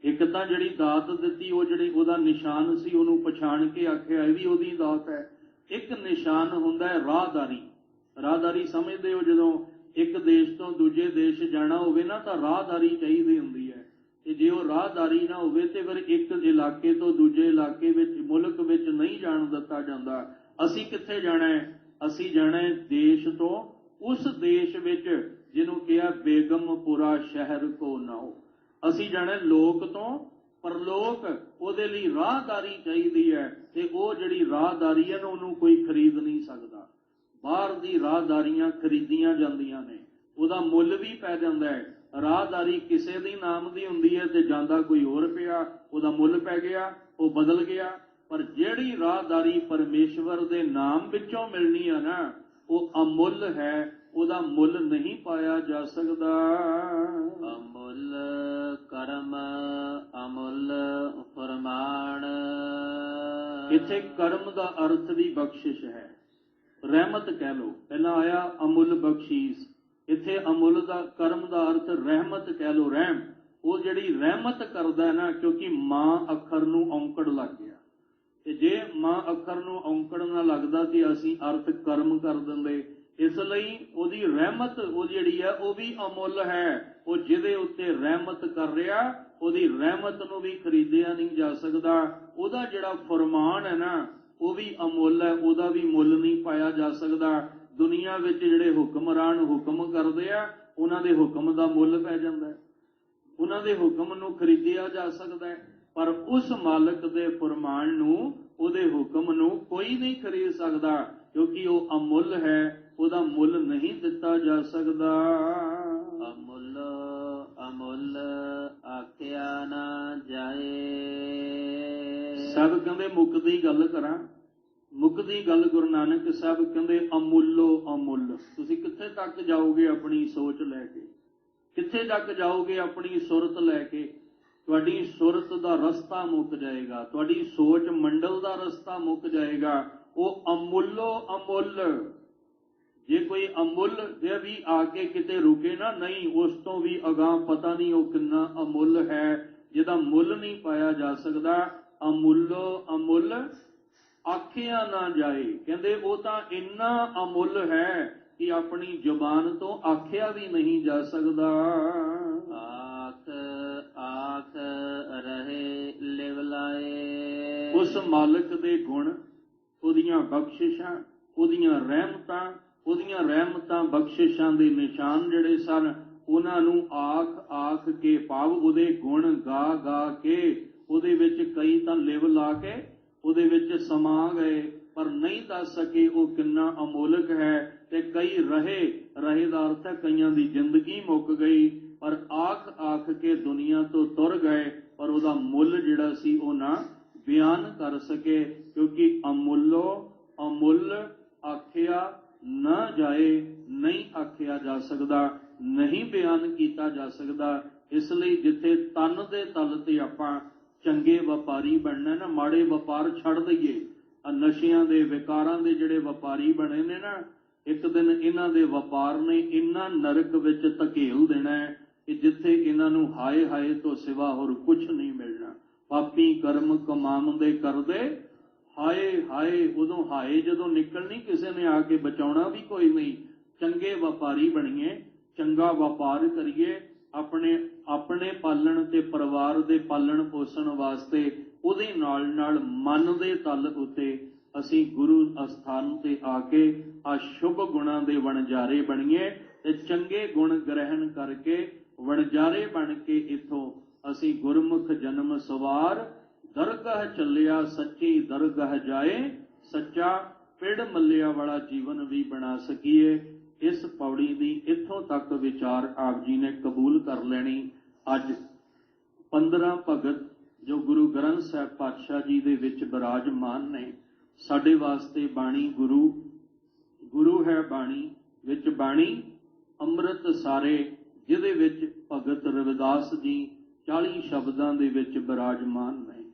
ਇੱਕ ਤਾਂ ਜਿਹੜੀ ਦਾਤ ਦਿੱਤੀ ਉਹ ਜਿਹੜੀ ਉਹਦਾ ਨਿਸ਼ਾਨ ਸੀ ਉਹਨੂੰ ਪਛਾਣ ਕੇ ਆਖਿਆ ਇਹ ਵੀ ਉਹਦੀ ਦਾਤ ਹੈ। ਇੱਕ ਨਿਸ਼ਾਨ ਹੁੰਦਾ ਹੈ ਰਾਹਦਾਰੀ। ਰਾਹਦਾਰੀ ਸਮਝਦੇ ਹੋ, ਜਦੋਂ ਇੱਕ ਦੇਸ਼ ਤੋਂ ਦੂਜੇ ਦੇਸ਼ ਜਾਣਾ ਹੋਵੇ ਨਾ ਤਾਂ ਰਾਹਦਾਰੀ ਚਾਹੀਦੀ ਹੁੰਦੀ ਹੈ, ਤੇ ਜੇ ਉਹ ਰਾਹਦਾਰੀ ਨਾ ਹੋਵੇ ਤੇ ਫਿਰ ਇੱਕ ਇਲਾਕੇ ਤੋਂ ਦੂਜੇ ਇਲਾਕੇ ਵਿੱਚ, ਮੁਲਕ ਵਿੱਚ ਨਹੀਂ ਜਾਣ ਦਿੱਤਾ ਜਾਂਦਾ। ਅਸੀਂ ਕਿੱਥੇ ਜਾਣਾ ਹੈ? ਅਸੀਂ ਜਾਣਾ ਹੈ ਦੇਸ਼ ਤੋਂ ਉਸ ਦੇਸ਼ ਵਿੱਚ ਜਿਹਨੂੰ ਕਿਹਾ ਬੇਗਮਪੁਰਾ ਸ਼ਹਿਰ ਕੋ ਨਾਓ। ਅਸੀਂ ਜਾਣਾ ਲੋਕ ਤੋਂ ਪਰਲੋਕ, ਉਹਦੇ ਲਈ ਰਾਹਦਾਰੀ ਚਾਹੀਦੀ ਹੈ ਤੇ ਉਹ ਜਿਹੜੀ ਰਾਹਦਾਰੀ ਹੈ ਨਾ ਉਹਨੂੰ ਕੋਈ ਖਰੀਦ ਨਹੀਂ ਸਕਦਾ। ਬਾਹਰ ਦੀ ਰਾਹਦਾਰੀਆਂ ਖਰੀਦੀਆਂ ਜਾਂਦੀਆਂ ਨੇ, ਉਹਦਾ ਮੁੱਲ ਵੀ ਪੈ ਜਾਂਦਾ ਹੈ। ਰਾਹਦਾਰੀ ਕਿਸੇ ਦੀ ਨਾਮ ਦੀ ਹੁੰਦੀ ਹੈ ਤੇ ਜਾਂਦਾ ਕੋਈ ਹੋਰ ਪਿਆ, ਉਹਦਾ ਮੁੱਲ ਪੈ ਗਿਆ, ਉਹ ਬਦਲ ਗਿਆ। ਪਰ ਜਿਹੜੀ ਰਾਹਦਾਰੀ ਪਰਮੇਸ਼ਵਰ ਦੇ ਨਾਮ ਵਿੱਚੋਂ ਮਿਲਣੀ ਆ ਨਾ, ਉਹ ਅਮੁੱਲ ਹੈ, ਉਹਦਾ ਮੁੱਲ ਨਹੀਂ ਪਾਇਆ ਜਾ ਸਕਦਾ। ਅਮੁੱਲ ਕਰਮ ਅਮੁੱਲ ਫਰਮਾਨ। ਇੱਥੇ ਕਰਮ ਦਾ ਅਰਥ ਵੀ ਬਖਸ਼ਿਸ਼ ਹੈ, ਰਹਿਮਤ ਕਹਿ ਲਓ। ਪਹਿਲਾਂ ਆਇਆ ਅਮੁੱਲ ਬਖਸ਼ੀਸ਼, ਇੱਥੇ ਅਮੁੱਲ ਦਾ ਕਰਮ ਦਾ ਅਰਥ ਰਹਿਮਤ ਕਹਿ ਲਓ, ਰਹਿਮ। ਉਹ ਜਿਹੜੀ ਰਹਿਮਤ ਕਰਦਾ ਨਾ, ਕਿਉਂਕਿ ਮਾਂ ਅੱਖਰ ਨੂੰ ਔਂਕੜ ਲੱਗ ਗਿਆ, ਤੇ ਜੇ ਮਾਂ ਅੱਖਰ ਨੂੰ ਔਂਕੜ ਨਾ ਲੱਗਦਾ ਤੇ ਅਸੀਂ ਅਰਥ ਕਰਮ ਕਰ ਦਿੰਦੇ। ਇਸ ਲਈ ਉਹਦੀ ਰਹਿਮਤ ਉਹ ਜਿਹੜੀ ਹੈ ਉਹ ਵੀ ਅਮੁੱਲ ਹੈ। ਉਹ ਜਿਹਦੇ ਉੱਤੇ ਰਹਿਮਤ ਕਰ ਰਿਹਾ, ਉਹਦੀ ਰਹਿਮਤ ਨੂੰ ਵੀ ਖਰੀਦਿਆ ਨਹੀਂ ਜਾ ਸਕਦਾ। ਉਹਦਾ ਜਿਹੜਾ ਫਰਮਾਨ ਹੈ ਨਾ ਉਹ ਵੀ ਅਮੁੱਲ ਹੈ, ਉਹਦਾ ਵੀ ਮੁੱਲ ਨਹੀਂ ਪਾਇਆ ਜਾ ਸਕਦਾ। ਦੁਨੀਆ ਵਿੱਚ ਜਿਹੜੇ ਹੁਕਮਰਾਨ ਹੁਕਮ ਕਰਦੇ ਆ, ਉਹਨਾਂ ਦੇ ਹੁਕਮ ਦਾ ਮੁੱਲ ਪੈ ਜਾਂਦਾ ਹੈ, ਉਹਨਾਂ ਦੇ ਹੁਕਮ ਨੂੰ ਖਰੀਦਿਆ ਜਾ ਸਕਦਾ ਹੈ, ਪਰ ਉਸ ਮਾਲਕ ਦੇ ਫਰਮਾਨ ਨੂੰ, ਉਹਦੇ ਹੁਕਮ ਨੂੰ ਕੋਈ ਨਹੀਂ ਖਰੀਦ ਸਕਦਾ, ਕਿਉਂਕਿ ਉਹ ਅਮੁੱਲ ਹੈ, ਉਹਦਾ ਮੁੱਲ ਨਹੀਂ ਦਿੱਤਾ ਜਾ ਸਕਦਾ। ਅਮੁੱਲ ਅਮੁੱਲ ਆਖਿਆ ਨਾ ਜਾਏ। ਸਭ ਕਹਿੰਦੇ ਮੁੱਕਦੀ ਗੱਲ ਕਰਾਂ, ਮੁੱਕਦੀ ਗੱਲ ਗੁਰੂ ਨਾਨਕ ਸਾਹਿਬ ਕਹਿੰਦੇ ਅਮੁੱਲੋ ਅਮੁੱਲ। ਤੁਸੀਂ ਕਿੱਥੇ ਤੱਕ ਜਾਓਗੇ ਆਪਣੀ ਸੋਚ ਲੈ ਕੇ? ਕਿੱਥੇ ਤੱਕ ਜਾਓਗੇ ਆਪਣੀ ਸੁਰਤ ਲੈ ਕੇ? ਤੁਹਾਡੀ ਸੁਰਤ ਦਾ ਰਸਤਾ ਮੁੱਕ ਜਾਏਗਾ, ਤੁਹਾਡੀ ਸੋਚ ਮੰਡਲ ਦਾ ਰਸਤਾ ਮੁੱਕ ਜਾਏਗਾ। ਉਹ ਅਮੁੱਲੋ ਅਮੁੱਲ। ਜੇ ਕੋਈ ਅਮੁੱਲ ਜੇ ਵੀ ਆ ਕੇ ਕਿਤੇ ਰੁਕੇ ਨਾ, ਨਹੀਂ ਉਸ ਤੋਂ ਵੀ ਅਗਾਂਹ ਪਤਾ ਨਹੀਂ ਉਹ ਕਿੰਨਾ ਅਮੁੱਲ ਹੈ, ਜਿਹਦਾ ਮੁੱਲ ਨਹੀਂ ਪਾਇਆ ਜਾ ਸਕਦਾ। ਅਮੁੱਲੋ ਅਮੁੱਲ ਆਖਿਆ ਨਾ ਜਾਏ। ਕਹਿੰਦੇ ਉਹ ਤਾਂ ਇੰਨਾ ਅਮੁੱਲ ਹੈ ਕਿ ਆਪਣੀ ਜ਼ੁਬਾਨ ਤੋਂ ਆਖਿਆ ਵੀ ਨਹੀਂ ਜਾ ਸਕਦਾ। ਆਖ ਆਖ ਰਹੇ ਲਿਵ ਲਾਏ। ਉਸ ਮਾਲਕ ਦੇ ਗੁਣ, ਉਹਦੀਆਂ ਬਖਸ਼ਿਸ਼ਾਂ, ਉਹਦੀਆਂ ਰਹਿਮਤਾਂ ਬਖਸ਼ਿਸ਼ਾਂ ਦੇ ਨਿਸ਼ਾਨ ਜਿਹੜੇ ਸਨ, ਉਹਨਾਂ ਨੂੰ ਆਖ ਆਖ ਕੇ, ਭਾਵ ਉਹਦੇ ਗੁਣ ਗਾ ਗਾ ਕੇ, ਉਹਦੇ ਵਿੱਚ ਕਈ ਤਾਂ ਲਿਵ ਲਾ ਕੇ ਉਹਦੇ ਵਿੱਚ ਸਮਾ ਗਏ, ਪਰ ਨਹੀਂ ਦੱਸ ਸਕੇ ਉਹ ਕਿੰਨਾ ਅਮੋਲਕ ਹੈ। ਤੇ ਕਈ ਰਹੇ ਦਾ ਅਰਥ ਹੈ ਕਈਆਂ ਦੀ ਜ਼ਿੰਦਗੀ ਮੁੱਕ ਗਈ, ਪਰ ਆਖ ਆਖ ਕੇ ਦੁਨੀਆ ਤੋਂ ਤੁਰ ਗਏ, ਪਰ ਉਹਦਾ ਮੁੱਲ ਜਿਹੜਾ ਸੀ ਉਹ ਨਾ ਬਿਆਨ ਕਰ ਸਕੇ, ਕਿਉਂਕਿ ਅਮੁੱਲੋ ਅਮੁੱਲ ਆਖਿਆ ਨਾ ਜਾਏ, ਨਹੀਂ ਆਖਿਆ ਜਾ ਸਕਦਾ, ਨਹੀਂ ਬਿਆਨ ਕੀਤਾ ਜਾ ਸਕਦਾ। ਇਸ ਲਈ ਜਿੱਥੇ ਤਨ ਦੇ ਤਲ ਤੇ ਆਪਾਂ ਚੰਗੇ ਵਪਾਰੀ ਬਣਨਾ ਨਾ, ਮਾੜੇ ਵਪਾਰ ਛੱਡ ਦਈਏ। ਨਸ਼ਿਆਂ ਦੇ, ਵਿਕਾਰਾਂ ਦੇ ਜਿਹੜੇ ਵਪਾਰੀ ਬਣੇ ਨੇ ਨਾ, ਇੱਕ ਦਿਨ ਇਹਨਾਂ ਦੇ ਵਪਾਰ ਨੇ ਇੰਨਾ ਨਰਕ ਵਿੱਚ ਧਕੇਲ ਦੇਣਾ ਹੈ ਕਿ ਜਿੱਥੇ ਇਹਨਾਂ ਨੂੰ ਹਾਏ ਹਾਏ ਤੋਂ ਸਿਵਾ ਹੋਰ ਕੁਝ ਨਹੀਂ ਮਿਲਣਾ। ਪਾਪੀ ਕਰਮ ਕਮਾਉਂਦੇ ਕਰਦੇ ਹਾਏ ਹਾਏ, ਉਦੋਂ ਹਾਏ ਜਦੋਂ ਨਿਕਲਣੀ, ਕਿਸੇ ਨੇ ਆ ਕੇ ਬਚਾਉਣਾ ਵੀ ਕੋਈ ਨਹੀਂ। ਚੰਗੇ ਵਪਾਰੀ ਬਣੀਏ, ਚੰਗਾ ਵਪਾਰ ਕਰੀਏ, ਆਪਣੇ ਪਾਲਣ ਤੇ ਪਰਿਵਾਰ ਦੇ ਪਾਲਣ ਪੋਸ਼ਣ ਵਾਸਤੇ ਉਹਦੇ ਨਾਲ ਮਨ ਦੇ ਤਲ ਉੱਤੇ ਅਸੀਂ ਗੁਰੂ ਅਸਥਾਨ ਤੇ ਆ ਕੇ ਆ ਸ਼ੁਭ ਗੁਣਾਂ ਦੇ ਵਣਜਾਰੇ ਬਣੀਏ ਤੇ ਚੰਗੇ ਗੁਣ ਗ੍ਰਹਿਣ ਕਰਕੇ ਵਣਜਾਰੇ ਬਣ ਕੇ ਇਥੋਂ ਅਸੀਂ ਗੁਰਮੁਖ ਜਨਮ ਸਵਾਰ ਦਰਗਾਹ ਚੱਲਿਆ ਸੱਚੀ ਦਰਗਾਹ ਜਾਏ ਸੱਚਾ ਪਿੜ ਮੱਲਿਆ ਵਾਲਾ ਜੀਵਨ ਵੀ ਬਣਾ ਸਕੀਏ। ਇਸ ਪੌੜੀ ਦੀ ਇੱਥੋਂ ਤੱਕ ਵਿਚਾਰ ਆਪ ਜੀ ਨੇ ਕਬੂਲ ਕਰ ਲੈਣੀ। ਅੱਜ 15 ਭਗਤ ਜੋ ਗੁਰੂ ਗ੍ਰੰਥ ਸਾਹਿਬ ਪਾਤਸ਼ਾਹ ਜੀ ਦੇ ਵਿੱਚ ਬਿਰਾਜਮਾਨ ਨੇ, ਸਾਡੇ ਵਾਸਤੇ ਬਾਣੀ ਗੁਰੂ ਹੈ ਬਾਣੀ, ਵਿੱਚ ਬਾਣੀ ਅੰਮ੍ਰਿਤ ਸਾਰੇ, ਜਿਹਦੇ ਵਿੱਚ ਭਗਤ ਰਵਿਦਾਸ ਜੀ 40 ਸ਼ਬਦਾਂ ਦੇ ਵਿੱਚ ਬਿਰਾਜਮਾਨ ਨੇ,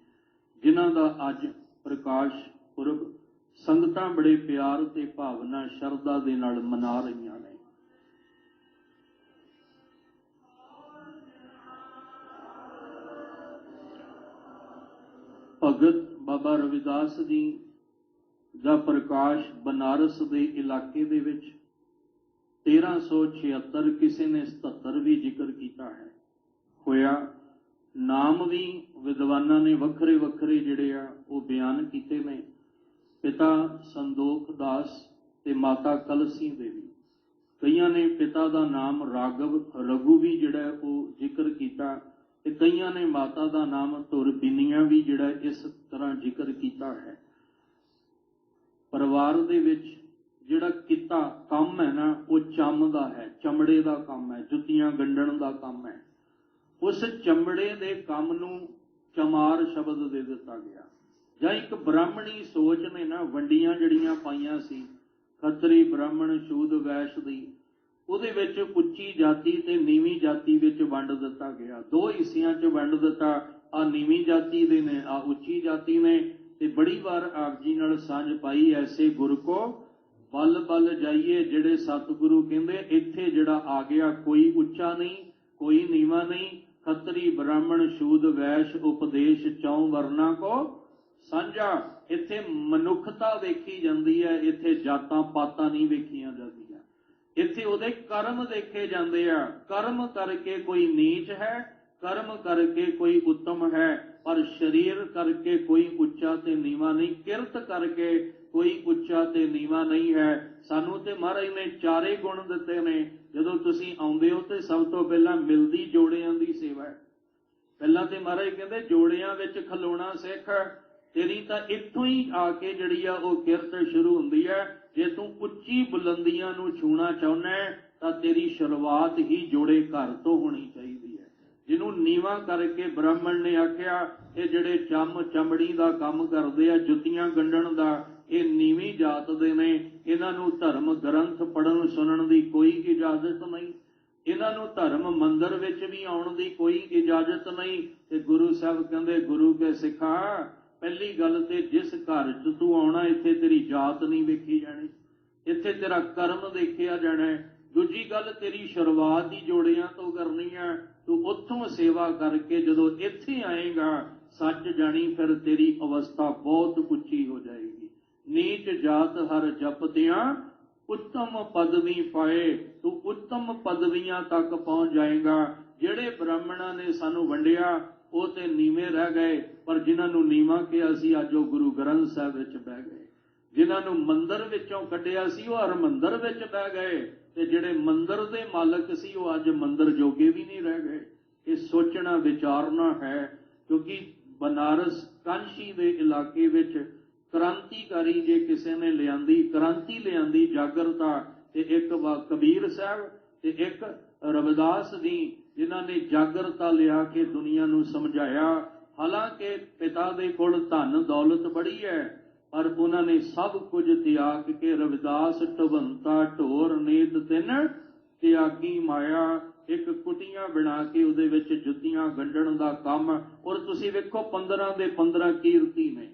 ਜਿਨ੍ਹਾਂ ਦਾ ਅੱਜ ਪ੍ਰਕਾਸ਼ ਪੁਰਬ ਸੰਗਤਾਂ ਬੜੇ ਪਿਆਰ ਤੇ ਭਾਵਨਾ ਸ਼ਰਧਾ ਦੇ ਨਾਲ ਮਨਾ ਰਹੀਆਂ ਨੇ। ਭਗਤ ਬਾਬਾ ਰਵਿਦਾਸ ਜੀ ਦਾ ਪ੍ਰਕਾਸ਼ ਬਨਾਰਸ ਦੇ ਇਲਾਕੇ ਦੇ ਵਿੱਚ 1376, ਕਿਸੇ ਨੇ 77 ਵੀ ਜ਼ਿਕਰ ਕੀਤਾ ਹੈ, ਹੋਇਆ। ਨਾਮ ਵੀ ਵਿਦਵਾਨਾਂ ਨੇ ਵੱਖਰੇ ਵੱਖਰੇ ਜਿਹੜੇ ਆ ਉਹ ਬਿਆਨ ਕੀਤੇ ਨੇ। ਪਿਤਾ ਸੰਦੋਖ ਦਾਸ ਤੇ ਮਾਤਾ ਕਲਸੀ ਦੇਵੀ। ਕਈਆਂ ਨੇ ਪਿਤਾ ਦਾ ਨਾਮ ਰਾਘਵ ਰਘੂ ਵੀ ਜਿਹੜਾ ਉਹ ਜ਼ਿਕਰ ਕੀਤਾ, ਤੇ ਕਈਆਂ ਨੇ ਮਾਤਾ ਦਾ ਨਾਮ ਧੁਰਬਿਨੀਆ ਵੀ ਜਿਹੜਾ ਇਸ ਤਰ੍ਹਾਂ ਜ਼ਿਕਰ ਕੀਤਾ ਹੈ। ਪਰਿਵਾਰ ਦੇ ਵਿੱਚ ਜਿਹੜਾ ਕਿੱਤਾ ਕੰਮ ਹੈ ਨਾ, ਉਹ ਚੰਮ ਦਾ ਹੈ, ਚਮੜੇ ਦਾ ਕੰਮ ਹੈ, ਜੁੱਤੀਆਂ ਗੰਢਣ ਦਾ ਕੰਮ ਹੈ। ਉਸ ਚਮੜੇ ਦੇ ਕੰਮ ਨੂੰ ਚਮਾਰ ਸ਼ਬਦ ਦੇ ਦਿੱਤਾ ਗਿਆ। ਜਾਂ ਇੱਕ ਬ੍ਰਾਹਮਣੀ ਸੋਚ ਨੇ ਨਾ ਵੰਡੀਆਂ ਜਿਹੜੀਆਂ ਪਾਈਆਂ ਸੀ, ਖੱਤਰੀ ਬ੍ਰਾਹਮਣ ਸ਼ੂਦ ਵੈਸ਼ ਦੀ, ਉਹਦੇ ਵਿੱਚ ਉੱਚੀ ਜਾਤੀ ਤੇ ਨੀਵੀਂ ਜਾਤੀ ਵਿੱਚ ਵੰਡ ਦਿੱਤਾ ਗਿਆ। 2 ਹਿੱਸਿਆਂ 'ਚ ਵੰਡ ਦਿੱਤਾ। ਆ ਨੀਵੀਂ ਜਾਤੀ ਦੇ ਨੇ, ਆ ਉੱਚੀ ਜਾਤੀ ਨੇ। ਤੇ ਬੜੀ ਵਾਰ ਆਪ ਜੀ ਨਾਲ ਸਾਂਝ ਪਾਈ, ਐਸੇ ਗੁਰ ਕੋ ਬਲ ਬਲ ਜਾਈਏ। ਜਿਹੜੇ ਸਤਿਗੁਰੂ ਕਹਿੰਦੇ ਇੱਥੇ ਜਿਹੜਾ ਆ ਗਿਆ, ਕੋਈ ਉੱਚਾ ਨਹੀਂ, ਕੋਈ ਨੀਵਾਂ ਨਹੀਂ, ਖੱਤਰੀ ਬ੍ਰਾਹਮਣ ਸ਼ੂਦ ਵੈਸ਼ ਉਪਦੇਸ਼ 4 ਵਰਨਾ ਕੋ ਸਾਂਝਾ। ਇੱਥੇ ਮਨੁੱਖਤਾ ਵੇਖੀ ਜਾਂਦੀ ਹੈ, ਇੱਥੇ ਜਾਤਾਂ ਪਾਤਾਂ ਨਹੀਂ ਵੇਖੀਆਂ ਜਾਂਦੀਆਂ। ਇੱਥੇ ਉਹਦੇ ਕਰਮ ਦੇਖੇ ਜਾਂਦੇ ਆ। ਕਰਮ ਕਰਕੇ ਕੋਈ ਨੀਚ ਹੈ, ਕਰਮ ਕਰਕੇ ਕੋਈ ਉੱਤਮ ਹੈ, ਪਰ ਸਰੀਰ ਕਰਕੇ ਕੋਈ ਉੱਚਾ ਤੇ ਨੀਵਾਂ ਨਹੀਂ, ਕਿਰਤ ਕਰਕੇ ਕੋਈ ਉੱਚਾ ਤੇ ਨੀਵਾਂ ਨਹੀਂ ਹੈ। ਸਾਨੂੰ ਤੇ ਮਹਾਰਾਜ ਨੇ 4 ਗੁਣ ਦਿੱਤੇ ਨੇ। ਜਦੋਂ ਤੁਸੀਂ ਆਉਂਦੇ ਹੋ ਤੇ ਸਭ ਤੋਂ ਪਹਿਲਾਂ ਮਿਲਦੀ ਜੋੜਿਆਂ ਦੀ ਸੇਵਾ ਹੈ। ਪਹਿਲਾਂ ਤੇ ਮਹਾਰਾਜ ਕਹਿੰਦੇ ਜੋੜਿਆਂ ਵਿੱਚ ਖਲੋਣਾ ਸਿੱਖ। ਤੇਰੀ ਤਾਂ ਇੱਥੋਂ ਹੀ ਆ ਕੇ ਜਿਹੜੀ ਆ ਉਹ ਕਿਰਤ ਸ਼ੁਰੂ ਹੁੰਦੀ ਹੈ। ਜੇ ਤੂੰ ਉੱਚੀ ਬੁਲੰਦੀਆਂ ਨੂੰ ਛੂਣਾ ਚਾਹੁੰਦਾ ਤਾਂ ਤੇਰੀ ਸ਼ੁਰੂਆਤ ਹੀ ਜੋੜੇ ਘਰ ਤੋਂ ਹੋਣੀ ਚਾਹੀਦੀ ਹੈ। ਜਿਹਨੂੰ ਨੀਵਾਂ ਕਰਕੇ ਬ੍ਰਾਹਮਣ ਨੇ ਆਖਿਆ, ਇਹ ਜਿਹੜੇ ਚਮੜੀ ਦਾ ਕੰਮ ਕਰਦੇ ਆ, ਜੁੱਤੀਆਂ ਗੰਢਣ ਦਾ, ਇਹ ਨੀਵੀਂ ਜਾਤ ਦੇ ਨੇ। ਇਹਨਾਂ ਨੂੰ ਧਰਮ ਗ੍ਰੰਥ ਪੜ੍ਹਨ ਸੁਣਨ ਦੀ ਕੋਈ ਇਜਾਜ਼ਤ ਨਹੀਂ। ਇਹਨਾਂ ਨੂੰ ਧਰਮ ਮੰਦਰ ਵਿੱਚ ਵੀ ਆਉਣ ਦੀ ਕੋਈ ਇਜਾਜ਼ਤ ਨਹੀਂ। ਤੇ ਗੁਰੂ ਸਾਹਿਬ ਕਹਿੰਦੇ, ਗੁਰੂ ਕੇ ਸਿੱਖਾ, ਪਹਿਲੀ ਗੱਲ ਤੇ ਜਿਸ ਘਰ 'ਚ ਤੂੰ ਆਉਣਾ, ਇੱਥੇ ਤੇਰੀ ਜਾਤ ਨਹੀਂ ਵੇਖੀ ਜਾਣੀ, ਇੱਥੇ ਤੇਰਾ ਕਰਮ ਦੇਖਿਆ ਜਾਣਾ। ਦੂਜੀ ਗੱਲ, ਤੇਰੀ ਸ਼ੁਰੂਆਤ ਹੀ ਜੋੜਿਆਂ ਤੋਂ ਕਰਨੀ ਹੈ। ਤੂੰ ਉੱਥੋਂ ਸੇਵਾ ਕਰਕੇ ਜਦੋਂ ਇੱਥੇ ਆਏਗਾ, ਸੱਚ ਜਾਣੀ ਫਿਰ ਤੇਰੀ ਅਵਸਥਾ ਬਹੁਤ ਉੱਚੀ ਹੋ ਜਾਏਗੀ। ਨੀਚ ਜਾਤ ਹਰ ਜਪਦਿਆਂ ਉੱਤਮ ਪਦਵੀ ਪਾਏ। ਤੂੰ ਉੱਤਮ ਪਦਵੀਆਂ ਤੱਕ ਪਹੁੰਚ ਜਾਏਗਾ। ਜਿਹੜੇ ਬ੍ਰਾਹਮਣਾਂ ਨੇ ਸਾਨੂੰ ਵੰਡਿਆ ਉਹ ਤੇ ਨੀਵੇਂ ਰਹਿ ਗਏ, ਪਰ ਜਿਨ੍ਹਾਂ ਨੂੰ ਨੀਵਾਂ ਕਿਹਾ ਸੀ ਅੱਜ ਉਹ ਗੁਰੂ ਗ੍ਰੰਥ ਸਾਹਿਬ ਵਿੱਚ ਬਹਿ ਗਏ। ਜਿਨ੍ਹਾਂ ਨੂੰ ਮੰਦਰ ਵਿੱਚੋਂ ਕੱਢਿਆ ਸੀ ਉਹ ਹਰਮੰਦਰ ਵਿੱਚ ਬਹਿ ਗਏ, ਤੇ ਜਿਹੜੇ ਮੰਦਰ ਦੇ ਮਾਲਕ ਸੀ ਉਹ ਅੱਜ ਮੰਦਰ ਜੋਗੇ ਵੀ ਨਹੀਂ ਰਹਿ ਗਏ। ਇਹ ਸੋਚਣਾ ਵਿਚਾਰਨਾ ਹੈ, ਕਿਉਂਕਿ ਬਨਾਰਸ ਕਾਂਸ਼ੀ ਦੇ ਇਲਾਕੇ ਵਿੱਚ ਕ੍ਰਾਂਤੀਕਾਰੀ ਜੇ ਕਿਸੇ ਨੇ ਲਿਆਂਦੀ, ਕ੍ਰਾਂਤੀ ਲਿਆਂਦੀ, ਜਾਗਰਤਾ, ਤੇ ਇੱਕ ਕਬੀਰ ਸਾਹਿਬ ਤੇ ਇੱਕ ਰਵਿਦਾਸ ਜੀ, ਜਿਨ੍ਹਾਂ ਨੇ ਜਾਗਰਤਾ ਲਿਆ ਕੇ ਦੁਨੀਆ ਨੂੰ ਸਮਝਾਇਆ। ਹਾਲਾਂਕਿ ਪਿਤਾ ਦੇ ਕੋਲ ਧਨ ਦੌਲਤ ਬੜੀ ਹੈ, ਪਰ ਉਹਨਾਂ ਨੇ ਸਭ ਕੁਝ ਤਿਆਗ ਕੇ ਰਵਿਦਾਸ ਢਵੰਤਾ ਢੋਰ ਨੀਤ 3 ਤਿਆਗੀ ਮਾਇਆ, ਇੱਕ ਕੁਟੀਆਂ ਬਣਾ ਕੇ ਉਹਦੇ ਵਿੱਚ ਜੁੱਤੀਆਂ ਗੰਢਣ ਦਾ ਕੰਮ। ਔਰ ਤੁਸੀਂ ਵੇਖੋ 15 ਦੇ 15 ਕੀਰਤੀ ਨੇ।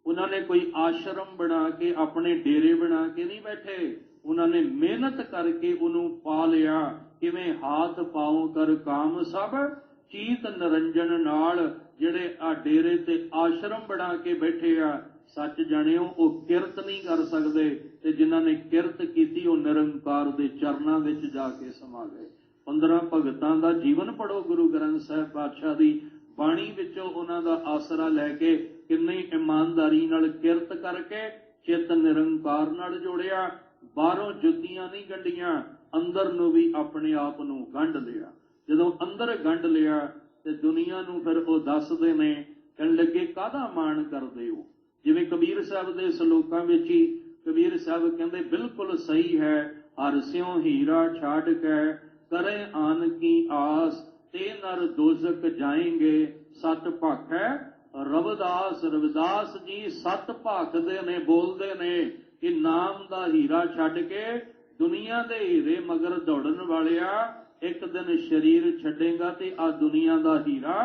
ਉਹਨਾਂ ਨੇ ਕੋਈ ਆਸ਼ਰਮ ਬਣਾ ਕੇ, ਆਪਣੇ ਡੇਰੇ ਬਣਾ ਕੇ ਨਹੀਂ ਬੈਠੇ। ਉਹਨਾਂ ਨੇ ਮਿਹਨਤ ਕਰਕੇ ਉਹਨੂੰ ਪਾ ਲਿਆ। ਕਿਵੇਂ ਹਾਥ ਪਾਉ ਕਰ ਕਾਮ ਸਭ ਚੀਤ ਨਰੰਜਨ ਨਾਲ। ਜਿਹੜੇ ਆ ਡੇਰੇ ਤੇ ਆਸ਼ਰਮ ਬਣਾ ਕੇ ਬੈਠੇ ਆ, ਸੱਚ ਜਾਣਿਓ ਉਹ ਕਿਰਤ ਨਹੀਂ ਕਰ ਸਕਦੇ, ਤੇ ਜਿਨ੍ਹਾਂ ਨੇ ਕਿਰਤ ਕੀਤੀ ਉਹ ਨਿਰੰਕਾਰ ਦੇ ਚਰਨਾਂ ਵਿੱਚ ਜਾ ਕੇ ਸਮਾ ਗਏ। 15 ਭਗਤਾਂ ਦਾ ਜੀਵਨ ਪੜ੍ਹੋ, ਗੁਰੂ ਗ੍ਰੰਥ ਸਾਹਿਬ ਪਾਤਸ਼ਾਹ ਦੀ ਬਾਣੀ ਵਿੱਚੋਂ ਉਹਨਾਂ ਦਾ ਆਸਰਾ ਲੈ ਕੇ किन्नी ईमानदारी नाल किरत करके चित निरंकार नाल जोड़िया, बाहरों जुत्तियां नहीं गंढियां, अंदर नूं भी अपने आप नूं गंढ लिया। जदों अंदर गंढ लिया ते दुनिया नूं फिर वो दसदे ने, कहण लगे काहदा माण करदे हो। जिवें कबीर साहब दे सलोकां विच ही कबीर साहब कहंदे बिल्कुल सही है, हर स्यों हीरा छाड़ के करे आन की आस, ते नर दोजक जाएंगे सत भाखै रविदास। रविदास जी सत भाखदे ने, बोलते ने कि नाम दा हीरा छड्ड के दुनिया दे हीरे मगर दौड़न वालिया, एक दिन शरीर छड्डेगा ते आ दुनिया दा हीरा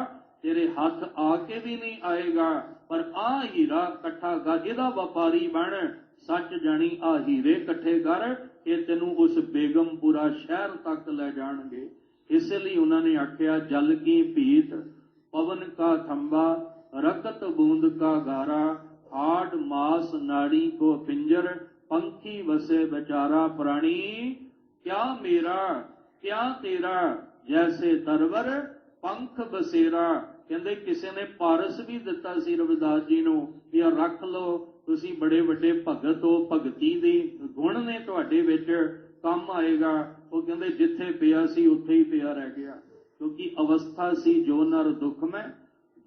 तेरे हथ आके भी नहीं आएगा। पर आ हीरा कट्ठा कर, इहदा व्यापारी बन, सच जानी आ हीरे कट्ठे कर, ये तेनू उस बेगमपुरा शहर तक ले जाणगे। इसलिए उन्होंने आख्या जल की भीत पवन का थंबा, रकत बूंद का गारा, हाड मास नाड़ी को पिंजर, पंखी वसे बेचारा प्राणी, क्या मेरा क्या तेरा, जैसे तरवर पंख बसेरा। कहते किसी ने पारस भी दिता सी रविदास जी नूं, या रख लो तुसी बड़े बड़े भगत हो, भगती दे गुण ने तुहाडे विच काम आएगा। वो कहते जिथे पिया सी उत्थे ही पिया रह गया, क्योंकि अवस्था सी जो नर दुख में,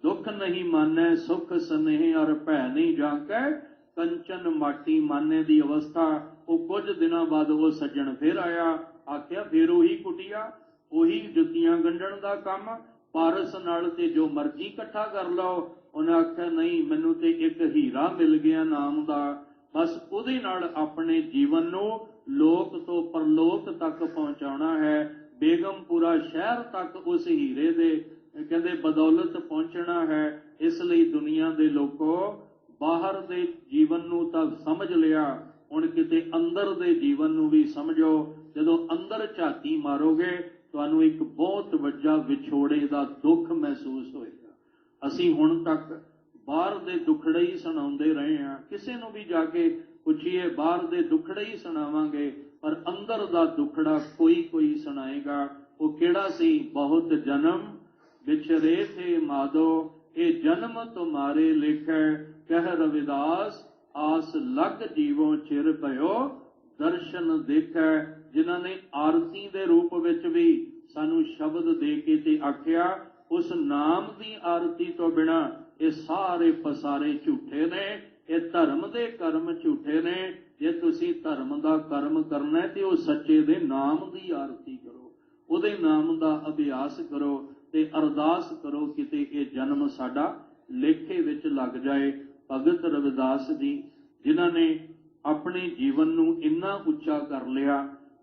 दुख नहीं माने सुख स्नेह और भै नहीं जाके, कंचन माटी माने दी अवस्था। वो कुछ दिनों बाद वो सज्जन फिर आया, आख्या फिर उही कुटिया, उही जुत्तियां गंढण दा काम, पारस नाल ते जो मर्जी इकट्ठा कर लो। उन्हें आख्या नहीं, मैनू ते एक हीरा मिल गया नाम दा, बस उहदे नाल अपने जीवन नूं लोक तो परलोक तक पहुंचाना है। बेगमपुरा शहर तक उस हीरे दे कहते बदौलत पहुंचना है। इसलिए दुनिया दे लोगों बाहर दे जीवन नूं तां समझ लिया, हुण किते अंदर दे जीवन नूं भी समझो। जदों अंदर झाती मारोगे तुहानूं एक बहुत वड्डा विछोड़े दा दुख महसूस होएगा। असीं हुण तक बाहर दे दुखड़े ही सुणाउंदे रहे हैं, किसी नूं भी जाके पुछिए बाहर दे दुखड़े ही सुणावांगे, पर अंदर दा दुखड़ा कोई कोई सुनाएगा। वो किहड़ा सी, बहुत जन्म बिछरे थे माधो, ये जन्म तुम्हारे लिखै, कह रविदास आस लग जीवों चिर भयो, दर्शन देखै। जिन्हां ने आरती दे रूप विच भी सानू शब्द दे के ते आख्या उस नाम दी आरती तो बिना ये सारे पसारे झूठे ने, ये धर्म दे कर्म झूठे ने। जे तुसी धर्म दा कर्म करना है ते वो सच्चे दे नाम दी आरती करो, उहदे नाम दा अभ्यास करो ते अरदास करो किते ये जन्म साडा लेखे विच लग जाए। भगत रविदास जी जिन्हां ने अपने जीवन नूं इन्ना उच्चा कर लिया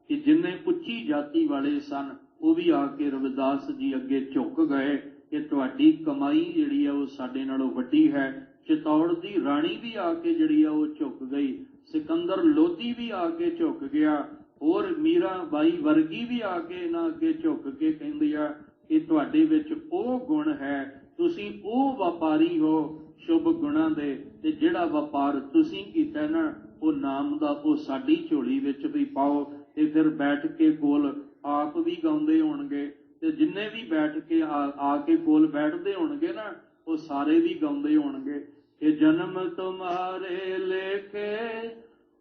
कि जिन्ने उच्ची जाति वाले सन वो भी आके रविदास जी अगे झुक गए कि तुहाडी कमाई जिहड़ी है वो साडे नालों वड्डी है। चितौड़ दी राणी भी आके जिहड़ी है वो झुक गई, सिकंदर लोधी भी आके झुक गया, और मीरा बाई वर्गी भी आके इन्हां अगे झुक के कहंदी आ कि तुहाडे विच ओ गुण है, तुसीं ओ व्यापारी हो शुभ गुणां दे, ते जिहड़ा व्यापार तुसीं कीता ना वो नाम दा वो साडी झोली विच भी पाओ। ते फिर बैठ के कोल आप भी गाउंदे होणगे, ते जिन्ने भी बैठ के आके कोल बैठदे होणगे ना वो सारे भी गाउंदे होणगे कि जन्म तुम्हारे लेखे,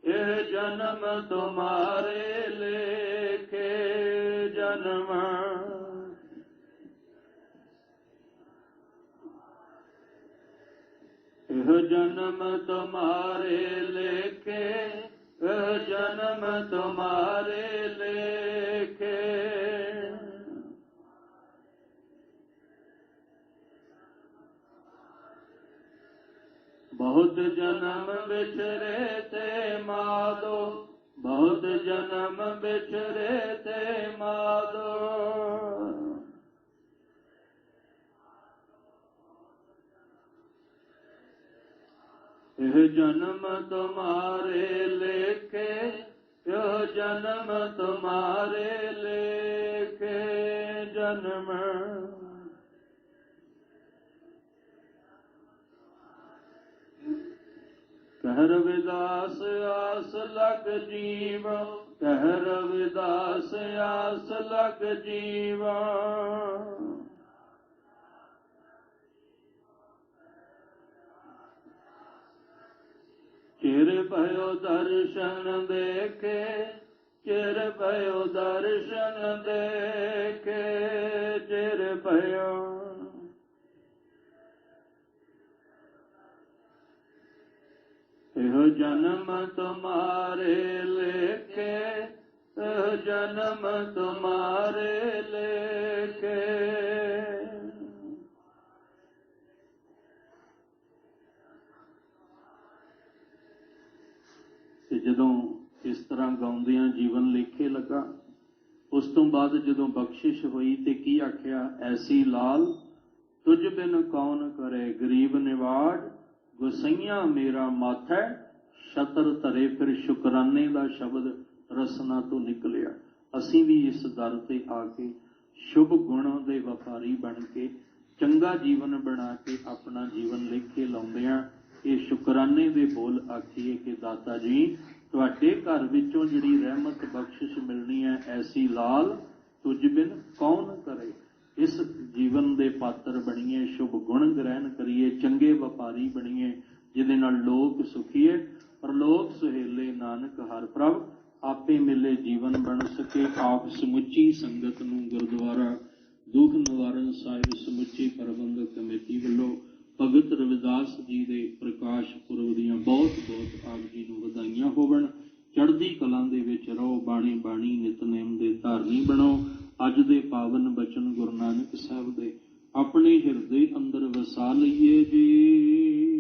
यह जन्म तुम्हारे लेखे, जन्म यह जन्म तुम्हारे लेखे, यह जन्म तुम्हारे लेखे। बहुत जन्म बिछरे थे माधो, बहुत जन्म बिछरे थे माधो, यह जन्म तुम्हारे लेखे, यह जन्म तुम्हारे लेखे, जन्म कह रविदास आस लग जीव, कह रविदास आस लग जीव, भयो दर्शन देखे, चिर भयो दर्शन देखे, चिर भयो। एहो जन्म तुम्हारे लेके, एहो जन्म तुम्हारे लेके। ਤੇ ਜਦੋਂ ਇਸ ਤਰ੍ਹਾਂ ਗਾਉਂਦਿਆਂ ਜੀਵਨ ਲੇਖੇ ਲੱਗਾ, ਉਸ ਤੋਂ ਬਾਅਦ ਜਦੋਂ ਬਖਸ਼ਿਸ਼ ਹੋਈ ਤੇ ਕੀ ਆਖਿਆ, ਐਸੀ ਲਾਲ ਤੁਝ ਬਿਨ ਕੌਣ ਕਰੇ, ਗਰੀਬ ਨਿਵਾੜ ਗੁਸਈਆਂ ਮੇਰਾ ਮਾਥੈ, ਛਤਰ ਧਰੇ। ਫਿਰ ਸ਼ੁਕਰਾਨੇ ਦਾ ਸ਼ਬਦ ਰਸਨਾ ਤੋਂ ਨਿਕਲਿਆ। ਅਸੀਂ ਵੀ ਇਸ ਦਰ ਤੇ ਆ ਕੇ ਸ਼ੁਭ ਗੁਣਾਂ ਦੇ ਵਪਾਰੀ ਬਣ ਕੇ ਚੰਗਾ ਜੀਵਨ ਬਣਾ ਕੇ ਆਪਣਾ ਜੀਵਨ ਲੇਖੇ ਲਾਉਂਦੇ ਹਾਂ। ਇਹ ਸ਼ੁਕਰਾਨੇ ਦੇ ਬੋਲ ਆਖੀਏ ਕਿ ਦਾਤਾ ਜੀ ਤੁਹਾਡੇ ਘਰ ਵਿੱਚੋਂ ਜਿਹੜੀ ਰਹਿਮਤ ਬਖਸ਼ਿਸ਼ ਮਿਲਣੀ ਹੈ, ਐਸੀ ਲਾਲ ਤੁਝ ਬਿਨ ਕੌਣ ਕਰੇ। ਇਸ ਜੀਵਨ ਦੇ ਪਾਤਰ ਬਣੀਏ, ਸ਼ੁਭ ਗੁਣ ਗ੍ਰਹਿਣ ਕਰੀਏ, ਚੰਗੇ ਵਪਾਰੀ ਬਣੀਏ, ਜਿਹਦੇ ਨਾਲ ਲੋਕ ਸੁਖੀਏ ਪਰਲੋਕ ਸੁਹੇਲੇ। ਨਾਨਕ ਹਰਿ ਪ੍ਰਭ ਆਪੇ ਮਿਲੇ ਜੀਵਨ ਬਣ ਸਕੇ। ਆਪ ਸਮੁੱਚੀ ਸੰਗਤ ਨੂੰ ਗੁਰਦੁਆਰਾ ਦੁੱਖ ਨਿਵਾਰਨ ਸਾਹਿਬ ਸਮੁੱਚੀ ਪ੍ਰਬੰਧਕ ਕਮੇਟੀ ਵੱਲੋਂ ਭਗਤ ਰਵਿਦਾਸ ਜੀ ਦੇ ਪ੍ਰਕਾਸ਼ ਪੁਰਬ ਦੀਆਂ ਬਹੁਤ ਬਹੁਤ ਆਪ ਜੀ ਨੂੰ ਵਧਾਈਆਂ ਹੋਵਣ। ਚੜ੍ਹਦੀ ਕਲਾਂ ਦੇ ਵਿੱਚ ਰਹੋ, ਬਾਣੀ ਬਾਣੀ ਨਿਤਨੇਮ ਦੇ ਧਾਰਨੀ ਬਣੋ। ਅੱਜ ਦੇ ਪਾਵਨ ਬਚਨ ਗੁਰੂ ਨਾਨਕ ਸਾਹਿਬ ਦੇ ਆਪਣੇ ਹਿਰਦੇ ਅੰਦਰ ਵਸਾ ਲਈਏ ਜੀ।